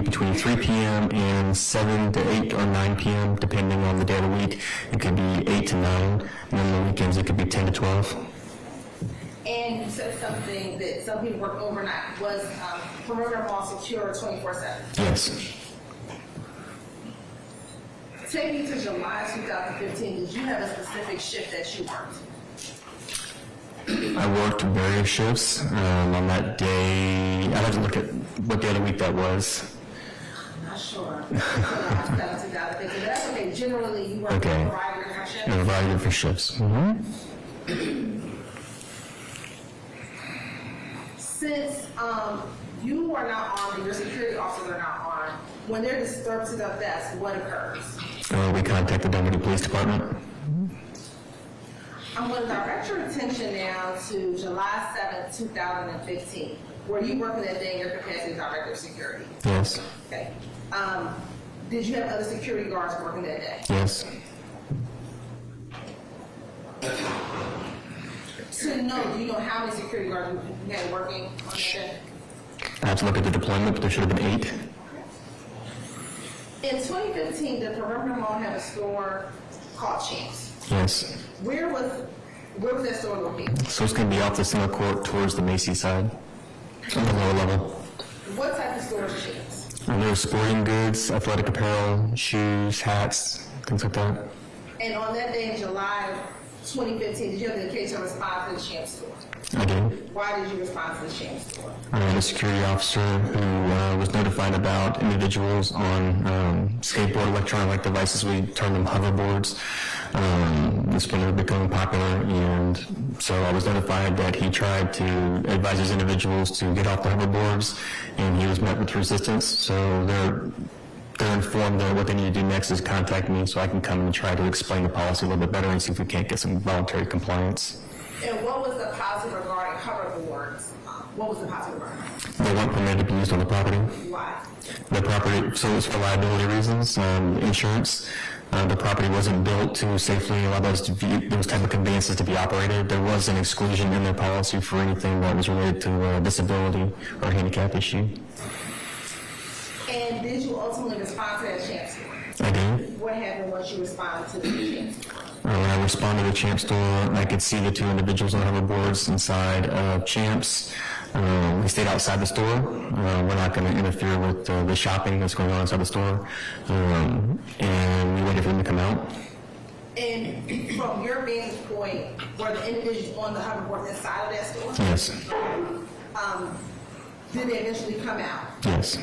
S: between 3 p.m. and 7 to 8 or 9 p.m., depending on the day of the week, it could be 8 to 9. And then on the weekends, it could be 10 to 12.
H: And you said something that some people work overnight. Was Perimeter Mall secure 24/7?
S: Yes.
H: Take me to July 2015. Did you have a specific shift that you worked?
S: I worked various shifts. On that day, I'd have to look at what day of the week that was.
H: I'm not sure. That's okay. Generally, you work a variety of different shifts?
S: A variety of different shifts. Mm-hmm.
H: Since you are not armed and your security officers are not When there are disturbances of death, what occurs?
S: We contact the Dunwoody Police Department.
H: I'm going to direct your attention now to July 7th, 2015. Were you working that day in your capacity as director of security?
S: Yes.
H: Okay. Did you have other security guards working that day?
S: Yes.
H: To know, do you know how many security guards you had working on that day?
S: I have to look at the deployment, but there should have been 8.
H: In 2015, did Perimeter Mall have a store called Chemist?
S: Yes.
H: Where was that store located?
S: So it's going to be off the center court towards the Macy's side, on the lower level.
H: What type of store is Chemist?
S: And there's sporting goods, athletic apparel, shoes, hats, things like that.
H: And on that day in July of 2015, did you have the occasion to respond to the Chemist store?
S: I did.
H: Why did you respond to the Chemist store?
S: I had a security officer who was notified about individuals on skateboard electronic devices. We term them hoverboards. It's been becoming popular, and so I was notified that he tried to advise his individuals to get off the hoverboards, and he was met with resistance. So they're informed that what they need to do next is contact me so I can come and try to explain the policy a little bit better and see if we can't get some voluntary compliance.
H: And what was the policy regarding hoverboards? What was the policy regarding?
S: They weren't permitted to be used on the property.
H: Why?
S: The property, so it's for liability reasons, insurance. The property wasn't built to safely allow those type of conveyances to be operated. There was an exclusion in their policy for anything that was related to disability or handicap issue.
H: And did you ultimately respond to that Champ store?
S: I did.
H: What happened once you responded to the Champ store?
S: When I responded to the Champ store, I could see the 2 individuals on hoverboards inside of Champs. We stayed outside the store. We're not going to interfere with the shopping that's going on inside the store. And we waited for them to come out.
H: And from your vantage point, were the individuals on the hoverboard inside of that store?
S: Yes.
H: Did they eventually come out?
S: Yes.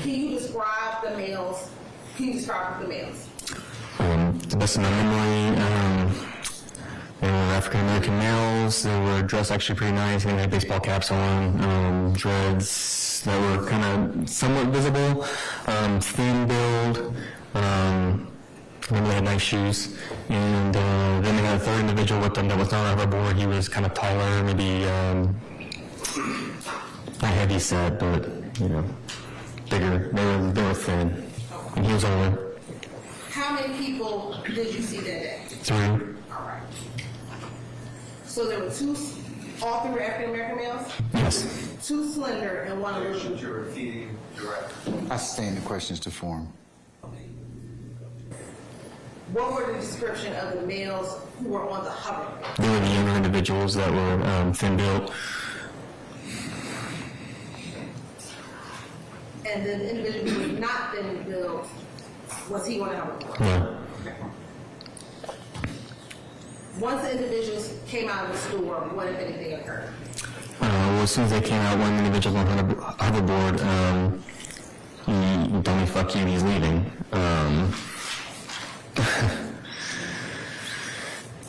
H: Can you describe the males? Can you describe the males?
S: To the best of my memory, they were African-American males. They were dressed actually pretty nice. They had baseball caps on, dreads that were kind of somewhat visible, thin build. They had nice shoes. And then they had a third individual with them that was not on a hoverboard. He was kind of taller, maybe not heavy set, but, bigger. They were thin. And he was older.
H: How many people did you see that day?
S: 3.
H: All right. So there were 2, all 3 were African-American males?
S: Yes.
H: 2 slender and 1 little.
G: You're repeating directly.
F: I sustain the questions to form.
H: What were the description of the males who were on the hoverboard?
S: They were the younger individuals that were thin built.
H: And then the individual who was not thin built, was he on a hoverboard?
S: No.
H: Once the individuals came out of the store, what if anything occurred?
S: Well, as soon as they came out, one individual on a hoverboard, he told me, "Fuck you," he's leaving.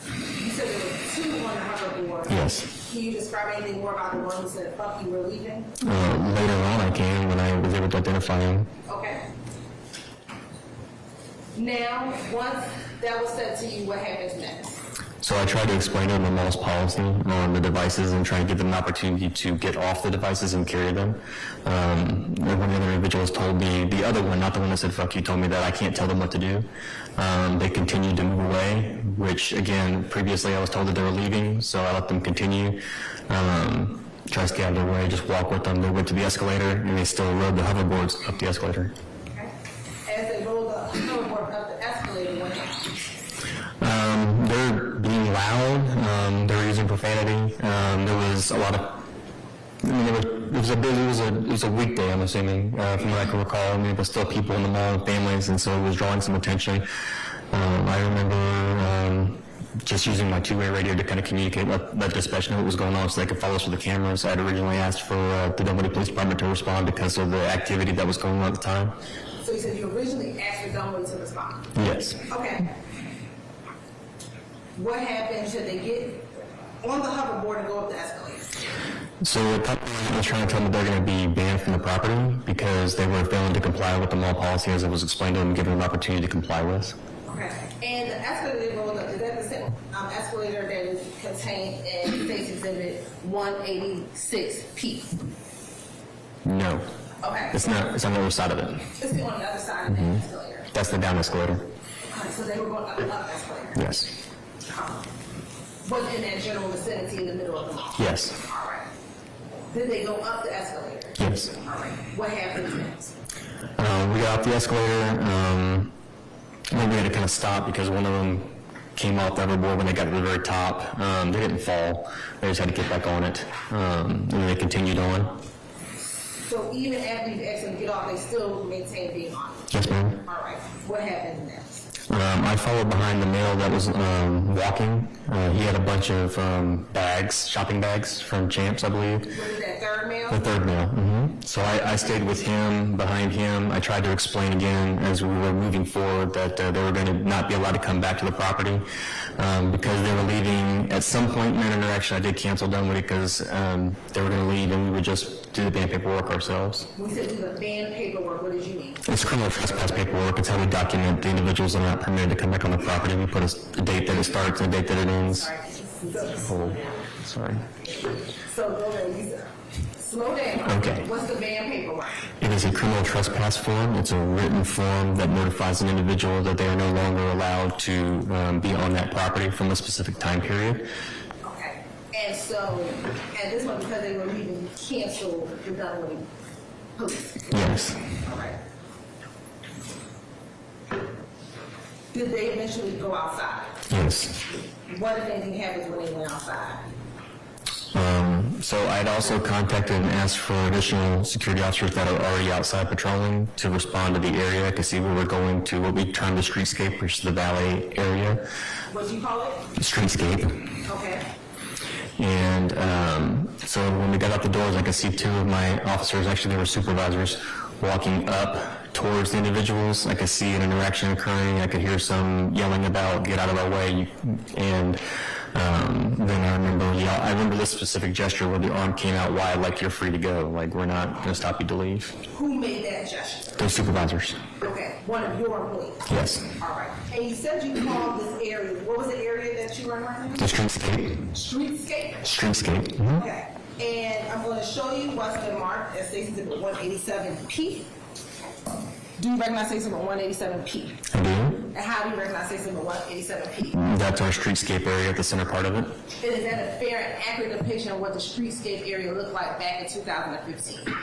H: You said there were 2 on the hoverboard.
S: Yes.
H: Can you describe anything more about the one who said, "Fuck you, we're leaving"?
S: Later on, I came when I was able to identify him.
H: Okay. Now, once that was said to you, what happens next?
S: So I tried to explain to them the mall's policy on the devices and try to give them an opportunity to get off the devices and carry them. And one of the other individuals told me, the other one, not the one that said "fuck you," told me that I can't tell them what to do. They continued to move away, which again, previously I was told that they were leaving, so I let them continue. Try to get out of their way, just walk with them. They went to the escalator and they still rode the hoverboards up the escalator.
H: Okay. As they rolled the hoverboard up the escalator, what happened?
S: They're being loud. They were using profanity. There was a lot of. I mean, it was a weekday. I'm assuming, from what I can recall. I mean, there was still people in the mall and families, and so it was drawing some attention. I remember just using my 2-way radio to kind of communicate, let dispatch know what was going on, so they could follow us with the cameras. I had originally asked for the Dunwoody Police Department to respond because of the activity that was going on at the time.
H: So you said you originally asked for Dunwoody to respond?
S: Yes.
H: Okay. What happened? Should they get on the hoverboard and go up the escalator?
S: So the company was trying to tell them they're going to be banned from the property because because they were failing to comply with the mall policy as it was explained to them, given an opportunity to comply with.
H: Okay. And the escalator they rolled up, is that the same escalator that is contained in State's Exhibit 186P?
S: No.
H: Okay.
S: It's not. It's on the other side of it.
H: It's on the other side of the escalator.
S: That's the down escalator.
H: Okay, so they were going up the escalator.
S: Yes.
H: Was in that general vicinity in the middle of the mall?
S: Yes.
H: All right. Did they go up the escalator?
S: Yes.
H: All right. What happened next?
S: We got off the escalator. Then we had to kind of stop because one of them came off the hoverboard when they got to the very top. They didn't fall. They just had to get back on it. And then they continued on.
H: So even after you asked them to get off, they still maintained being on it?
S: Yes, ma'am.
H: All right. What happened next?
S: I followed behind the male that was walking. He had a bunch of bags, shopping bags from Champs, I believe.
H: Was it that third male?
S: The third male. So I stayed with him, behind him. I tried to explain again as we were moving forward that they were going to not be allowed to come back to the property because they were leaving. At some point in that interaction, I did cancel Dunwoody because they were going to leave and we would just do the ban paperwork ourselves.
H: We said do the ban paperwork. What did you mean?
S: It's criminal trespass paperwork. It's how we document the individuals that are not permitted to come back on the property. We put a date that it starts and a date that it ends. Sorry.
H: So go ahead, Lisa. Slow down.
S: Okay.
H: What's the ban paperwork?
S: It is a criminal trespass form. It's a written form that notifies an individual that they are no longer allowed to be on that property from a specific time period.
H: Okay. And so, at this one, because they were leaving, you canceled the Dunwoody police?
S: Yes.
H: All right. Did they eventually go outside?
S: Yes.
H: What, if anything, happens when they went outside?
S: So I'd also contacted and asked for additional security officers that are already outside patrolling to respond to the area. I could see we were going to what we term the streetscape, which is the valet area.
H: What do you call it?
S: Streetscape.
H: Okay.
S: And so when we got out the doors, I could see two of my officers, actually they were supervisors, walking up towards the individuals. I could see an interaction occurring. I could hear some yelling about, get out of our way. And then I remember this specific gesture where the arm came out wide, like you're free to go. Like we're not going to stop you to leave.
H: Who made that gesture?
S: Those supervisors.
H: Okay. One of your employees?
S: Yes.
H: All right. And you said you called this area. What was the area that you were in right now?
S: The streetscape.
H: Streetscape?
S: Streetscape. Mm-hmm.
H: Okay. And I'm going to show you what's been marked as State's Exhibit 187P. Do you recognize State's Exhibit 187P?
S: I do.
H: And how do you recognize State's Exhibit 187P?
S: That's our streetscape area at the center part of it.
H: And is that a fair and accurate depiction of what the streetscape area looked like back in 2015?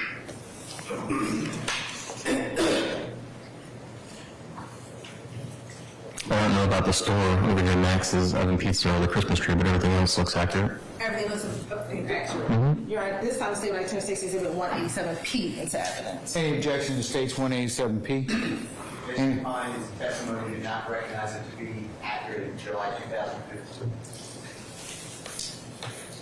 S: I don't know about the store over here, Max's Oven Pizza or the Christmas tree, but everything else looks accurate.
H: Everything looks accurate. You're right. This time the state would like to turn State's Exhibit 187P into evidence.
F: Any objection to State's 187P?
G: Mr. Pine, his testimony did not recognize it to be accurate in July 2015.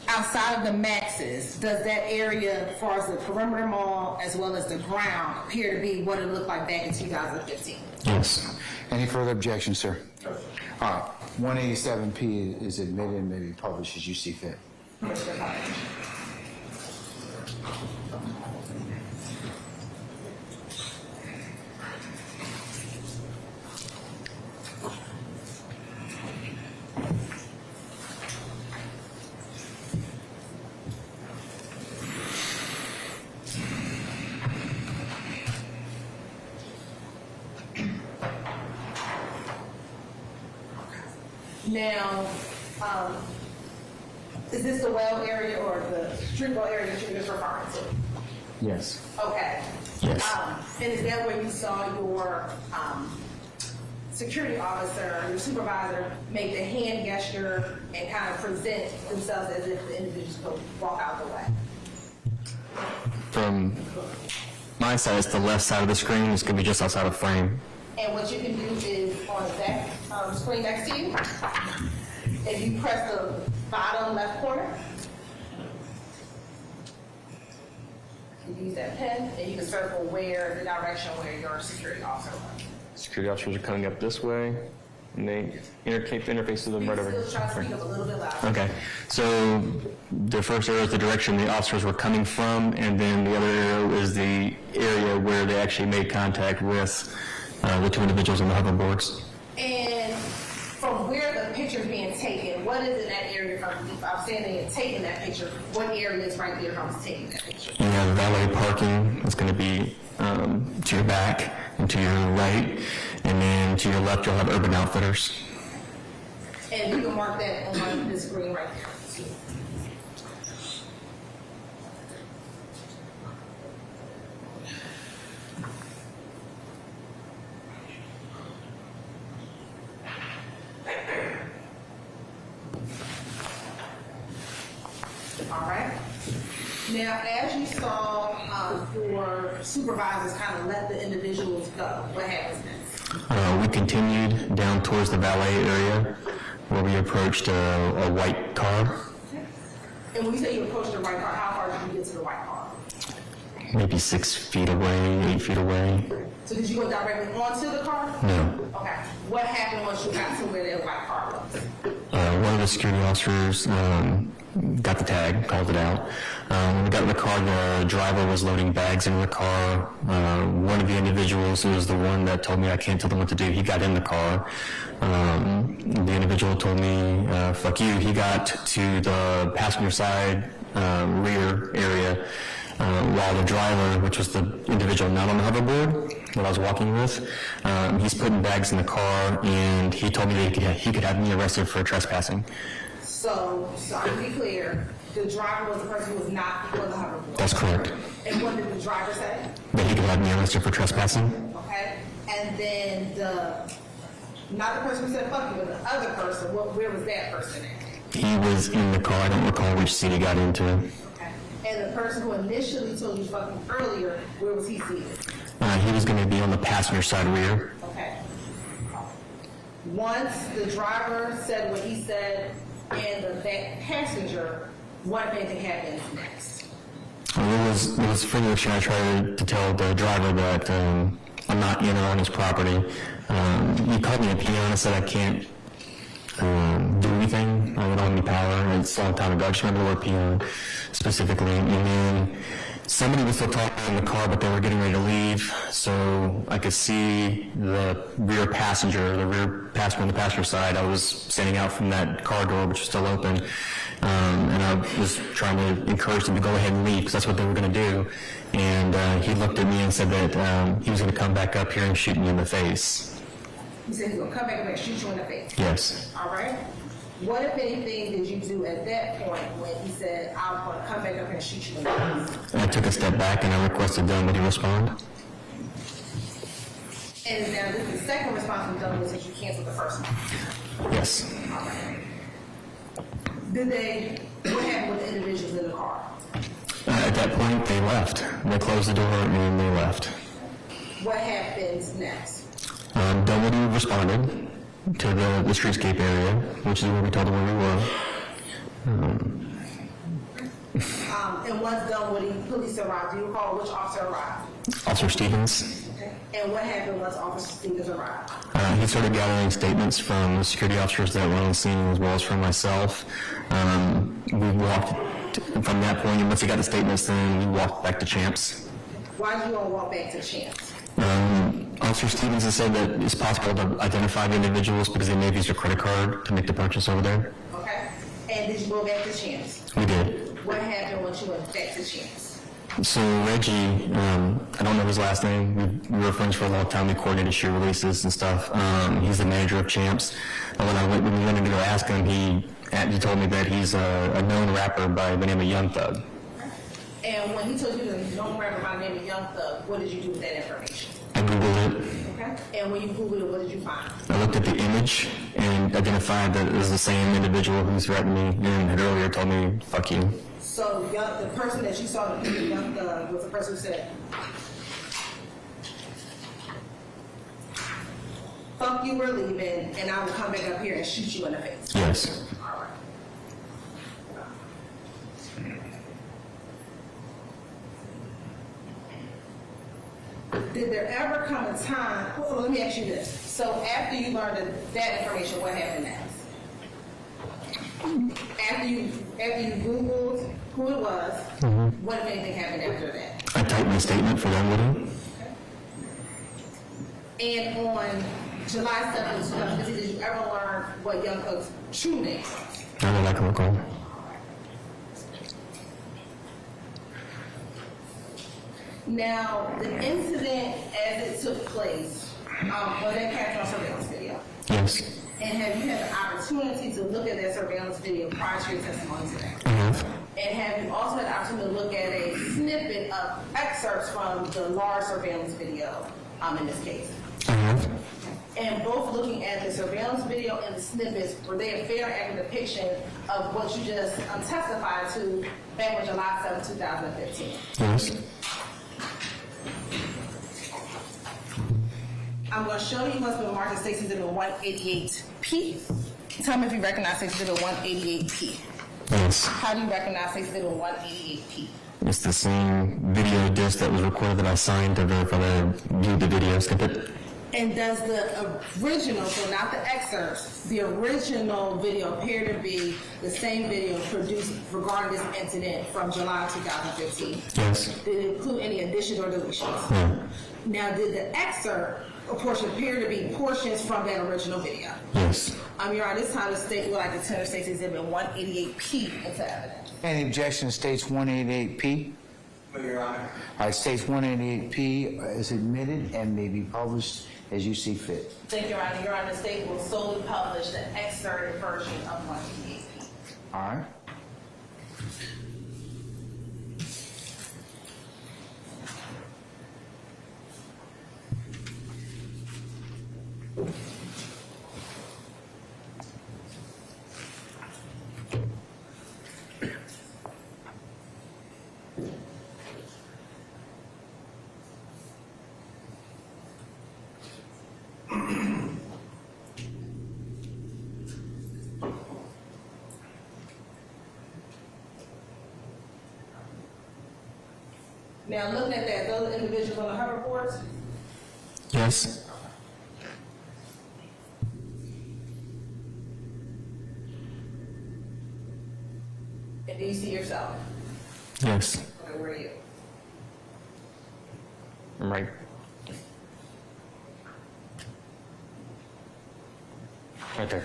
H: Outside of the Max's, does that area, as far as the perimeter mall as well as the ground, appear to be what it looked like back in 2015?
S: Yes.
F: Any further objections, sir? All right. 187P is admitted and may be published as you see fit.
H: Now, is this the well area or the street well area that you're just referring to?
S: Yes.
H: Okay.
S: Yes.
H: And is that where you saw your security officer, your supervisor, make the hand gesture and kind of present themselves as if the individuals could walk out the way?
S: From my side, it's the left side of the screen. It's going to be just outside of frame.
H: And what you can do is on the back screen next to you, if you press the bottom left corner, you can use that pen and you can circle where the direction where your security officer was.
S: Security officers are coming up this way, and they interface to them right over here.
H: Still try to speak up a little bit louder.
S: Okay, so the first arrow is the direction the officers were coming from, and then the other arrow is the area where they actually made contact with the two individuals on the hoverboards.
H: And from where the picture's being taken, what is in that area from, if I'm standing and taking that picture, what area is right there if I'm taking that picture?
S: You have valet parking, it's going to be to your back and to your right, and then to your left you'll have Urban Outfitters.
H: And you can mark that on this screen right there. All right. Now, as you saw, your supervisors kind of let the individuals go. What happens next?
S: We continued down towards the valet area where we approached a white car,
H: And when you say you approached the white car, how far did you get to the white car?
S: maybe 6 feet away, 8 feet away.
H: So did you go directly onto the car?
S: No.
H: Okay. What happened once you got to where that white car was?
S: One of the security officers got the tag, called it out. When we got in the car, the driver was loading bags in the car. One of the individuals, who was the one that told me I can't tell them what to do, he got in the car. The individual told me, fuck you. He got to the passenger side rear area while the driver, which was the individual not on the hoverboard that I was walking with, he's putting bags in the car, and he told me that he could have me arrested for trespassing.
H: So to be clear, the driver was the person who was not on the hoverboard.
S: That's correct.
H: And what did the driver say?
S: That he could have me arrested for trespassing.
H: Okay. And then not the person who said fuck you, but the other person, where was that person at?
S: He was in the car. I don't recall which seat he got into.
H: Okay. And the person who initially told you fuck you earlier, where was he seated?
S: He was going to be on the passenger side rear.
H: Okay. Once the driver said what he said and the passenger, what if anything happens next?
S: It was further action. I tried to tell the driver that I'm not in or on his property. He called me a peon and said I can't do anything. I don't have any power. It's a long time ago. I just remember the word peon specifically. And then somebody was still talking in the car, but they were getting ready to leave. So I could see the rear passenger on the passenger side. I was standing out from that car door, which was still open. And I was trying to encourage them to go ahead and leave because that's what they were going to do. And he looked at me and said that he was going to come back up here and shoot me in the face.
H: He said he's going to come back and shoot you in the face.
S: Yes.
H: All right. What, if anything, did you do at that point when he said, I'm going to come back up here and shoot you in the face?
S: I took a step back and I requested Dunwoody respond.
H: And now this is the second response from Dunwoody since you canceled the first one.
S: Yes.
H: All right. What happened with the individuals in the car?
S: At that point, they left. They closed the door and they left.
H: What happens next?
S: Dunwoody responded to the streetscape area, which is where we told them where we were.
H: And once Dunwoody police arrived, do you recall which officer arrived?
S: Officer Stevens.
H: Okay. And what happened once Officer Stevens arrived?
S: He started gathering statements from the security officers that were on scene as well as from myself. We walked from that point, and once he got the statements, then we walked back to Champs.
H: Why did you all walk back to Champs?
S: Officer Stevens has said that it's possible to identify the individuals because they may have used a credit card to make the purchase over there.
H: Okay. And did you go back to Champs?
S: We did.
H: What happened once you went back to Champs?
S: So Reggie, I don't know his last name. We were friends for a long time. We coordinated shoe releases and stuff. He's the manager of Champs. And when we went in to go ask him, he told me that he's a known rapper by the name of Young Thug.
H: And when he told you that known rapper by the name of Young Thug, what did you do with that information?
S: I Googled it.
H: Okay. And when you Googled it, what did you find?
S: I looked at the image and identified that it was the same individual who threatened me and had earlier told me, fuck you.
H: So the person that you saw, the Young Thug, was the person who said, fuck you, we're leaving, and I will come back up here and shoot you in the face.
S: Yes.
H: All right. Did there ever come a time, well, let me ask you this. So after you learned that information, what happened next? After you Googled who it was, what if anything happened after that?
S: I typed my statement for Dunwoody.
H: And on July 7th, 2015, did you ever learn what Young Cook's true name was?
S: Not that I can recall.
H: Now, the incident as it took place, was that captured on surveillance video?
S: Yes,
H: And have you had the opportunity to look at that surveillance video prior to your testimony today?
S: I have.
H: And have you also had the opportunity to look at a snippet of excerpts from the large surveillance video in this case?
S: I have.
H: And both looking at the surveillance video and the snippets, were they a fair and accurate depiction of what you just testified to back on July 7, 2015?
S: Yes.
H: I'm going to show you what's been marked as State Exhibit 188P. Tell me if you recognize State Exhibit 188P.
S: Yes.
H: How do you recognize State Exhibit 188P?
S: It's the same video disc that was recorded that I signed to verify that I viewed the video snippet.
H: And does the original, so not the excerpts, the original video appear to be the same video produced regarding this incident from July 2015?
S: Yes.
H: Did it include any additions or deletions?
S: No.
H: Now, did the excerpt portion appear to be portions from that original video?
S: Yes.
H: Your Honor, this time the state would like to tender State's Exhibit 188P into evidence.
F: Any objection to States 188P?
G: No, Your Honor.
F: All right, States 188P is admitted and may be published as you see fit.
H: Thank you, Your Honor. Your Honor, the state will solely publish the excerpted version of 188P.
F: All right.
H: Now, looking at that, those individuals on the hoverboards,
S: Yes.
H: and do you see yourself?
S: Yes.
H: Okay, where are you?
S: I'm right. Right there.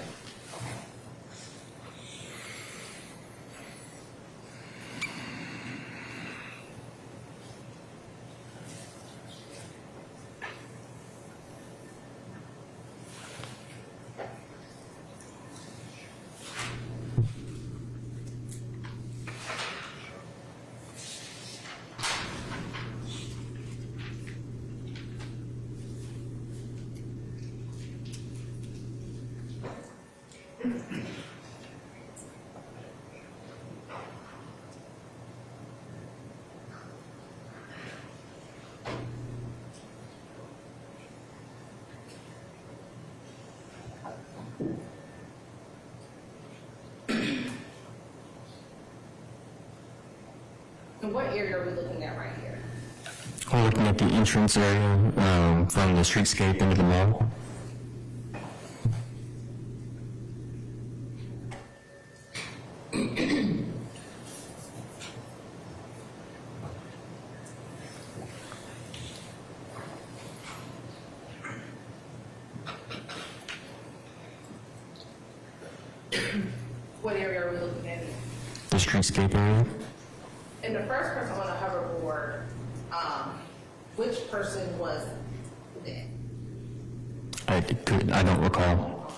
H: And what area are we looking at right here?
S: We're looking at the entrance area from the streetscape into the mall.
H: What area are we looking at?
S: The streetscape area.
H: And the first person on the hoverboard, which person was that?
S: I don't recall.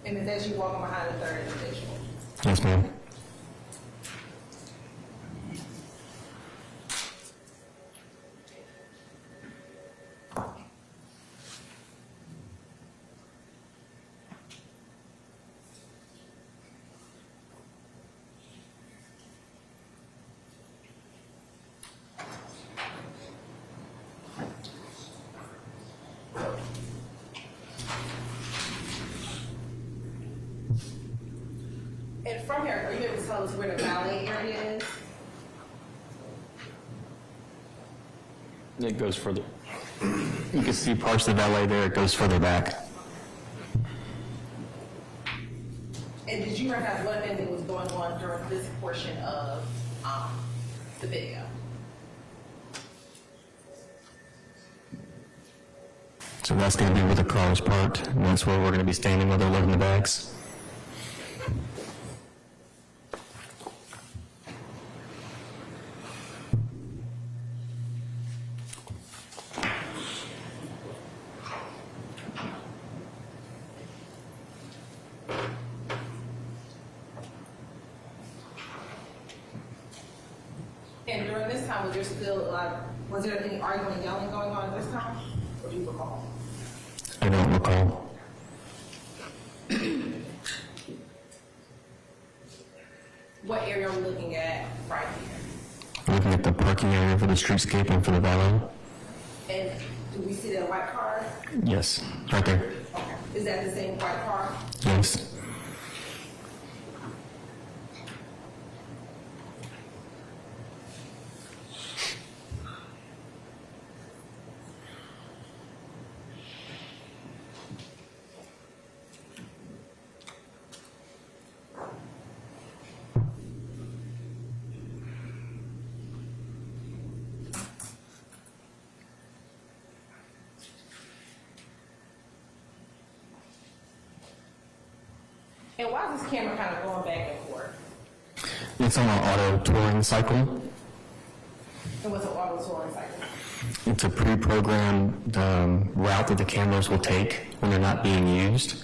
H: And is that you walking behind the third individual?
S: Yes, ma'am.
H: And from here, are you able to tell us where the valet area is?
S: It goes further. You can see parts of the valet there. It goes further back.
H: this portion of the video.
S: So that's going to be where the car is parked, and that's where we're going to be standing while they're loading the bags.
H: And during this time, was there any arguing and yelling going on at this time? Or do you recall?
S: I don't recall.
H: What area are we looking at right here?
S: Looking at the parking area for the streetscape and for the valet.
H: And do we see that white car?
S: Yes, right there.
H: Okay. Is that the same white car?
S: Yes.
H: And why is this camera kind of going back and forth?
S: It's on an auto touring cycle.
H: And what's an auto touring cycle?
S: It's a pre-programmed route that the cameras will take when they're not being used.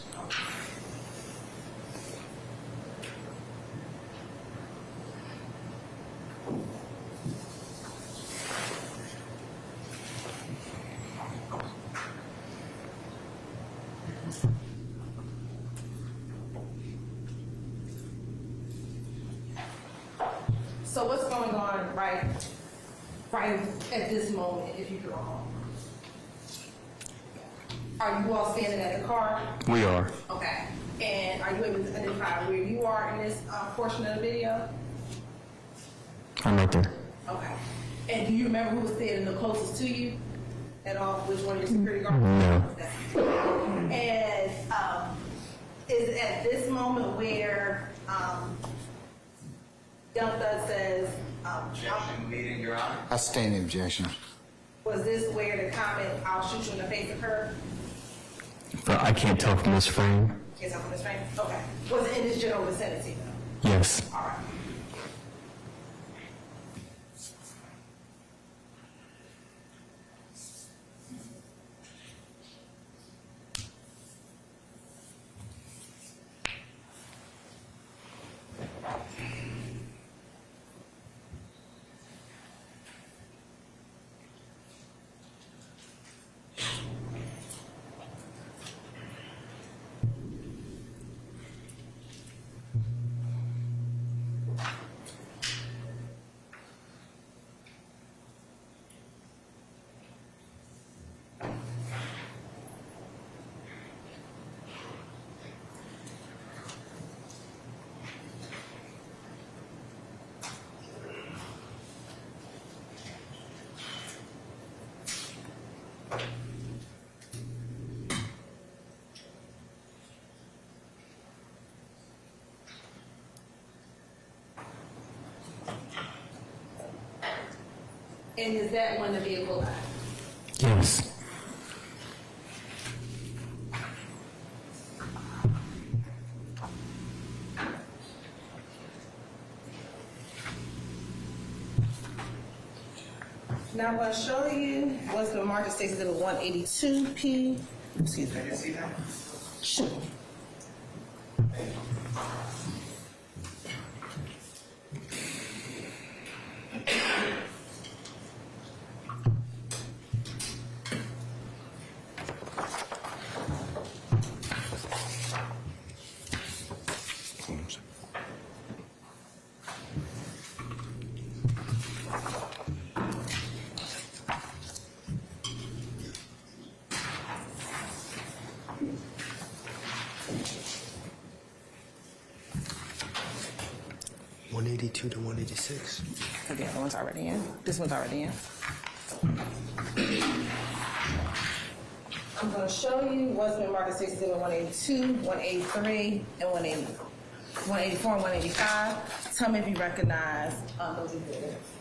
H: So what's going on right at this moment, if you could recall? Are you all standing at the car?
S: We are.
H: Okay. And are you able to identify where you are in this portion of the video?
S: I'm right there.
H: Okay. And do you remember who was standing the closest to you at all? Which one of your security guards?
S: No.
H: And is it at this moment where Young Thug says,
G: Objection, leading, Your Honor.
F: I stand the objection.
H: was this where the comment, "I'll shoot you in the face" occurred?
S: But I can't tell from this frame.
H: Is that from this frame? Okay. Was it in this general vicinity though?
S: Yes.
H: All right. And is that when the vehicle left?
S: Yes.
H: Now I'm going to show you what's the market states at 182P. Excuse me.
G: Can you see that?
H: Sure.
C: To 186.
H: The other one's already in. This one's already in. I'm going to show you what's been market states at 182, 183, and 180. 184 and 185. Tell me if you recognize those exhibits.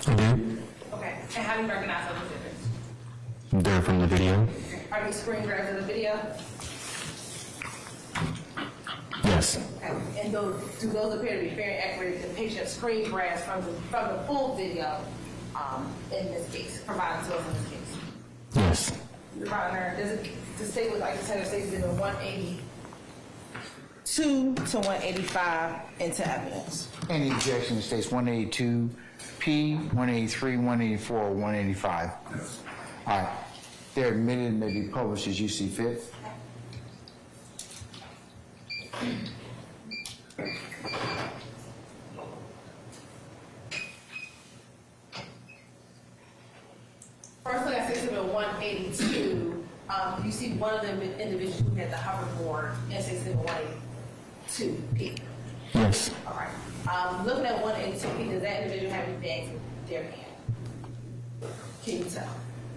S: I do.
H: Okay, and how do you recognize those exhibits?
S: They're from the video.
H: Are these screen grabs of the video?
S: Yes.
H: Okay, and do those appear to be fair and accurate depiction of screen grabs from the full video in this case, provided to us in this case?
S: Yes.
H: Your Honor, does it state with like the Senate states in 182 to 185 into evidence?
F: Any objection to states 182P, 183, 184, or 185? All right. They're admitted and may be published as you see fit.
H: First thing I see in 182, you see one of the individuals who had the hoverboard in 182P.
S: Yes.
H: All right. Looking at 182P, does that individual have any bags in their hand? Can you tell?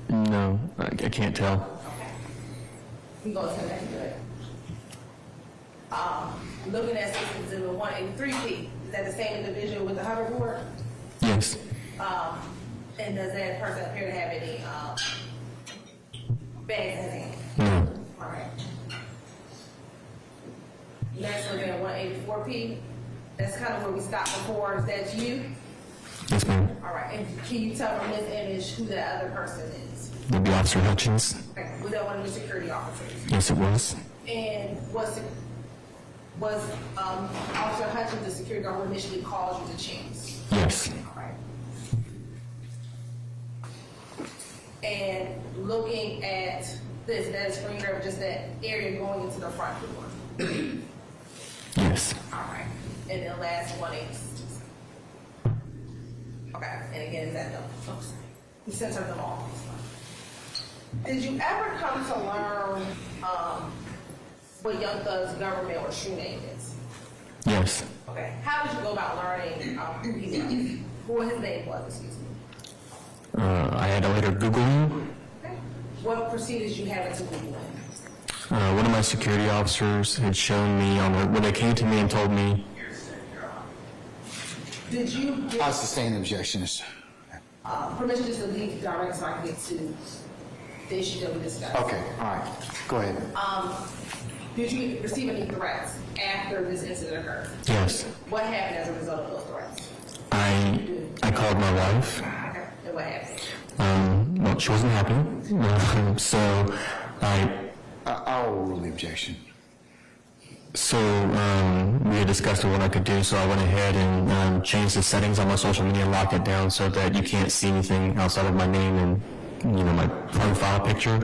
S: No, I can't tell.
H: Okay. We go to the next good. Looking at 183P, is that the same individual with the hoverboard?
S: Yes.
H: And does that person appear to have any bags in his hand?
S: No.
H: All right. Next, looking at 184P, that's kind of where we stopped before. Is that you?
S: Yes, ma'am.
H: All right. And can you tell from this image who that other person is?
S: That'd be Officer Hutchins.
H: Okay. Was that one of the security officers?
S: Yes, it was.
H: And was Officer Hutchins the security guard who initially called you to chance?
S: Yes.
H: All right. And looking at this, that screen grab, just that area going into the front door.
S: Yes.
H: All right. And then last 186. Okay. And again, is that no? Oops. We censored them all. Did you ever come to learn what Young Thug's government or true name is?
S: Yes.
H: Okay. How did you go about learning who he was? What his name was, excuse me.
S: I had to later Google him.
H: Okay. What procedures you have to Google him?
S: One of my security officers had shown me when they came to me and told me.
H: Did you get
F: I sustain the objections.
H: permission just to leave direct so I can get to the issue that we discussed?
F: Okay, all right. Go ahead.
H: Did you receive any threats after this incident occurred?
S: Yes.
H: What happened as a result of those threats?
S: I called my wife.
H: Okay. And what happened?
S: Well, she wasn't happy. So
F: I'll rule the objection.
S: So we had discussed what I could do, so I went ahead and changed the settings on my social media and locked it down so that you can't see anything outside of my name and my profile picture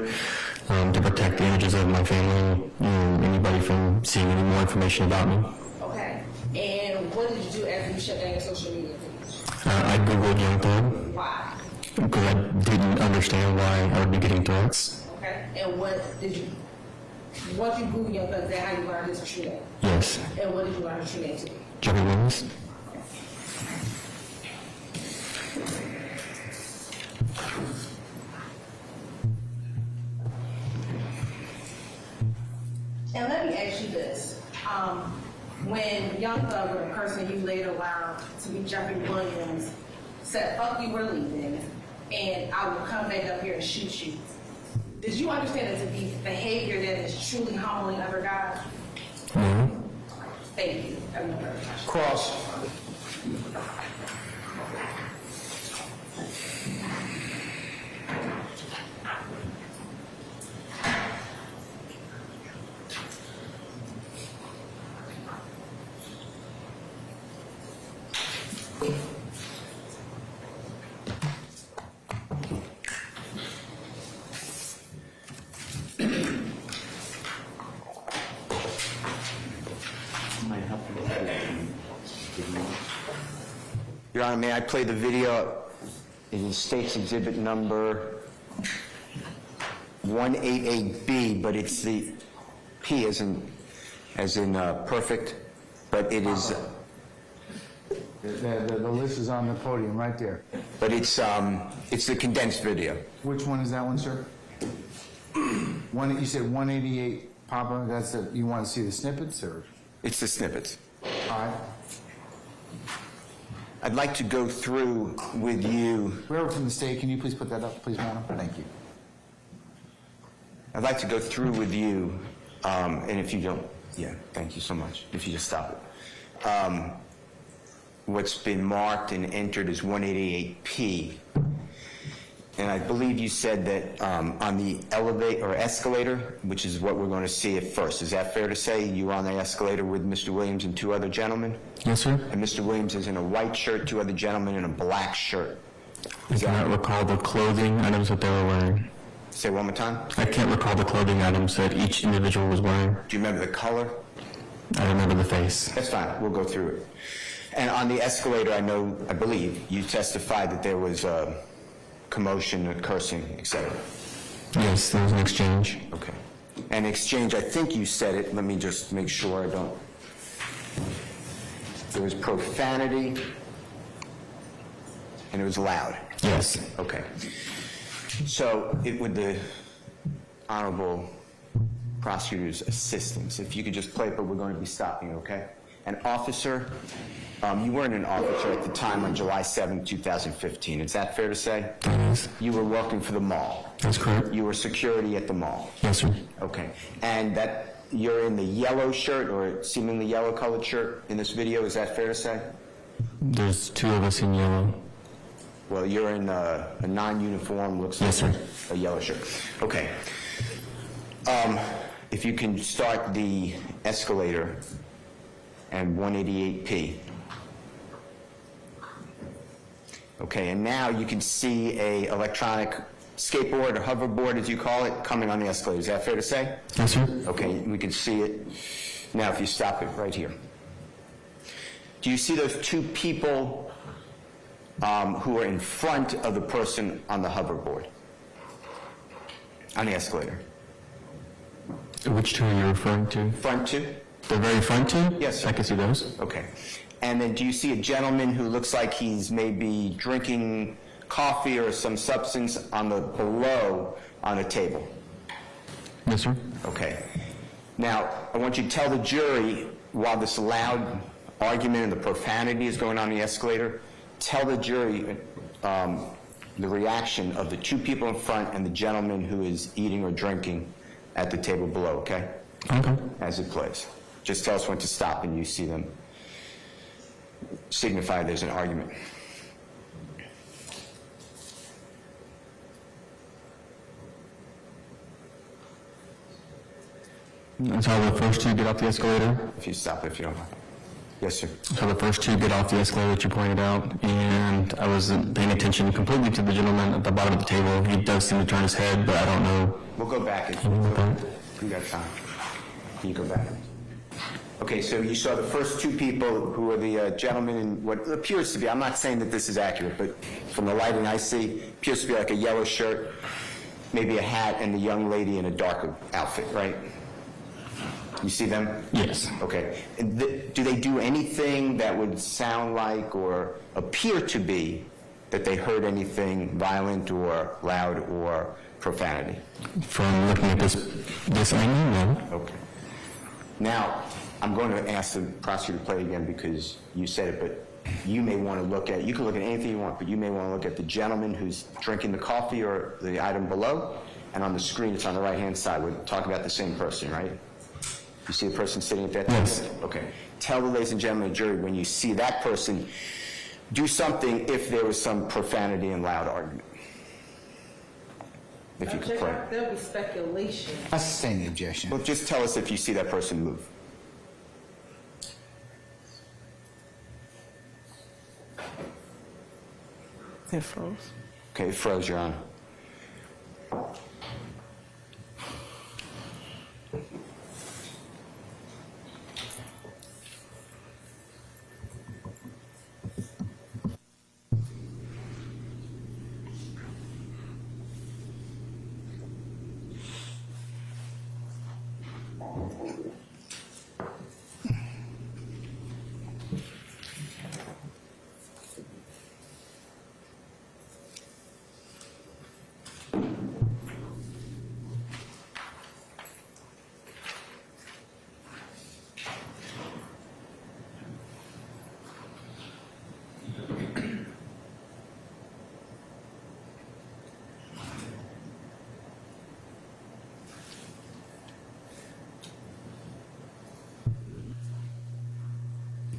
S: to protect the images of my family and anybody from seeing any more information about me.
H: Okay. And what did you do after you shut down your social media page?
S: I Googled Young Thug.
H: Why?
S: Because I didn't understand why I would be getting threats.
H: Okay. And once you Google Young Thug, is that how you learned his true name?
S: Yes.
H: And what did you learn his true name to be?
S: Jeffery Williams.
H: And let me ask you this. When Young Thug, or the person you later learned to be Jeffery Williams, said, fuck you, we're leaving, and I will come back up here and shoot you, did you understand it to be behavior that is truly humbling under God?
S: No.
H: Thank you.
F: Cross.
M: Your Honor, may I play the video in State's Exhibit number 188B, but it's the P as in perfect, but it is,
F: The list is on the podium, right there.
M: but it's the condensed video.
F: Which one is that one, sir? You said 188, Papa, you want to see the snippets, or?
M: It's the snippets.
F: All right.
M: I'd like to go through with you.
F: Whoever from the state, can you please put that up, please, madam? Thank you.
M: I'd like to go through with you, and if you don't, yeah, thank you so much, if you just stop it. What's been marked and entered as 188P, and I believe you said that on the elevator or escalator, which is what we're going to see at first. Is that fair to say? You were on the escalator with Mr. Williams and two other gentlemen?
S: Yes, sir.
M: And Mr. Williams is in a white shirt, two other gentlemen in a black shirt.
S: I cannot recall the clothing items that they were wearing.
M: Say one more time.
S: I can't recall the clothing items that each individual was wearing.
M: Do you remember the color?
S: I remember the face.
M: That's fine. We'll go through it. And on the escalator, I believe, you testified that there was commotion, cursing, etc.
S: Yes, there was an exchange.
M: Okay. And exchange, I think you said it. Let me just make sure I don't. There was profanity, and it was loud.
S: Yes.
M: Okay. So, with the Honorable Prosecutor's assistance, if you could just play it, but we're going to be stopping, okay? An officer, you weren't an officer at the time on July 7, 2015. Is that fair to say?
S: Yes.
M: You were working for the mall.
S: That's correct.
M: You were security at the mall.
S: Yes, sir.
M: Okay. And that you're in the yellow shirt or seemingly yellow colored shirt in this video, is that fair to say?
S: There's two of us in yellow.
M: Well, you're in a non-uniform, looks
S: Yes,
M: like
S: sir.
M: a yellow shirt. Okay. If you can start the escalator and 188P. Okay, and now you can see a electronic skateboard or hoverboard, as you call it, coming on the escalator. Is that fair to say?
S: Yes, sir.
M: Okay, we can see it. Now, if you stop it right here. Do you see those two people who are in front of the person on the hoverboard? On the escalator?
S: Which two are you referring to?
M: Front two?
S: The very front two?
M: Yes, sir.
S: I can see those.
M: Okay. And then do you see a gentleman who looks like he's maybe drinking coffee or some substance on the below on a table?
S: Yes, sir.
M: Okay. Now, I want you to tell the jury, while this loud argument and the profanity is going on the escalator, tell the jury the reaction of the two people in front and the gentleman who is eating or drinking at the table below, okay?
S: Okay.
M: As it plays. Just tell us when to stop and you see them signify there's an argument.
S: That's how the first two get off the escalator.
M: If you stop, if you don't mind. Yes, sir.
S: So the first two get off the escalator that you pointed out, and I wasn't paying attention completely to the gentleman at the bottom of the table. He does seem to turn his head, but I don't know.
M: We'll go back. You got time. You go back. Okay, so you saw the first two people who are the gentleman in what appears to be, I'm not saying that this is accurate, but from the lighting I see, appears to be like a yellow shirt, maybe a hat, and the young lady in a darker outfit, right? You see them?
S: Yes.
M: Okay. And do they do anything that would sound like or appear to be that they heard anything violent or loud or profanity?
S: From looking at this angle, no.
M: Okay. Now, I'm going to ask the prosecutor to play again because you said it, but you may want to look at, you can look at anything you want, but you may want to look at the gentleman who's drinking the coffee or the item below, and on the screen it's on the right-hand side. We're talking about the same person, right? You see the person sitting at that table?
S: Yes.
M: Okay. Tell the ladies and gentlemen of the jury, when you see that person, do something if there was some profanity and loud argument. If you could play.
H: There'll be speculation.
F: I sustain the objection.
M: Well, just tell us if you see that person move.
R: It froze.
M: Okay, it froze, Your Honor.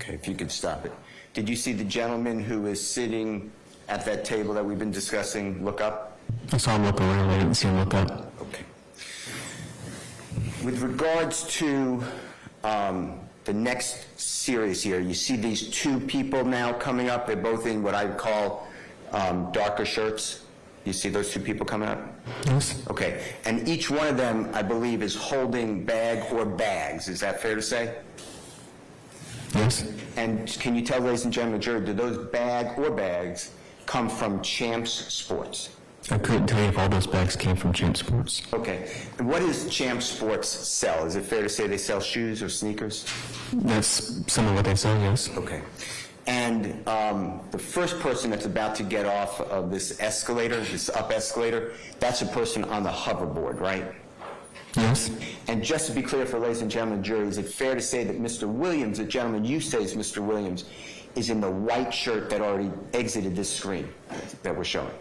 M: Okay, if you could stop it. Did you see the gentleman who is sitting at that table that we've been discussing look up?
S: I saw him look around, I didn't see him look up.
M: Okay. With regards to the next series here, you see these two people now coming up. They're both in what I would call darker shirts. You see those two people coming up?
S: Yes.
M: Okay. And each one of them, I believe, is holding bag or bags. Is that fair to say?
S: Yes.
M: And can you tell, ladies and gentlemen, jury, do those bag or bags come from Champs Sports?
S: I couldn't tell you if all those bags came from Champs Sports.
M: Okay. And what does Champs Sports sell? Is it fair to say they sell shoes or sneakers?
S: That's some of what they sell, yes.
M: Okay. And the first person that's about to get off of this escalator, this up escalator, that's a person on the hoverboard, right?
S: Yes.
M: And just to be clear for ladies and gentlemen jury, is it fair to say that Mr. Williams, the gentleman you say is Mr. Williams, is in the white shirt that already exited this screen that we're showing?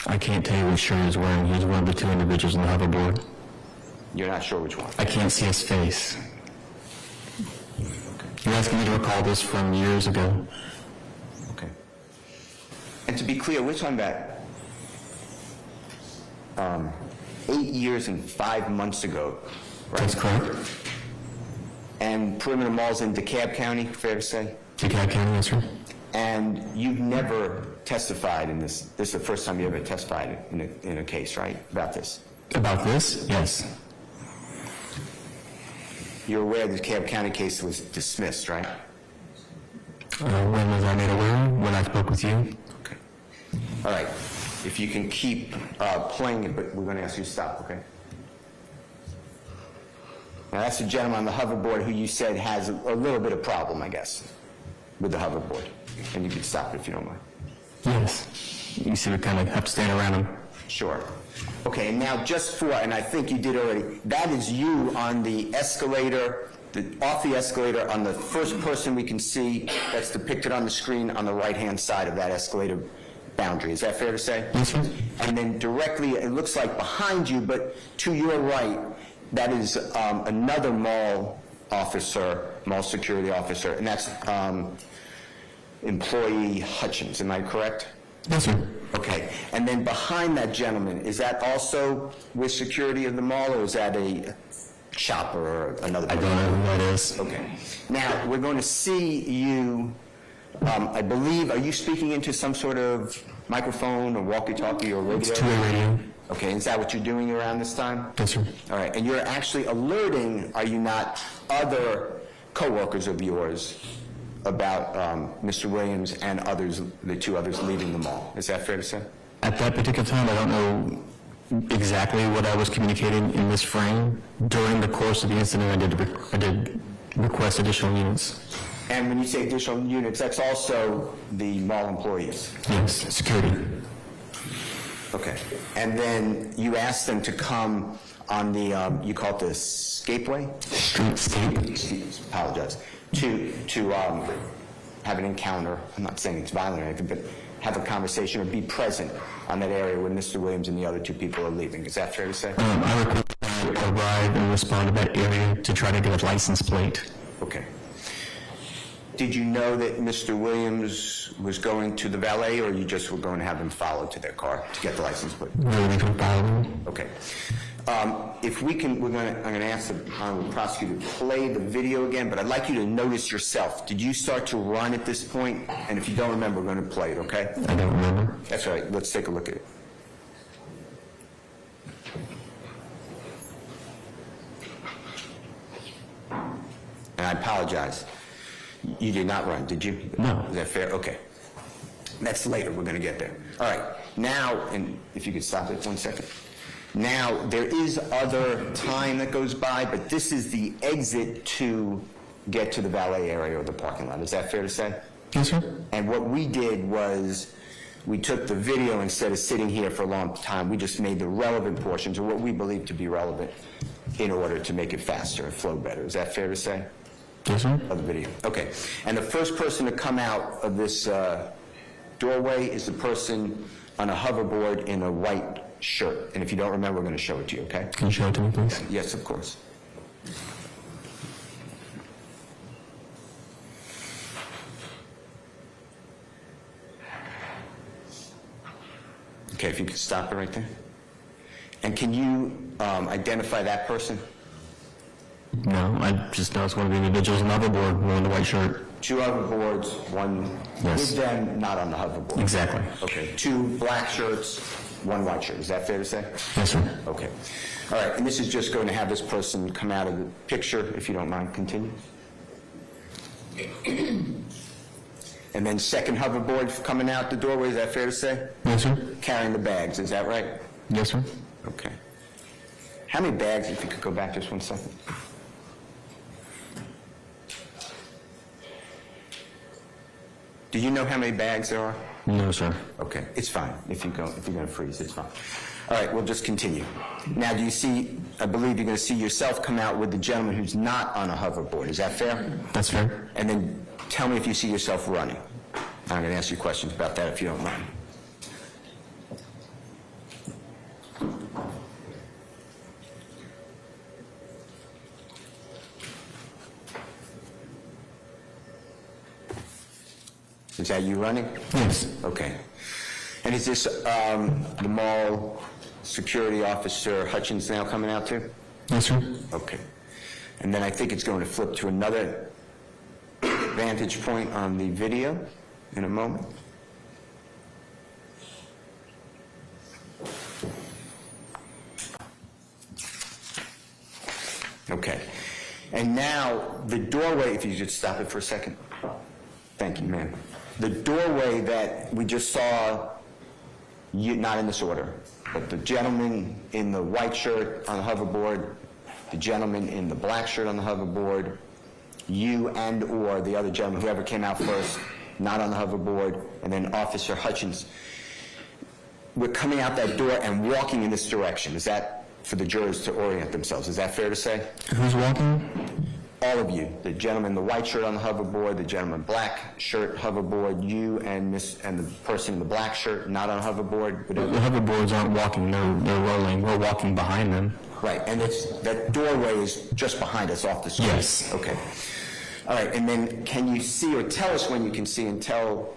S: I can't tell you which shirt he's wearing. He's one of the two individuals on the hoverboard.
M: You're not sure which one?
S: I can't see his face. You're asking me to recall this from years ago.
M: Okay. And to be clear, we're talking about 8 years and 5 months ago, right?
S: That's correct.
M: And Perimeter Mall's in DeKalb County, fair to say?
S: DeKalb County, yes, sir.
M: And you've never testified in this. This is the first time you ever testified in a case, right? About this?
S: About this? Yes.
M: You're aware the DeKalb County case was dismissed, right?
S: When was I made aware? When I spoke with you?
M: Okay. All right. If you can keep playing it, but we're going to ask you to stop, okay? Now, that's the gentleman on the hoverboard who you said has a little bit of problem, I guess, with the hoverboard. And you can stop it if you don't mind.
S: Yes. You see, we kind of have to stand around him.
M: Sure. Okay, and now just for, and I think you did already, that is you on the escalator, off the escalator, on the first person we can see that's depicted on the screen on the right-hand side of that escalator boundary. Is that fair to say?
S: Yes, sir.
M: And then directly, it looks like behind you, but to your right, that is another mall officer, mall security officer, and that's employee Hutchins. Am I correct?
S: Yes, sir.
M: Okay. And then behind that gentleman, is that also with security of the mall, or is that a shopper or another person?
S: I don't know who that is.
M: Okay. Now, we're going to see you, I believe, are you speaking into some sort of microphone or walkie-talkie or radio?
S: It's two-way radio.
M: Okay, is that what you're doing around this time?
S: Yes, sir.
M: All right, and you're actually alerting, are you not, other co-workers of yours about Mr. Williams and others, the two others leaving the mall? Is that fair to say?
S: At that particular time, I don't know exactly what I was communicating in this frame. During the course of the incident, I did request additional units.
M: And when you say additional units, that's also the mall employees?
S: Yes, security.
M: Okay. And then you asked them to come on the, you call it the escapeway?
S: Streetscape.
M: Apologize. To have an encounter. I'm not saying it's violent or anything, but have a conversation or be present on that area when Mr. Williams and the other two people are leaving. Is that fair to say?
S: I requested to arrive and respond to that area to try to get a license plate.
M: Okay. Did you know that Mr. Williams was going to the valet, or you just were going to have him follow to their car to get the license plate?
S: Really, to follow.
M: Okay. If we can, I'm going to ask the prosecutor to play the video again, but I'd like you to notice yourself. Did you start to run at this point? And if you don't remember, we're going to play it, okay?
S: I don't remember.
M: That's all right. Let's take a look at it. And I apologize. You did not run, did you?
S: No.
M: Is that fair? Okay. That's later. We're going to get there. All right. Now, and if you could stop it 1 second. Now, there is other time that goes by, but this is the exit to get to the valet area or the parking lot. Is that fair to say?
S: Yes, sir.
M: And what we did was we took the video instead of sitting here for a long time. We just made the relevant portions, or what we believe to be relevant, in order to make it faster and flow better. Is that fair to say?
S: Yes, sir.
M: Of the video. Okay. And the first person to come out of this doorway is the person on a hoverboard in a white shirt. And if you don't remember, we're going to show it to you, okay?
S: Can you show it to me, please?
M: Yes, of course. Okay, if you could stop it right there. And can you identify that person?
S: No, I just know it's one of the individuals on the hoverboard, one in the white shirt.
M: 2 hoverboards, one with them, not on the hoverboard.
S: Exactly.
M: Okay, 2 black shirts, 1 white shirt. Is that fair to say?
S: Yes, sir.
M: Okay. All right, and this is just going to have this person come out of the picture, if you don't mind, continue. And then second hoverboard coming out the doorway, is that fair to say?
S: Yes, sir.
M: Carrying the bags, is that right?
S: Yes, sir.
M: Okay. How many bags, if you could go back just 1 second? Do you know how many bags there are?
S: No, sir.
M: Okay, it's fine. If you're going to freeze, it's fine. All right, we'll just continue. Now, do you see, I believe you're going to see yourself come out with the gentleman who's not on a hoverboard. Is that fair?
S: That's fair.
M: And then tell me if you see yourself running. I'm going to ask you questions about that if you don't mind. Is that you running?
S: Yes.
M: Okay. And is this the mall security officer Hutchins now coming out too?
S: Yes, sir.
M: Okay. And then I think it's going to flip to another vantage point on the video in a moment. Okay. And now the doorway, if you could stop it for a second. Thank you, ma'am. The doorway that we just saw, not in this order, but the gentleman in the white shirt on the hoverboard, the gentleman in the black shirt on the hoverboard, you and or the other gentleman, whoever came out first, not on the hoverboard, and then Officer Hutchins. We're coming out that door and walking in this direction. Is that for the jurors to orient themselves? Is that fair to say?
S: Who's walking?
M: All of you, the gentleman in the white shirt on the hoverboard, the gentleman black shirt hoverboard, you and the person in the black shirt not on hoverboard.
S: The hoverboards aren't walking, they're rolling. We're walking behind them.
M: Right, and that doorway is just behind us off the street?
S: Yes.
M: Okay. All right, and then can you see, or tell us when you can see, and tell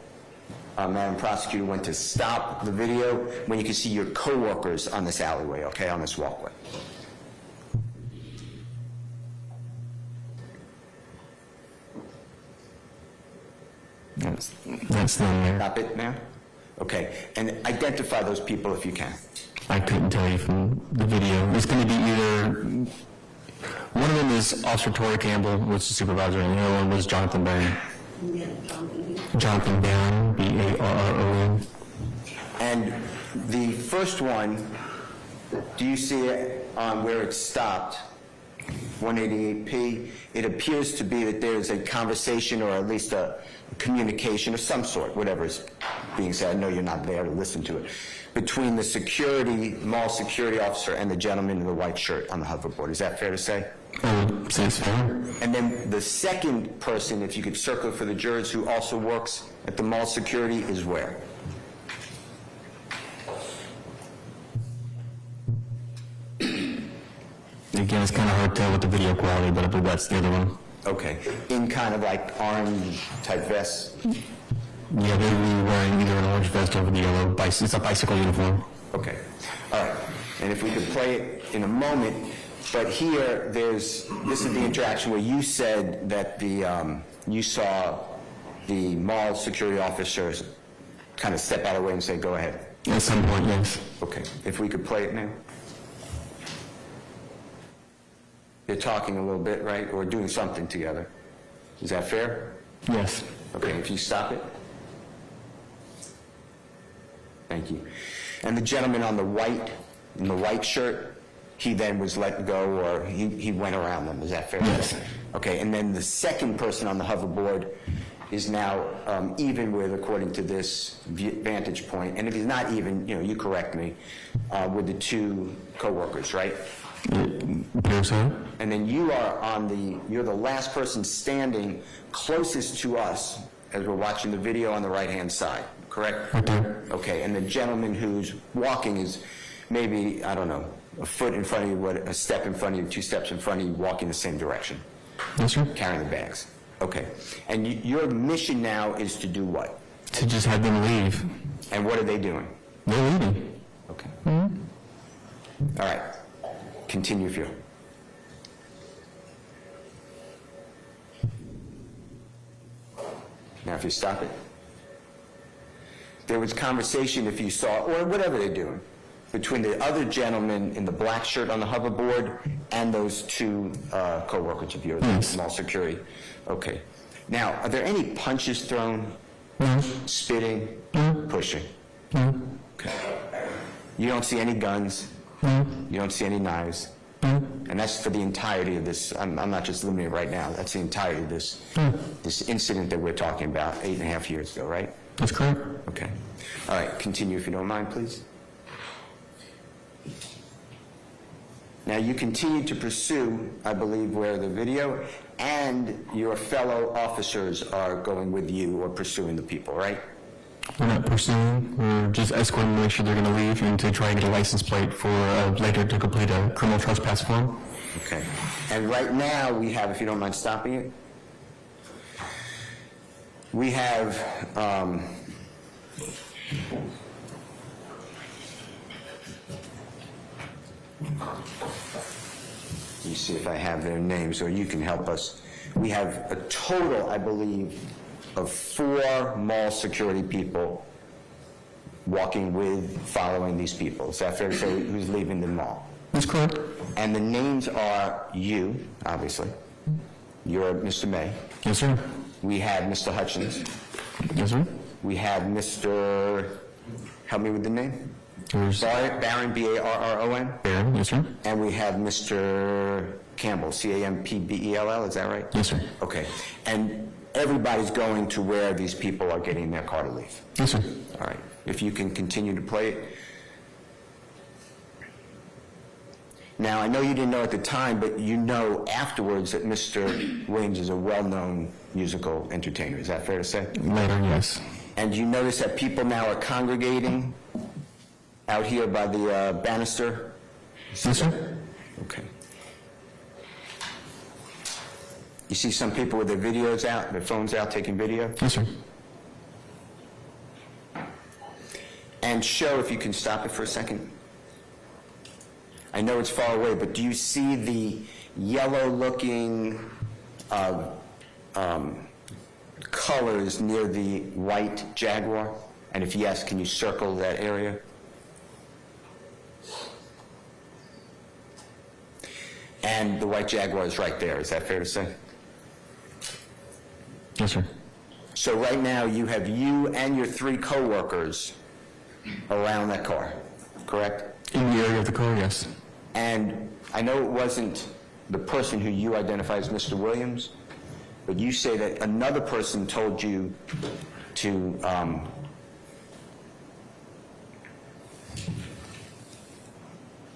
M: Madam Prosecutor when to stop the video, when you can see your coworkers on this alleyway, okay, on this walkway?
S: That's them there.
M: Stop it now? Okay, and identify those people if you can.
S: I couldn't tell you from the video. It's going to be either, one of them is Officer Tori Campbell, which is the supervisor, and the other one was Jonathan Barron. Jonathan Barron, B-A-R-R-O-N.
M: And the first one, do you see it on where it stopped? 188P. It appears to be that there is a conversation or at least a communication of some sort, whatever is being said. I know you're not there to listen to it. Between the mall security officer and the gentleman in the white shirt on the hoverboard. Is that fair to say?
S: I would say it's fair.
M: And then the second person, if you could circle for the jurors, who also works at the mall security, is where?
S: Again, it's kind of hard to tell with the video quality, but I believe that's the other one.
M: Okay. In kind of like orange type vest?
S: Yeah, they were wearing either an orange vest over the yellow. It's a bicycle uniform.
M: Okay. All right. And if we could play it in a moment, but here this is the interaction where you said that you saw the mall security officers kind of step out of the way and say, go ahead.
S: At some point, yes.
M: Okay. If we could play it now. You're talking a little bit, right? Or doing something together. Is that fair?
S: Yes.
M: Okay, if you stop it. Thank you. And the gentleman in the white shirt, he then was let go, or he went around them. Is that fair?
S: Yes.
M: Okay, and then the second person on the hoverboard is now even with, according to this vantage point, and if he's not even, you correct me, with the two co-workers, right?
S: Yes, sir.
M: And then you're the last person standing closest to us as we're watching the video on the right-hand side, correct?
S: Okay.
M: Okay, and the gentleman who's walking is maybe, I don't know, a foot in front of you, a step in front of you, 2 steps in front of you, walking the same direction.
S: Yes, sir.
M: Carrying the bags. Okay. And your mission now is to do what?
S: To just have them leave.
M: And what are they doing?
S: They're leaving.
M: Okay. All right. Continue if you. Now, if you stop it. There was conversation, if you saw, or whatever they're doing, between the other gentleman in the black shirt on the hoverboard and those two co-workers of yours, small security. Okay. Now, are there any punches thrown?
S: No.
M: Spitting?
S: No.
M: Pushing?
S: No.
M: Okay. You don't see any guns?
S: No.
M: You don't see any knives?
S: No.
M: And that's for the entirety of this. I'm not just limiting it right now. That's the entirety of this, this incident that we're talking about 8.5 years ago, right?
S: That's correct.
M: Okay. All right, continue if you don't mind, please. Now, you continue to pursue, I believe, where the video and your fellow officers are going with you or pursuing the people, right?
S: We're not pursuing, we're just escorting to make sure they're going to leave and to try and get a license plate for later to complete a criminal trespass form.
M: Okay. And right now, we have, if you don't mind stopping it, we have let me see if I have their names, or you can help us. We have a total, I believe, of 4 mall security people walking with, following these people. Is that fair to say? Who's leaving the mall?
S: That's correct.
M: And the names are you, obviously. You're Mr. May.
S: Yes, sir.
M: We have Mr. Hutchins.
S: Yes, sir.
M: We have Mr. Help me with the name. Barron, B-A-R-R-O-N.
S: Barron, yes, sir.
M: And we have Mr. Campbell, C-A-M-P-B-E-L-L. Is that right?
S: Yes, sir.
M: Okay. And everybody's going to where these people are getting their car to leave.
S: Yes, sir.
M: All right. If you can continue to play it. Now, I know you didn't know at the time, but you know afterwards that Mr. Williams is a well-known musical entertainer. Is that fair to say?
S: Later, yes.
M: And you notice that people now are congregating out here by the banister?
S: Yes, sir.
M: Okay. You see some people with their videos out, their phones out taking video?
S: Yes, sir.
M: And show, if you can stop it for a second. I know it's far away, but do you see the yellow-looking colors near the white Jaguar? And if yes, can you circle that area? And the white Jaguar is right there. Is that fair to say?
S: Yes, sir.
M: So right now, you have you and your 3 co-workers around that car, correct?
S: In the area of the car, yes.
M: And I know it wasn't the person who you identify as Mr. Williams, but you say that another person told you to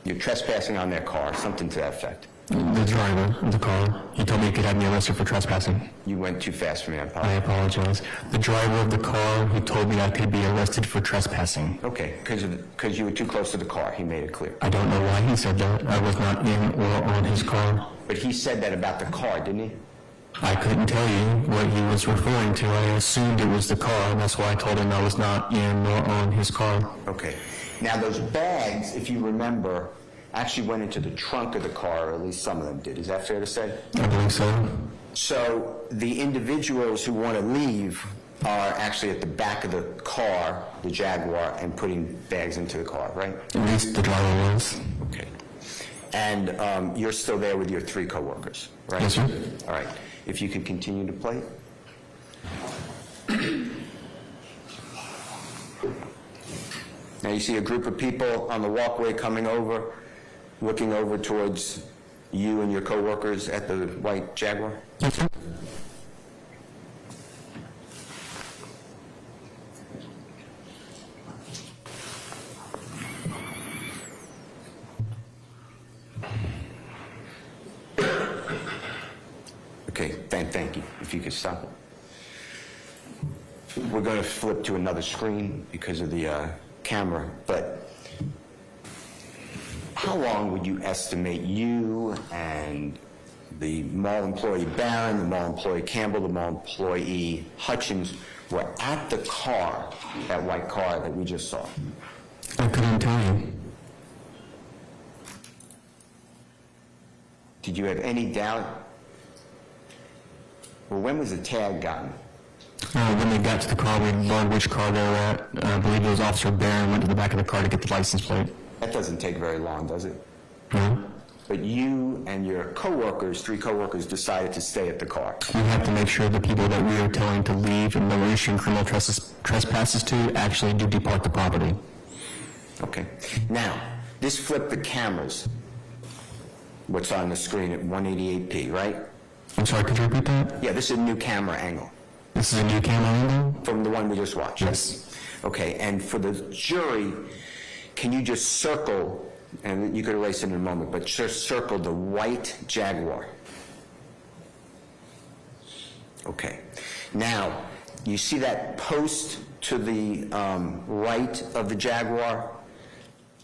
M: you're trespassing on their car, something to that effect.
S: The driver of the car, he told me he could have me arrested for trespassing.
M: You went too fast for me,
S: I apologize. The driver of the car, he told me I could be arrested for trespassing.
M: Okay, because you were too close to the car, he made it clear.
S: I don't know why he said that. I was not in or on his car.
M: But he said that about the car, didn't he?
S: I couldn't tell you what he was referring to. I assumed it was the car, and that's why I told him I was not in or on his car.
M: Okay. Now, those bags, if you remember, actually went into the trunk of the car, or at least some of them did. Is that fair to say?
S: I believe so.
M: So the individuals who want to leave are actually at the back of the car, the Jaguar, and putting bags into the car, right?
S: At least the driver was.
M: Okay. And you're still there with your 3 co-workers, right?
S: Yes, sir.
M: All right. If you could continue to play. Now you see a group of people on the walkway coming over, looking over towards you and your co-workers at the white Jaguar?
S: Yes, sir.
M: Okay, thank you. If you could stop it. We're going to flip to another screen because of the camera, but how long would you estimate you and the mall employee Barron, the mall employee Campbell, the mall employee Hutchins were at the car, that white car that we just saw?
S: I couldn't tell you.
M: Did you have any doubt? Well, when was the tag gotten?
S: When they got to the car, we learned which car they were at. I believe it was Officer Barron went to the back of the car to get the license plate.
M: That doesn't take very long, does it?
S: No.
M: But you and your coworkers, 3 coworkers, decided to stay at the car.
S: We have to make sure the people that we are telling to leave and that we're issuing criminal trespasses to actually do depart the property.
M: Okay. Now, this flipped the cameras. What's on the screen at 188p, right?
S: I'm sorry, could you repeat that?
M: Yeah, this is a new camera angle.
S: This is a new camera angle?
M: From the one we just watched.
S: Yes.
M: Okay, and for the jury, can you just circle, and you could erase it in a moment, but just circle the white Jaguar. Okay. Now, you see that post to the right of the Jaguar?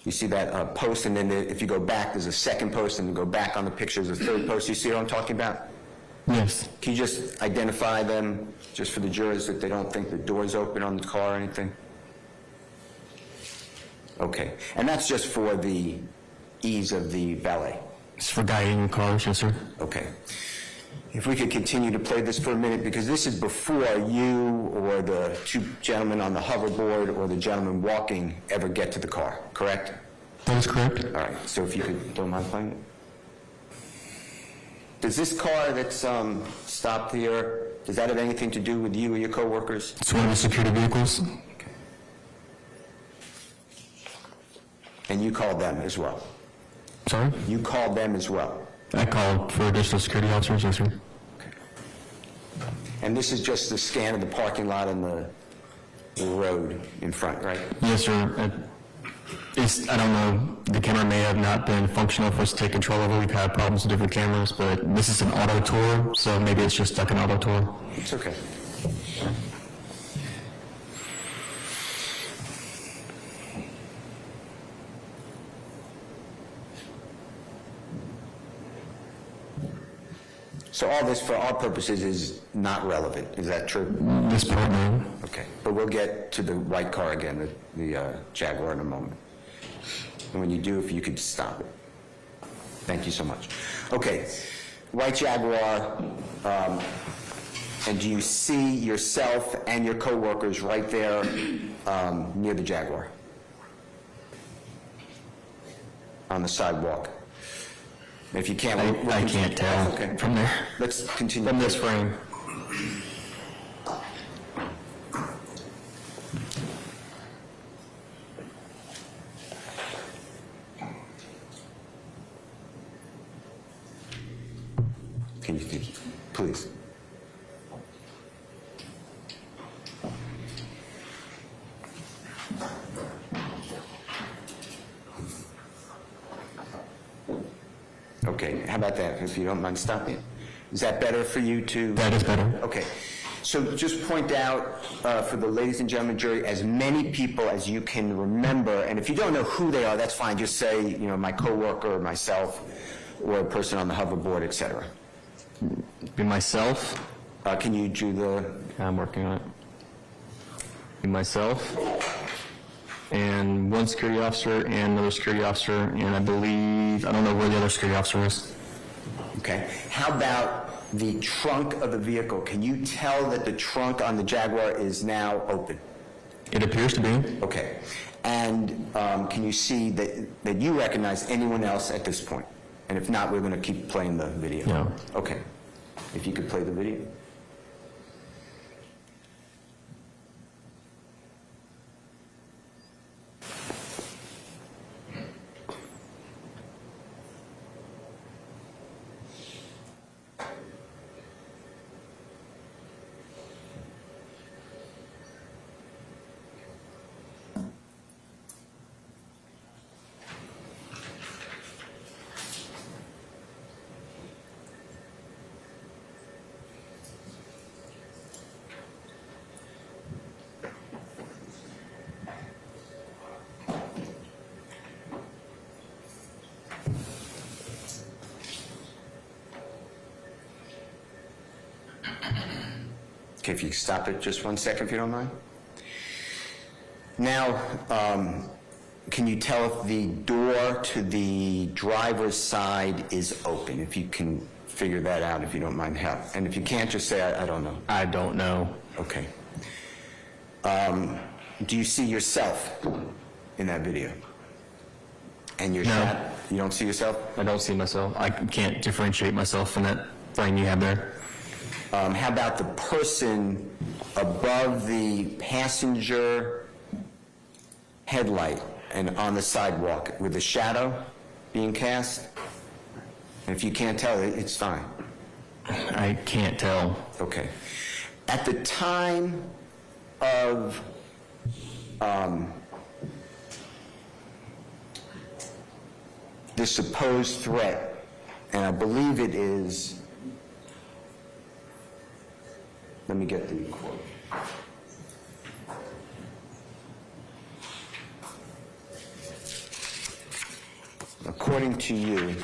M: You see that post, and then if you go back, there's a second post, and you go back on the picture, there's a third post. You see what I'm talking about?
S: Yes.
M: Can you just identify them, just for the jurors, that they don't think the door's open on the car or anything? Okay. And that's just for the ease of the valet?
S: It's for guiding cars, yes, sir.
M: Okay. If we could continue to play this for a minute, because this is before you or the 2 gentlemen on the hoverboard or the gentleman walking ever get to the car, correct?
S: That is correct.
M: All right, so if you don't mind playing it. Does this car that's stopped here, does that have anything to do with you or your coworkers?
S: It's one of the security vehicles.
M: Okay. And you called them as well?
S: Sorry?
M: You called them as well?
S: I called for additional security officers, yes, sir.
M: Okay. And this is just the scan of the parking lot and the road in front, right?
S: Yes, sir. I don't know, the camera may have not been functional for us to take control over. We've had problems with different cameras, but this is an auto tour, so maybe it's just stuck in auto tour.
M: It's okay. So all this, for our purposes, is not relevant. Is that true?
S: This part, no.
M: Okay. But we'll get to the white car again, the Jaguar, in a moment. And when you do, if you could stop it. Thank you so much. Okay. White Jaguar, and do you see yourself and your coworkers right there near the Jaguar? On the sidewalk? If you can't,
S: I can't tell from there.
M: Let's continue.
S: From this frame.
M: Can you please? Okay, how about that, if you don't mind stopping? Is that better for you to?
S: That is better.
M: Okay, so just point out for the ladies and gentlemen jury, as many people as you can remember, and if you don't know who they are, that's fine, just say, you know, my coworker, or myself, or a person on the hoverboard, etc.
S: Be myself.
M: Can you do the?
S: I'm working on it. Be myself. And one security officer and another security officer, and I believe, I don't know where the other security officer is.
M: Okay. How about the trunk of the vehicle? Can you tell that the trunk on the Jaguar is now open?
S: It appears to be.
M: Okay. And can you see that you recognize anyone else at this point? And if not, we're going to keep playing the video.
S: No.
M: Okay. If you could play the video. Okay, if you stop it just 1 second, if you don't mind. Now, can you tell if the door to the driver's side is open? If you can figure that out, if you don't mind help. And if you can't, just say, I don't know.
S: I don't know.
M: Okay. Do you see yourself in that video? And your shadow? You don't see yourself?
S: I don't see myself. I can't differentiate myself from that frame you have there.
M: How about the person above the passenger headlight and on the sidewalk with the shadow being cast? And if you can't tell, it's fine.
S: I can't tell.
M: Okay. At the time of the supposed threat, and I believe it is, let me get the quote. According to you,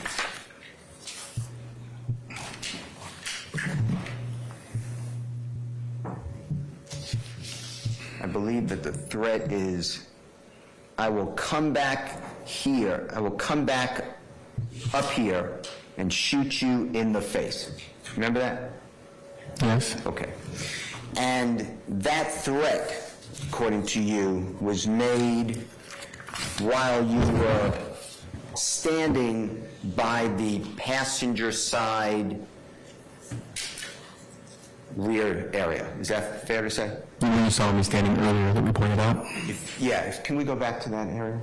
M: I believe that the threat is, I will come back here, I will come back up here and shoot you in the face. Remember that?
S: Yes.
M: Okay. And that threat, according to you, was made while you were standing by the passenger side rear area. Is that fair to say?
S: You saw me standing earlier that we pointed out?
M: Can we go back to that area?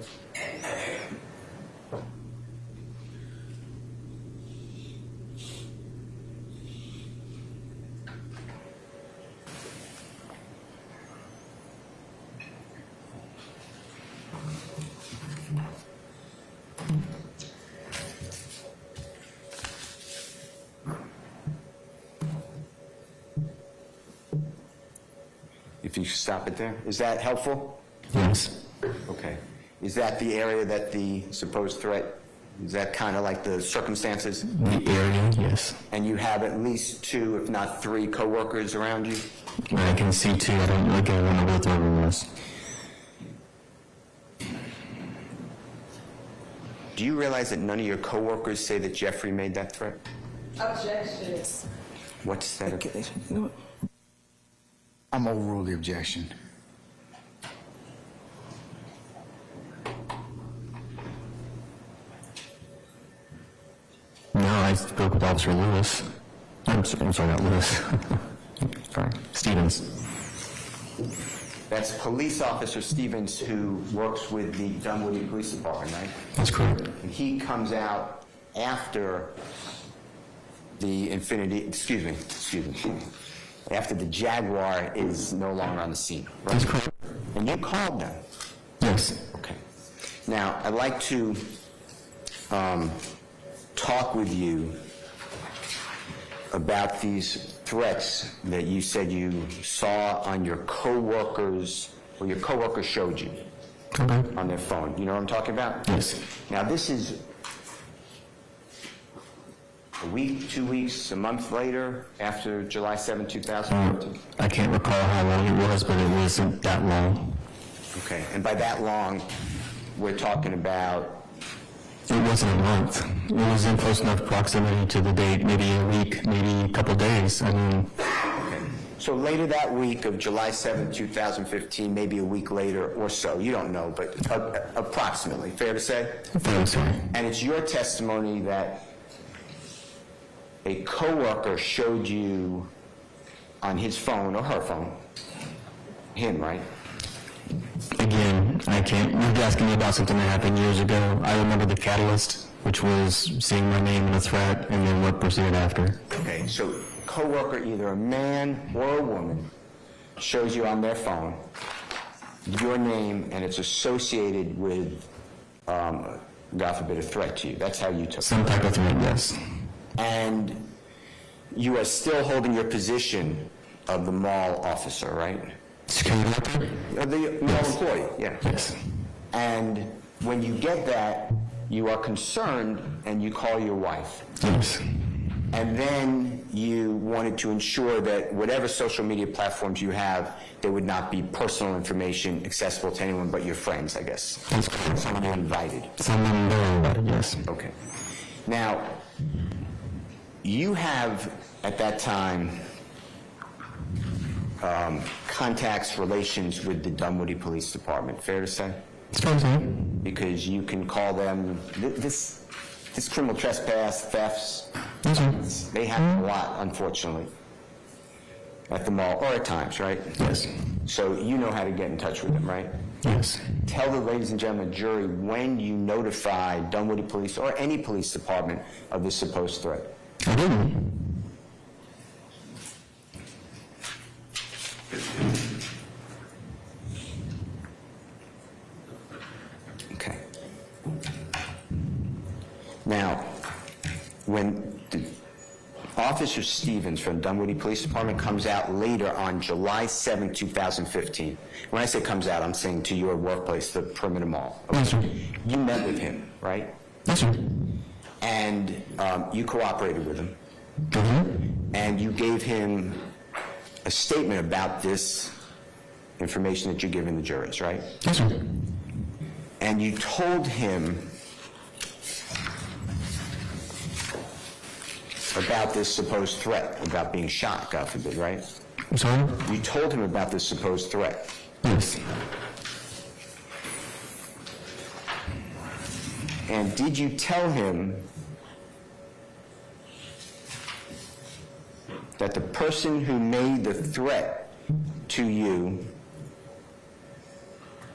M: If you stop it there, is that helpful?
S: Yes.
M: Okay. Is that the area that the supposed threat, is that kind of like the circumstances?
S: The area, yes.
M: And you have at least 2, if not 3, coworkers around you?
S: I can see 2. I don't look at one of what the other room was.
M: Do you realize that none of your coworkers say that Jeffrey made that threat?
H: Objection.
M: What's that?
F: Okay. You know what? I'm overrule the objection.
S: No, I spoke with Officer Lewis. I'm sorry, not Lewis. Sorry, Stevens.
M: That's Police Officer Stevens, who works with the Dunwoody Police Department, right?
S: That's correct.
M: And he comes out after the after the Jaguar is no longer on the scene, right?
S: That's correct.
M: And you called them?
S: Yes.
M: Okay. Now, I'd like to talk with you about these threats that you said you saw on your coworkers, or your coworkers showed you on their phone. You know what I'm talking about?
S: Yes.
M: Now, this is a week, 2 weeks, a month later, after July 7, 2014?
S: I can't recall how long it was, but it wasn't that long.
M: Okay, and by that long, we're talking about?
S: It wasn't a month. It was in close enough proximity to the date, maybe a week, maybe a couple days. I mean...
M: Okay. So later that week of July 7, 2015, maybe a week later or so, you don't know, but approximately, fair to say?
S: Fair to say.
M: And it's your testimony that a coworker showed you on his phone or her phone, him, right?
S: Again, I can't. You're asking me about something that happened years ago. I remember the catalyst, which was seeing my name in a threat, and then what proceeded after.
M: Okay, so coworker, either a man or a woman, shows you on their phone your name, and it's associated with, God forbid, a threat to you. That's how you took it.
S: Some type of threat, yes.
M: And you are still holding your position of the mall officer, right?
S: Security worker?
M: The mall employee, yeah.
S: Yes.
M: And when you get that, you are concerned and you call your wife.
S: Yes.
M: And then you wanted to ensure that whatever social media platforms you have, there would not be personal information accessible to anyone but your friends, I guess.
S: That's correct.
M: Someone you invited.
S: Someone they're invited, yes.
M: Okay. Now, you have, at that time, contacts, relations with the Dunwoody Police Department, fair to say?
S: It's fair to say.
M: Because you can call them, this criminal trespass, thefts, they happen a lot, unfortunately, at the mall, or at times, right?
S: Yes.
M: So you know how to get in touch with them, right?
S: Yes.
M: Tell the ladies and gentlemen jury when you notified Dunwoody Police or any police department of this supposed threat.
S: I didn't.
M: Okay. Now, when Officer Stevens from Dunwoody Police Department comes out later on July 7, 2015, when I say comes out, I'm saying to your workplace, the Perimeter Mall. Okay?
S: Yes, sir.
M: You met with him, right?
S: Yes, sir.
M: And you cooperated with him.
S: Mm-hmm.
M: And you gave him a statement about this information that you're giving the jurors, right?
S: Yes, sir.
M: And you told him about this supposed threat, about being shot, God forbid, right?
S: I'm sorry?
M: You told him about this supposed threat.
S: Yes.
M: And did you tell him that the person who made the threat to you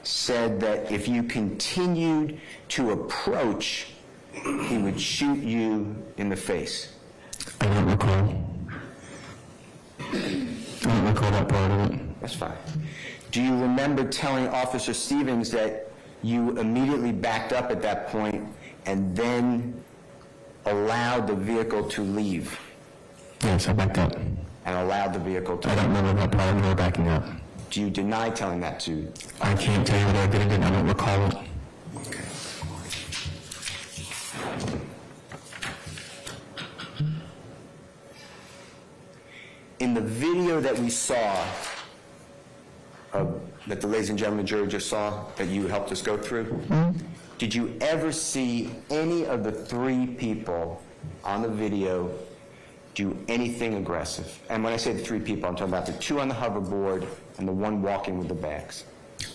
M: said that if you continued to approach, he would shoot you in the face?
S: I don't recall. I don't recall that part of it.
M: That's fine. Do you remember telling Officer Stevens that you immediately backed up at that point and then allowed the vehicle to leave?
S: Yes, I backed up.
M: And allowed the vehicle to
S: I don't remember that part of it backing up.
M: Do you deny telling that to?
S: I can't tell you what I did or didn't. I don't recall it.
M: Okay. In the video that we saw, that the ladies and gentlemen jury just saw, that you helped us go through, did you ever see any of the three people on the video do anything aggressive? And when I say the three people, I'm talking about the two on the hoverboard and the one walking with the bags.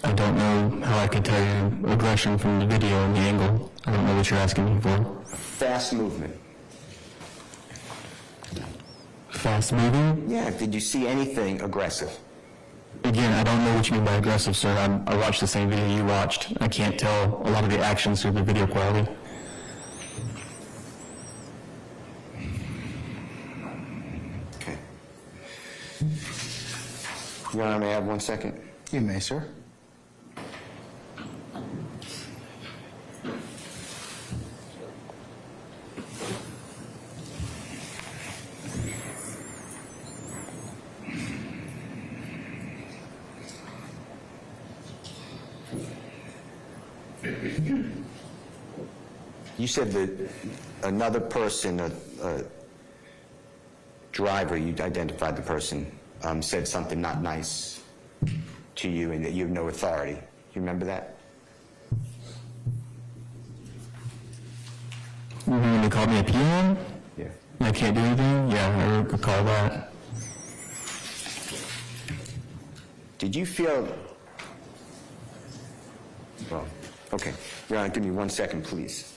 S: I don't know how I can tell you aggression from the video and the angle. I don't know what you're asking me for.
M: Fast movement.
S: Fast moving?
M: Yeah, did you see anything aggressive?
S: Again, I don't know what you mean by aggressive, sir. I watched the same video you watched. I can't tell a lot of the actions through the video quality.
M: Okay. Your Honor, may I have 1 second?
F: You may, sir.
M: You said that another person, a driver, you identified the person, said something not nice to you and that you have no authority. You remember that?
S: When they called me a peon?
M: Yeah.
S: I can't do anything? Yeah, I recall that.
M: Did you feel... Well, okay. Your Honor, give me 1 second, please.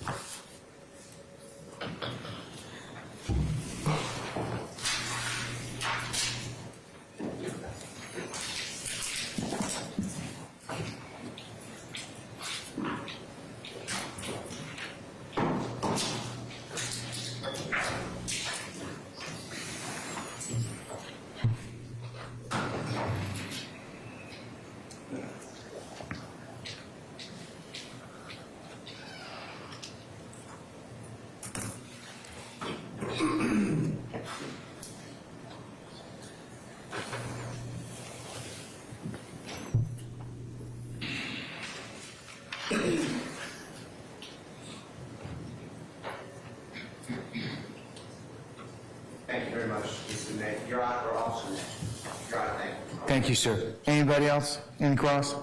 G: Your Honor, or Officer next. Your Honor, thank you.
F: Thank you, sir. Anybody else? Any cross?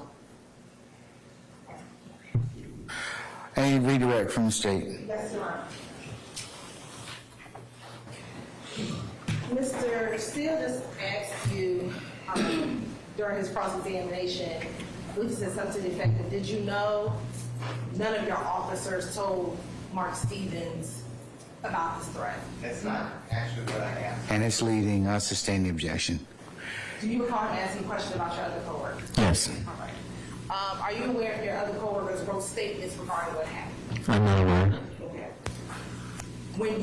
F: Any redirect from the state?
H: Yes, Your Honor. Mr. Steele just asked you during his cross-examination, I believe he said something to the effect of, did you know none of your officers told Mark Stevens about this threat?
G: That's not actually what I asked.
F: And it's leading. I sustain the objection.
H: Do you recall him asking a question about your other coworkers?
S: Yes.
H: All right. Are you aware if your other coworkers wrote statements regarding what happened?
S: I'm not aware.
H: Okay. When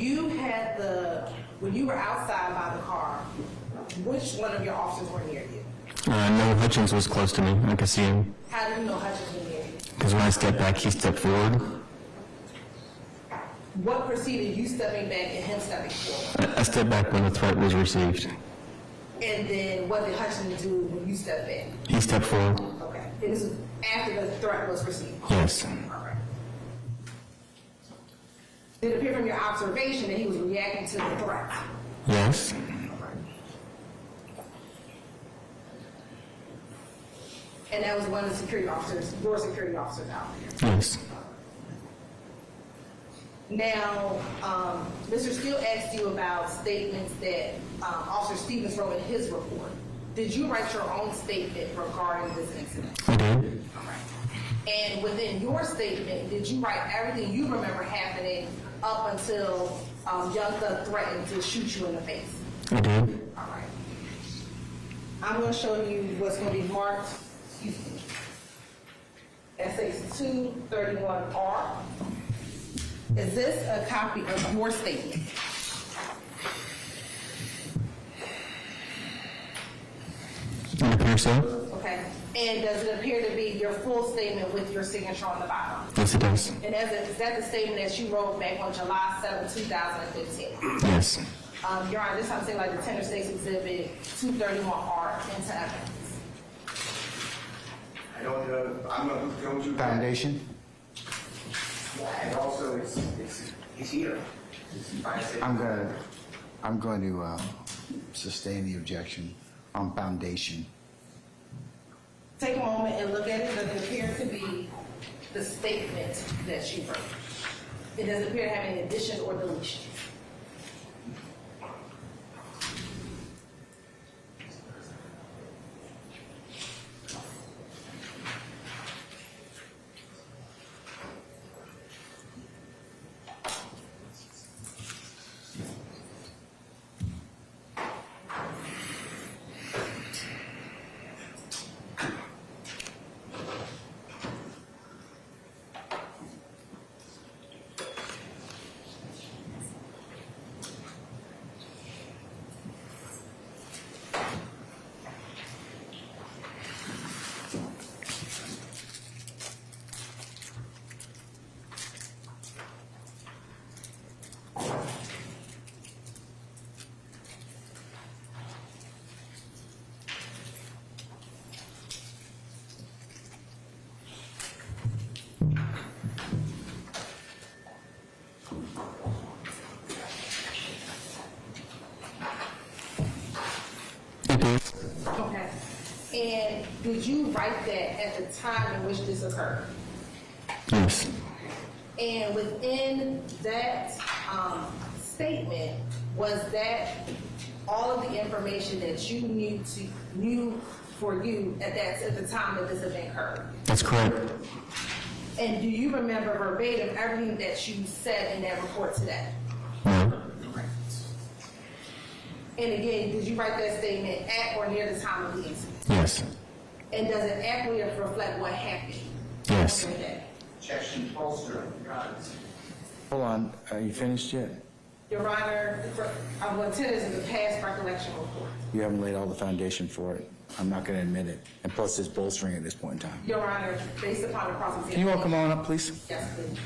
H: you were outside by the car, which one of your officers were near you?
S: No, Hutchins was close to me. I could see him.
H: How do you know Hutchins was near you?
S: Because when I stepped back, he stepped forward.
H: What preceded you stepping back and him stepping forward?
S: I stepped back when the threat was received.
H: And then what did Hutchins do when you stepped back?
S: He stepped forward.
H: Okay. And this was after the threat was received?
S: Yes.
H: All right. Did it appear from your observation that he was reacting to the threat?
S: Yes.
H: And that was one of the security officers, your security officers out there?
S: Yes.
H: Now, Mr. Steele asked you about statements that Officer Stevens wrote in his report. Did you write your own statement regarding this incident?
S: I did.
H: And within your statement, did you write everything you remember happening up until Young Thug threatened to shoot you in the face?
S: I did.
H: All right. I'm going to show you what's going to be marked, SA231R. Is this a copy of your statement?
S: It appears so.
H: Okay. And does it appear to be your full statement with your signature on the bottom?
S: Yes, it does.
H: And is that the statement that you wrote back on July 7, 2015?
S: Yes.
H: Your Honor, this time say like the Tender States Exhibit 231R into evidence.
G: I don't know. I'm going to
F: Foundation?
G: And also, it's here.
F: I'm going to sustain the objection on foundation.
H: Take a moment and look at it. Does it appear to be the statement that you wrote? It doesn't appear to have any addition or deletion. Okay. And did you write that at the time in which this occurred?
S: Yes.
H: And within that statement, was that all of the information that you knew for you at the time that this event occurred?
S: That's correct.
H: And do you remember verbatim everything that you said in that report today?
S: No.
H: And again, did you write that statement at or near the time of the incident?
S: Yes.
H: And does it accurately reflect what happened?
S: Yes.
H: On that day?
G: Objection bolster.
F: Hold on. Are you finished yet?
H: Your Honor, I'm going to tell this as a past recollection report.
F: You haven't laid all the foundation for it. I'm not going to admit it. And plus, it's bolstering at this point in time.
H: Your Honor, based upon the cross-examination.
F: Can you all come on up, please?
H: Yes, please.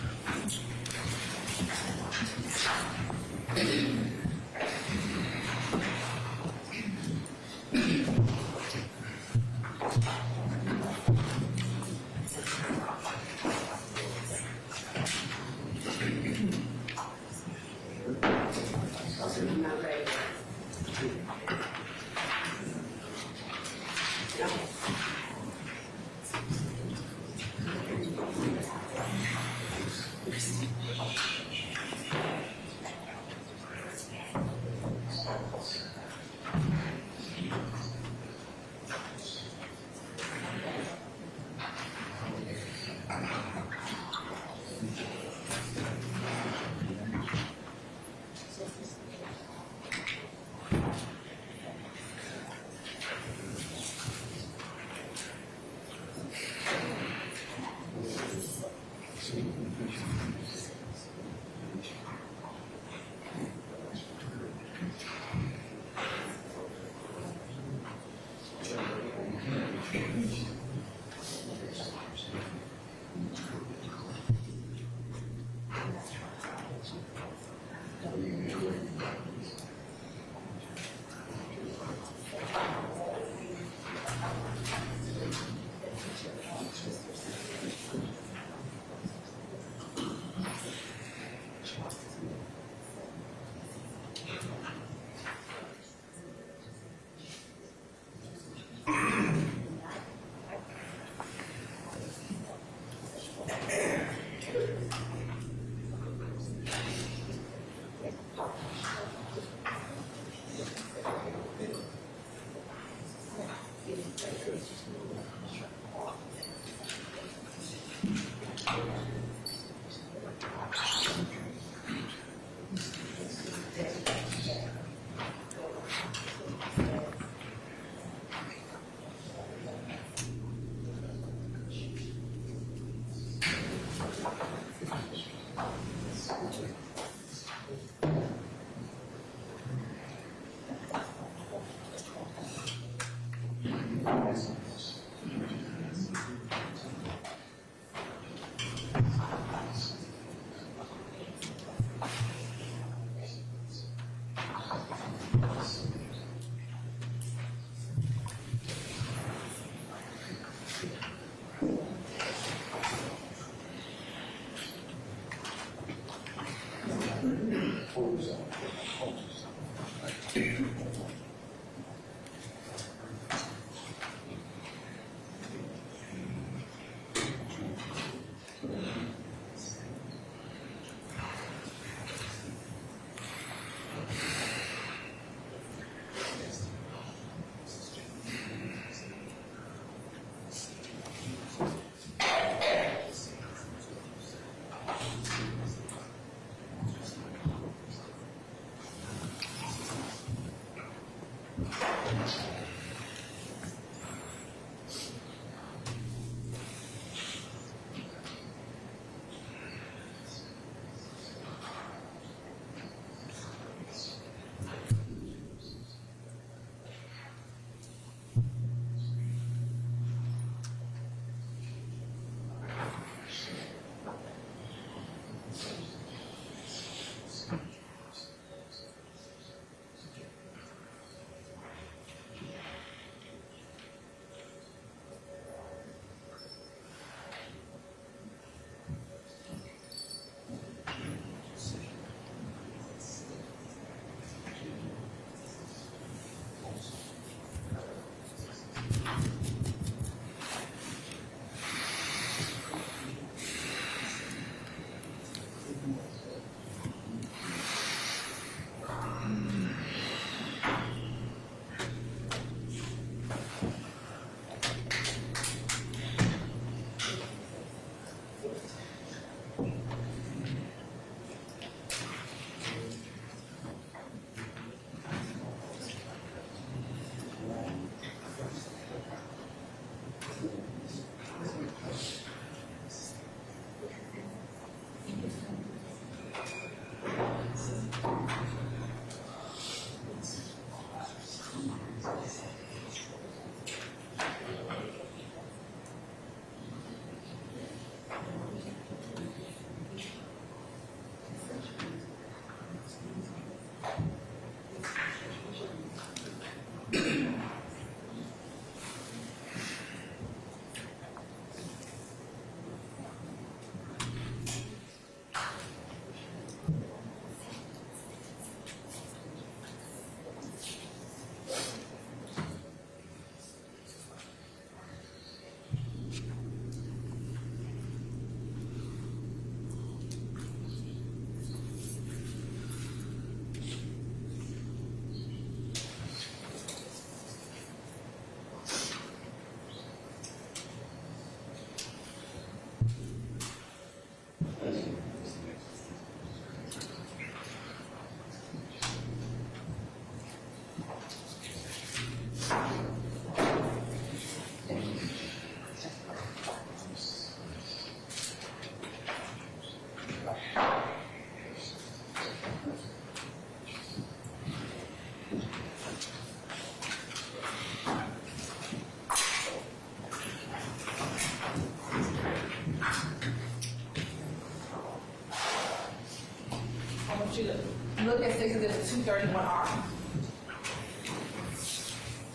H: you to look at 231R.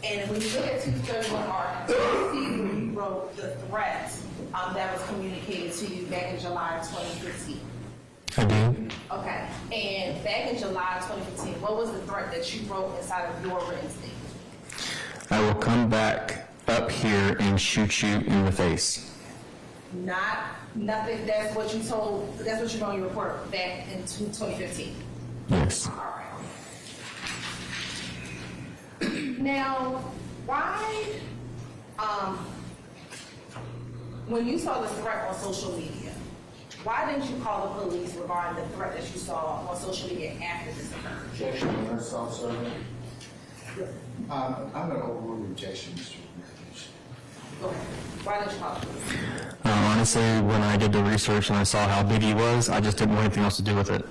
H: And when you look at 231R, you see where you wrote the threat that was communicated to you back in July of 2015.
S: I do.
H: Okay. And back in July 2015, what was the threat that you wrote inside of your written statement?
S: I will come back up here and shoot you in the face.
H: Nothing, that's what you told, that's what you wrote in your report back in 2015?
S: Yes.
H: All right. Now, why, when you saw this threat on social media, why didn't you call the police regarding the threat that you saw on social media after this occurred?
D: Objection, Your self-serving. I'm going to overrule the objection, Mr. Williams.
H: Okay. Why didn't you call the police?
S: Honestly, when I did the research and I saw how big he was, I just didn't want anything else to do with it.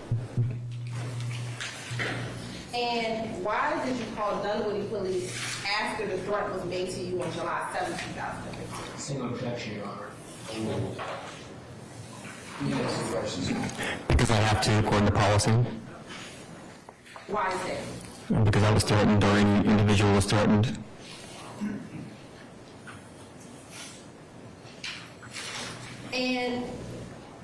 H: And why did you call Dunwoody Police after the threat was made to you on July 7, 2015?
D: Single objection, Your Honor. Yes, questions.
S: Because I have to, according to policy.
H: Why is that?
S: Because I was threatened, or any individual was threatened.
H: And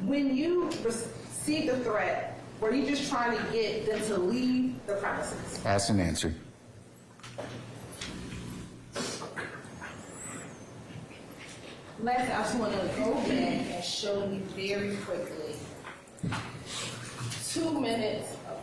H: when you received the threat, were you just trying to get them to leave the premises?
F: Ask and answer.
H: Lastly, I just want to go back and show you very quickly 2 minutes of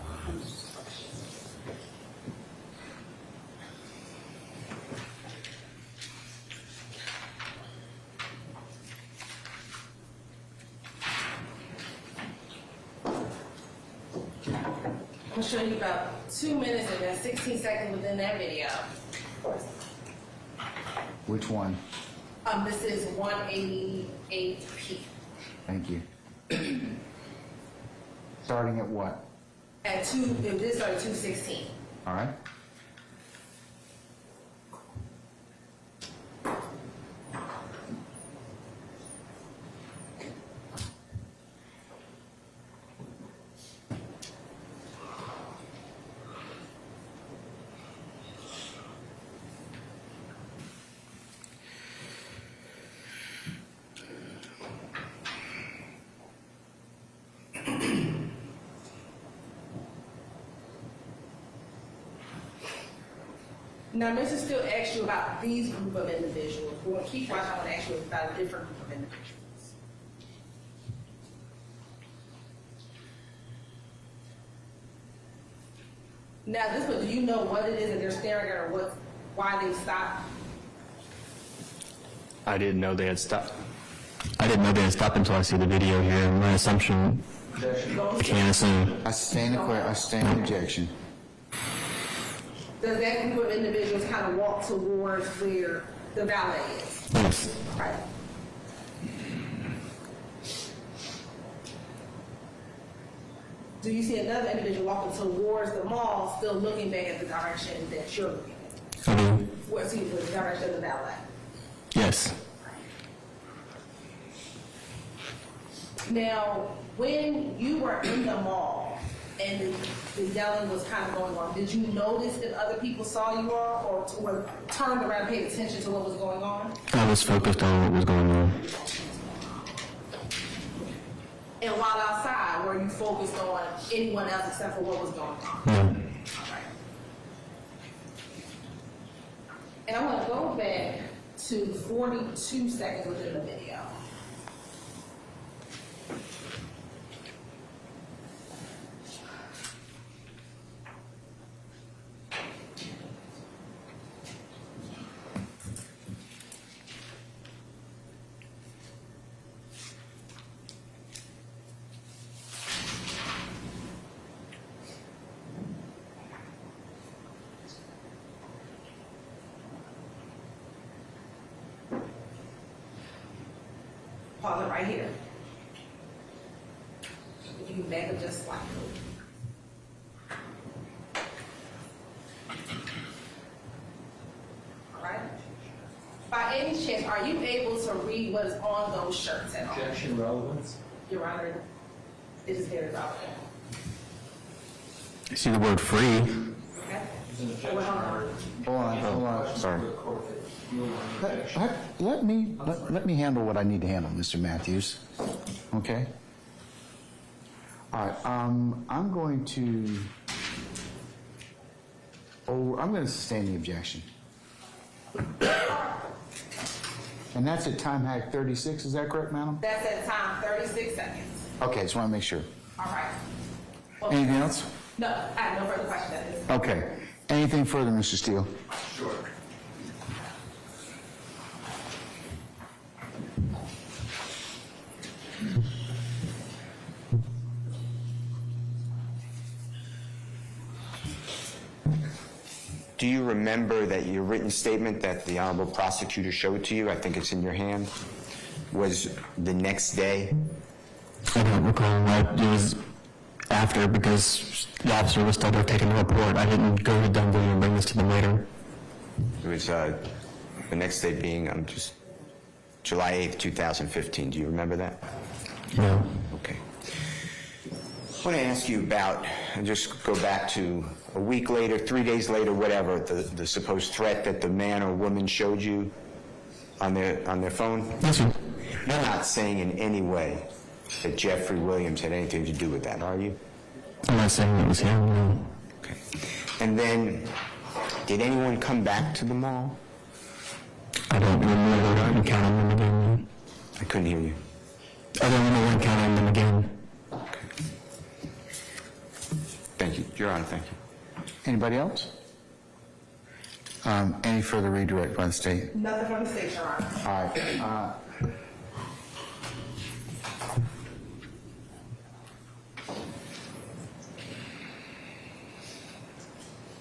H: I'm showing you about 2 minutes and then 16 seconds within that video.
F: Which one?
H: This is 188P.
F: Thank you. Starting at what?
H: At this started 2:16.
F: All right.
H: Now, Mr. Steele asked you about these group of individuals. We're going to keep watching. I want to ask you about a different group of individuals. Now, this one, do you know what it is that they're staring at, or why they stopped?
S: I didn't know they had stopped. I didn't know they had stopped until I see the video here. My assumption, I can't assume.
F: I stand in objection.
H: Does that group of individuals kind of walk towards where the valet is?
S: Yes.
H: Right. Do you see another individual walking towards the mall, still looking back at the direction that you're looking at?
S: I do.
H: What's the direction of the valet?
S: Yes.
H: Now, when you were in the mall and the yelling was kind of going on, did you notice that other people saw you all, or turned around and paid attention to what was going on?
S: I was focused on what was going on.
H: And while outside, were you focused on anyone else except for what was going on?
S: No.
H: All right. And I want to go back to 42 seconds within the video. Pause it right here. You can back up just slightly. All right. By any chance, are you able to read what is on those shirts at all?
D: Objection, relevance.
H: Your Honor, it is very relevant.
S: See the word free.
F: Hold on. Sorry. Let me handle what I need to handle, Mr. Matthews. Okay? All right, I'm going to sustain the objection. And that's at time hack 36, is that correct, madam?
H: That's at time 36 seconds.
F: Okay, just want to make sure.
H: All right. Well,
F: Anything else?
H: No, I have no further questions at this.
F: Okay. Anything further, Mr. Steele?
G: Sure. Do you remember that your written statement that the Honorable Prosecutor showed to you, I think it's in your hand, was the next day?
S: I don't recall. It was after, because the officer was told to have taken the report. I didn't go to Dunwoody and bring this to them later.
G: It was the next day being July 8th, 2015. Do you remember that?
S: No.
G: Okay. I want to ask you about, and just go back to a week later, 3 days later, whatever, the supposed threat that the man or woman showed you on their phone?
S: Yes, sir.
G: You're not saying in any way that Jeffery Williams had anything to do with that, are you?
S: I'm not saying it was him, no.
G: Okay. And then, did anyone come back to the mall?
S: I don't remember. I didn't count on them again.
G: I couldn't hear you.
S: I don't remember count on them again.
G: Thank you. Your Honor, thank you.
F: Anybody else? Any further redirect by the state?
H: Nothing from the state, Your Honor.
F: All right.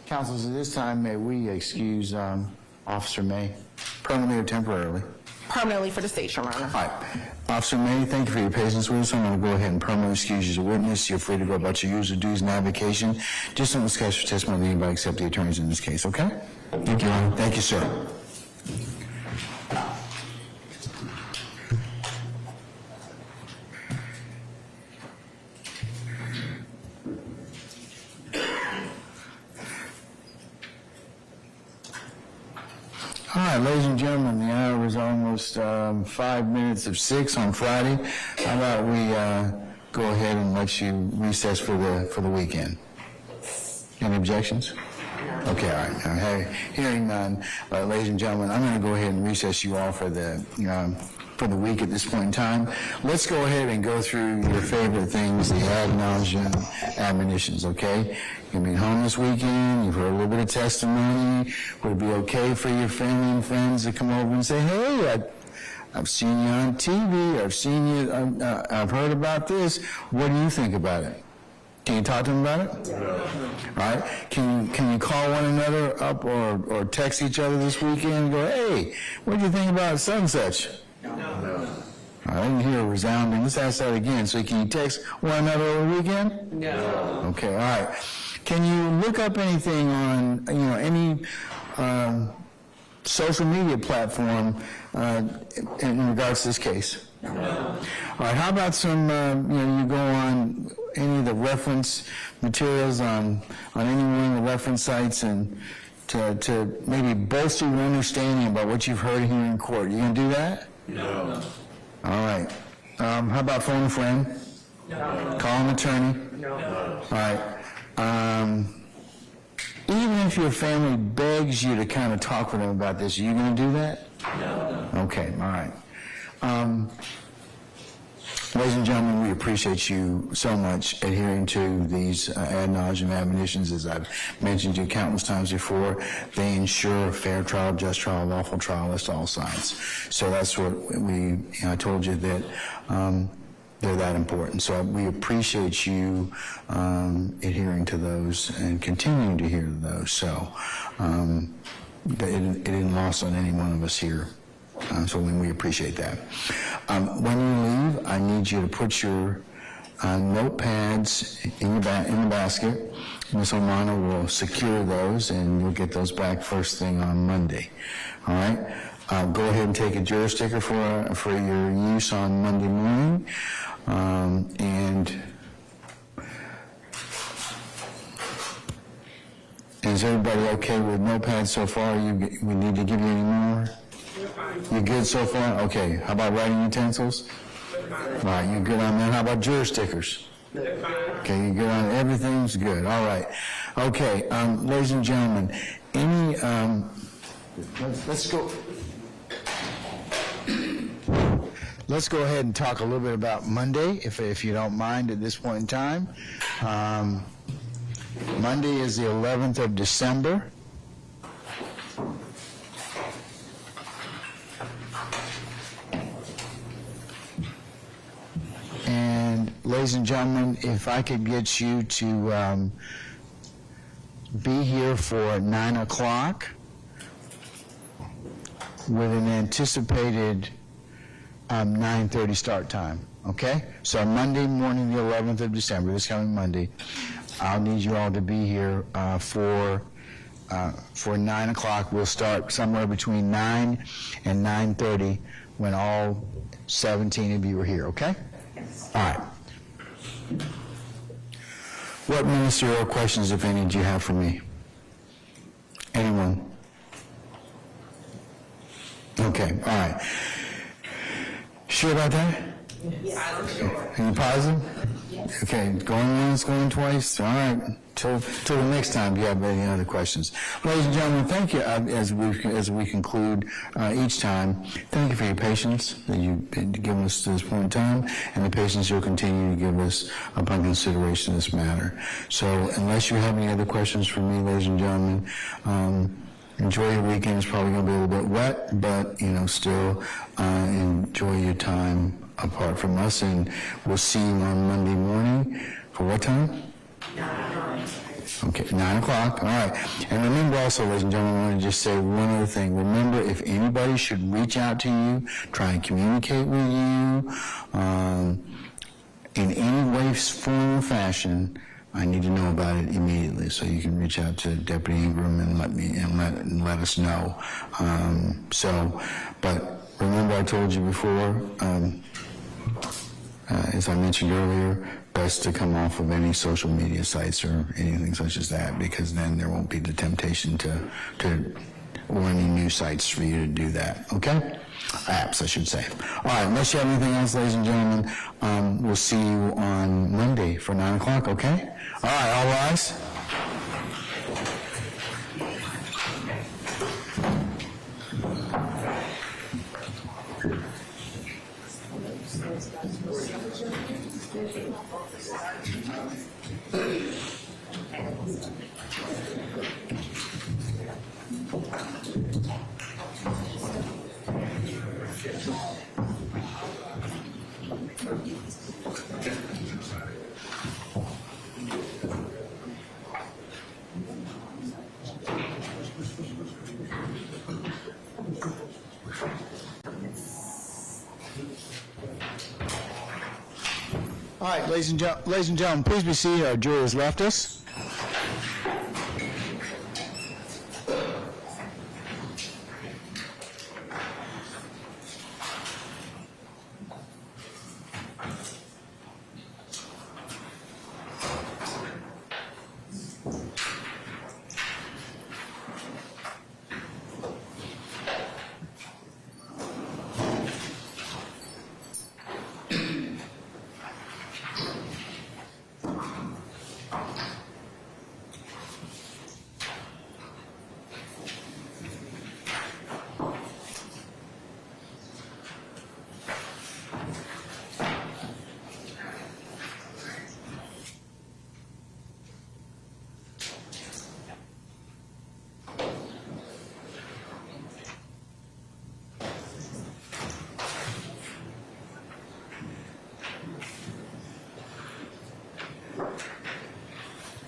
F: Counsels, at this time, may we excuse Officer May, permanently or temporarily?
R: Permanently for the state, Your Honor.
F: All right. Officer May, thank you for your patience with us. I'm going to go ahead and permanently excuse you as a witness. You're free to go about your usual duties and avocation. Just don't discuss your testimony with anybody except the attorneys in this case, okay?
S: Thank you, Your Honor.
F: Thank you, sir. All right, ladies and gentlemen, the hour is almost 5 minutes of 6 on Friday. How about we go ahead and let you recess for the weekend? Any objections? Okay, all right. Now, hearing none, ladies and gentlemen, I'm going to go ahead and recess you all for the week at this point in time. Let's go ahead and go through your favorite things, the ad nauseam admonitions, okay? You're going to be home this weekend, you've heard a little bit of testimony. Would it be okay for your family and friends to come over and say, hey, I've seen you on TV, I've seen you, I've heard about this. What do you think about it? Can you talk to them about it? No. All right. Can you call one another up or text each other this weekend and go, hey, what do you think about such and such? No. I didn't hear a resounding. Let's ask that again. So can you text one another over the weekend? No. Okay, all right. Can you look up anything on, any social media platform in regards to this case? No. All right, how about some, you go on any of the reference materials on any one of the reference sites and to maybe bolster your understanding about what you've heard here in court. You gonna do that? No. All right. How about phone a friend? No. Call an attorney? No. All right. Even if your family begs you to kind of talk with them about this, are you going to do that? No. Okay, all right. Ladies and gentlemen, we appreciate you so much adhering to these ad nauseam admonitions. As I've mentioned to you countless times before, they ensure a fair trial, just trial, lawful trial as to all sides. So that's what I told you that they're that important. So we appreciate you adhering to those and continuing to adhere to those. So it isn't lost on any one of us here. So we appreciate that. When you leave, I need you to put your notepads in the basket. Ms. O'Mana will secure those, and you'll get those back first thing on Monday. All right? Go ahead and take a juror sticker for your use on Monday morning. Is everybody okay with notepads so far? We need to give you any more? You good so far? Okay. How about writing utensils? All right, you good on that? How about juror stickers? Okay, you good on everything's good. All right. Okay, ladies and gentlemen, let's go ahead and talk a little bit about Monday, if you don't mind at this point in time. Monday is the 11th of December. And ladies and gentlemen, if I could get you to be here for 9 o'clock with an anticipated 9:30 start time, okay? So Monday morning, the 11th of December, this coming Monday, I'll need you all to be here for 9 o'clock. We'll start somewhere between 9 and 9:30 when all 17 of you are here, okay? All right. What ministerial questions, if any, do you have for me? Anyone? Okay, all right. Sure about that?
H: Yes.
F: Are you positive? Yes. Okay, going once, going twice. All right. Till the next time, if you have any other questions. Ladies and gentlemen, thank you as we conclude each time. Thank you for your patience that you've given us to this point in time, and the patience you'll continue to give us upon consideration of this matter. So, unless you have any other questions for me, ladies and gentlemen, enjoy your weekend. It's probably going to be a little bit wet, but still enjoy your time apart from us, and we'll see you on Monday morning for what time?
H: 9.
F: Okay, 9 o'clock. All right. And remember also, ladies and gentlemen, I want to just say one other thing. Remember, if anybody should reach out to you, try and communicate with you in any way, form, or fashion, I need to know about it immediately. So you can reach out to Deputy Ingram and let us know. But remember, I told you before, as I mentioned earlier, best to come off of any social media sites or anything such as that, because then there won't be the temptation or any new sites for you to do that. Okay? Apps, I should say. All right, unless you have anything else, ladies and gentlemen, we'll see you on Monday for 9 o'clock, okay? All right, all rise. All right, ladies and gentlemen, please be seated. Our jury has left us.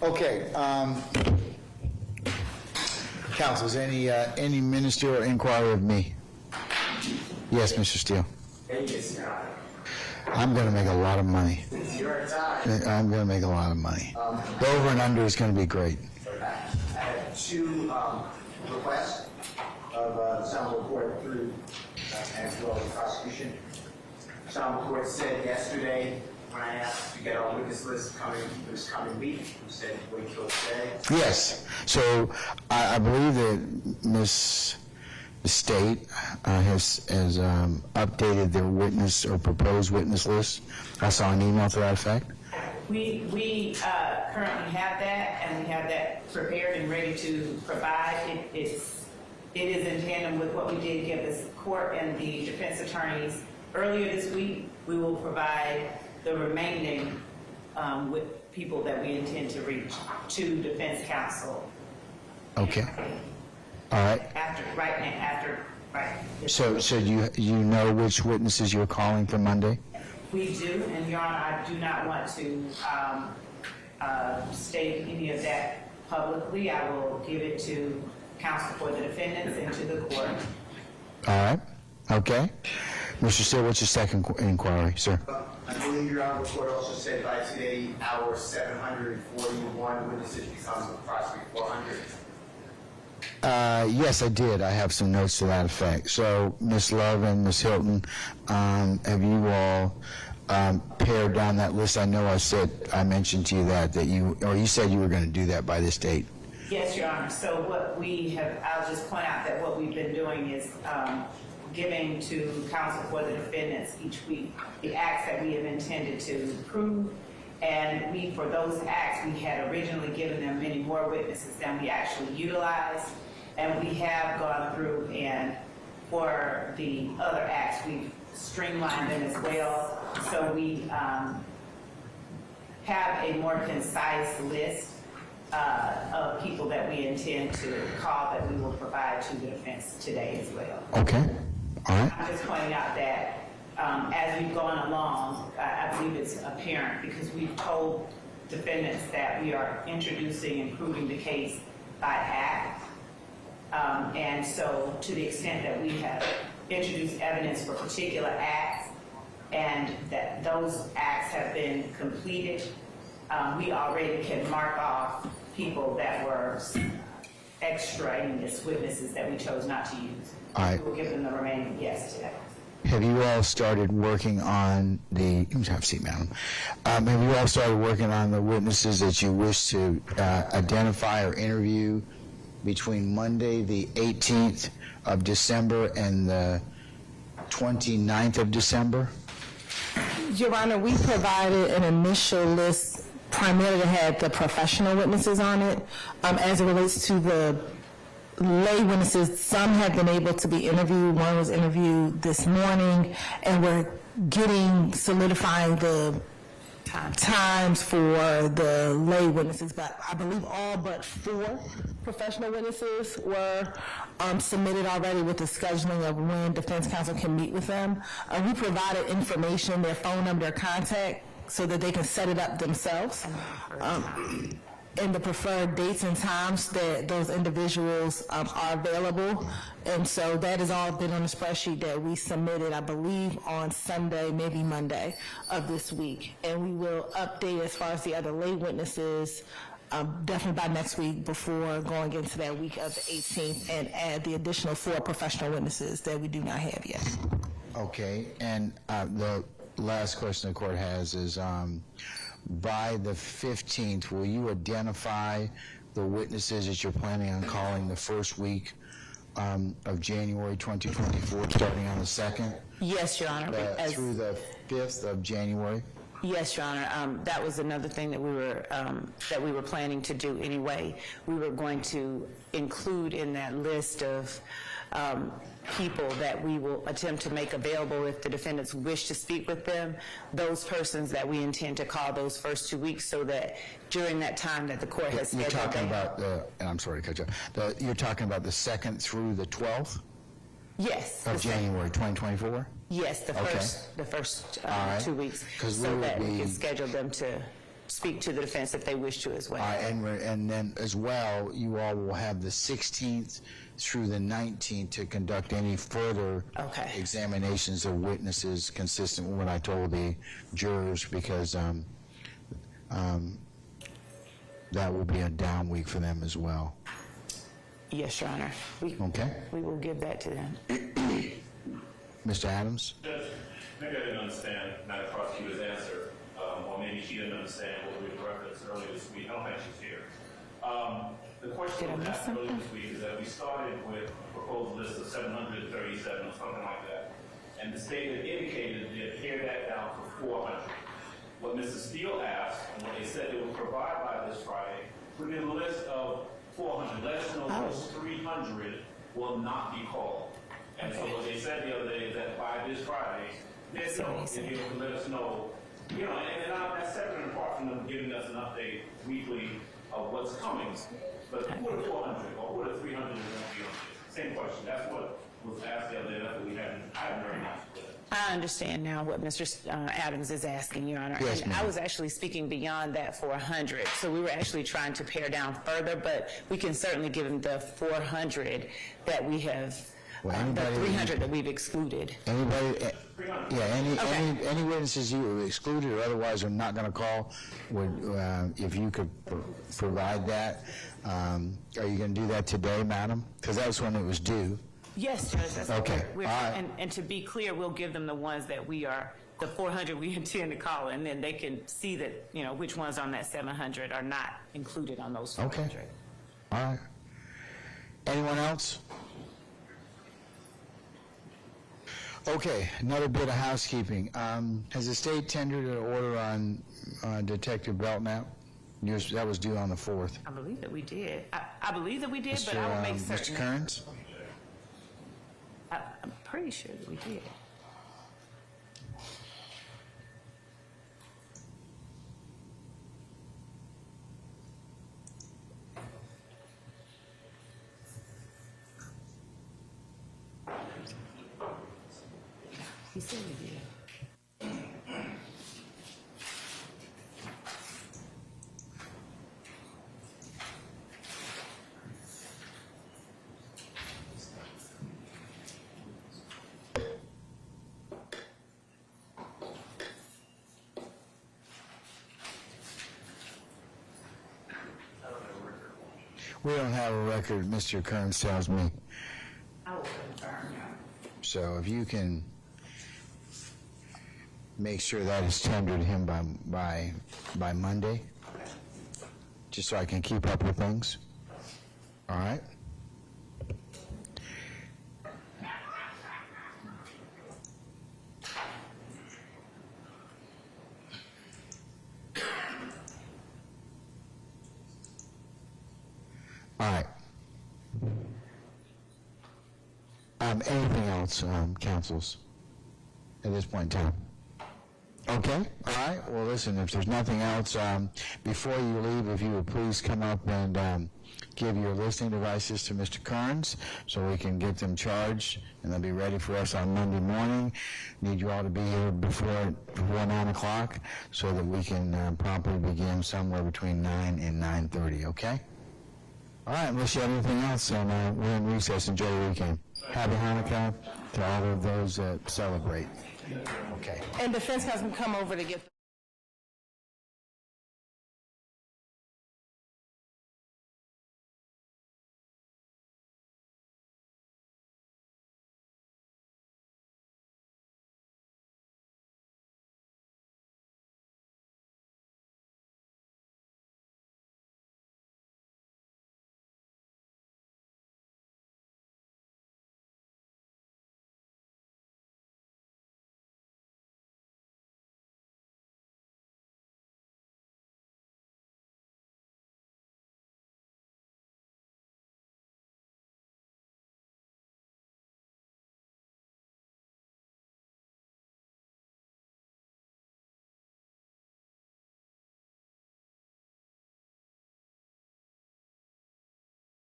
F: Okay, counsels, any ministerial inquiry of me? Yes, Mr. Steele. I'm going to make a lot of money. I'm going to make a lot of money. The over and under is going to be great.
G: I have two requests of the Assembly Court through as well as the prosecution. Assembly Court said yesterday when I asked to get our witness list this coming week, you said wait till today.
F: Yes. So I believe that the state has updated their witness or proposed witness list. I saw an email to that effect.
H: We currently have that, and we have that prepared and ready to provide. It is in tandem with what we did give the court and the defense attorneys earlier this week. We will provide the remaining with people that we intend to reach to defense counsel.
F: Okay. All right.
H: Right.
F: So you know which witnesses you're calling for Monday?
H: We do, and Your Honor, I do not want to state any of that publicly. I will give it to counsel for the defendants and to the court.
F: All right. Okay. Mr. Steele, what's your second inquiry, sir?
G: I believe Your Honor, the court also said by today our 741 witnesses becomes approximately 400.
F: Yes, I did. I have some notes to that effect. So, Ms. Love and Ms. Hilton, have you all pared down that list? I know I mentioned to you that you said you were going to do that by this date.
H: Yes, Your Honor. So what we have, I'll just point out that what we've been doing is giving to counsel for the defendants each week the acts that we have intended to prove. And for those acts, we had originally given them many more witnesses than we actually utilized. And we have gone through, and for the other acts, we've streamlined them as well. So we have a more concise list of people that we intend to call that we will provide to the defense today as well.
F: Okay. All right.
H: I'm just pointing out that as we've gone along, I believe it's apparent because we've told defendants that we are introducing and proving the case by act. And so to the extent that we have introduced evidence for particular acts and that those acts have been completed, we already can mark off people that were extraneous witnesses that we chose not to use.
F: All right.
H: We'll give them the remaining yes today.
F: Have you all started working on have a seat, madam. Have you all started working on the witnesses that you wish to identify or interview between Monday, the 18th of December and the 29th of December?
R: Your Honor, we provided an initial list primarily that had the professional witnesses on it. As it relates to the lay witnesses, some have been able to be interviewed. One was interviewed this morning, and we're solidifying the times for the lay witnesses. But I believe all but 4 professional witnesses were submitted already with the scheduling of when defense counsel can meet with them. We provided information, their phone number, their contact, so that they can set it up themselves. And the preferred dates and times that those individuals are available. And so that has all been on the spreadsheet that we submitted, I believe, on Sunday, maybe Monday of this week. And we will update as far as the other lay witnesses definitely by next week before going into that week of the 18th and add the additional 4 professional witnesses that we do not have yet.
F: Okay, and the last question the court has is, by the 15th, will you identify the witnesses that you're planning on calling the first week of January 2024, starting on the 2nd?
T: Yes, Your Honor.
F: Through the 5th of January?
T: Yes, Your Honor. That was another thing that we were planning to do anyway. We were going to include in that list of people that we will attempt to make available if the defendants wish to speak with them, those persons that we intend to call those first 2 weeks, so that during that time that the court has scheduled.
F: You're talking about and I'm sorry to cut you off. You're talking about the 2nd through the 12th?
T: Yes.
F: Of January 2024?
T: Yes, the first 2 weeks, so that we can schedule them to speak to the defense if they wish to as well.
F: And then as well, you all will have the 16th through the 19th to conduct any further examinations of witnesses consistent with what I told the jurors, because that will be a down week for them as well.
T: Yes, Your Honor. We will give that to them.
F: Mr. Adams?
U: Judge, maybe I didn't understand the prosecutor's answer.
J: maybe she didn't understand what we referenced earlier this week. I don't think she's here. The question we asked earlier this week is that we started with a proposed list of 737 or something like that. And the state had indicated they'd pare that down to 400. What Mr. Steele asked, and what they said they would provide by this Friday, put in a list of 400. Let us know those 300 will not be called. And so what they said the other day is that by this Friday, they'll know, and they'll let us know, you know, and that's separate and apart from them giving us an update weekly of what's coming. But who are the 400 or who are the 300 that won't be on this? Same question. That's what was asked the other day. That's what I haven't heard enough.
T: I understand now what Mr. Adams is asking, Your Honor.
F: Yes,
T: and
F: ma'am.
T: I was actually speaking beyond that 400. So we were actually trying to pare down further, but we can certainly give him the 400 that we have, the 300 that we've excluded.
F: Anybody, any witnesses you excluded or otherwise are not going to call, would, if you could provide that, are you going to do that today, madam? Because that was when it was due.
T: Yes, Judge, that's
F: Okay.
T: what we're
F: All right.
T: and to be clear, we'll give them the ones that we are, the 400 we intend to call, and then they can see that, you know, which ones on that 700 are not included on those 400.
F: Okay. All right. Anyone else? Okay, another bit of housekeeping. Has the state tendered an order on Detective Belknap? That was due on the 4th.
T: I believe that we did. I believe that we did, but I will make certain.
F: Mr. Kearns?
T: I'm pretty sure that we did. He said we did.
F: We don't have a record, Mr. Kearns tells me.
T: I will confirm.
F: So if you can make sure that is tendered to him by Monday, just so I can keep up with things. All right? All right. Anything else, councils, at this point in time? Okay, all right. Well, listen, if there's nothing else, before you leave, if you would please come up and give your listening devices to Mr. Kearns so we can get them charged, and they'll be ready for us on Monday morning. Need you all to be here before 9 o'clock so that we can promptly begin somewhere between 9 and 9:30, okay? All right, unless you have anything else, we're in recess. Enjoy your weekend. Happy Hanukkah to all of those that celebrate. Okay.
R: And defense counsel can come over to get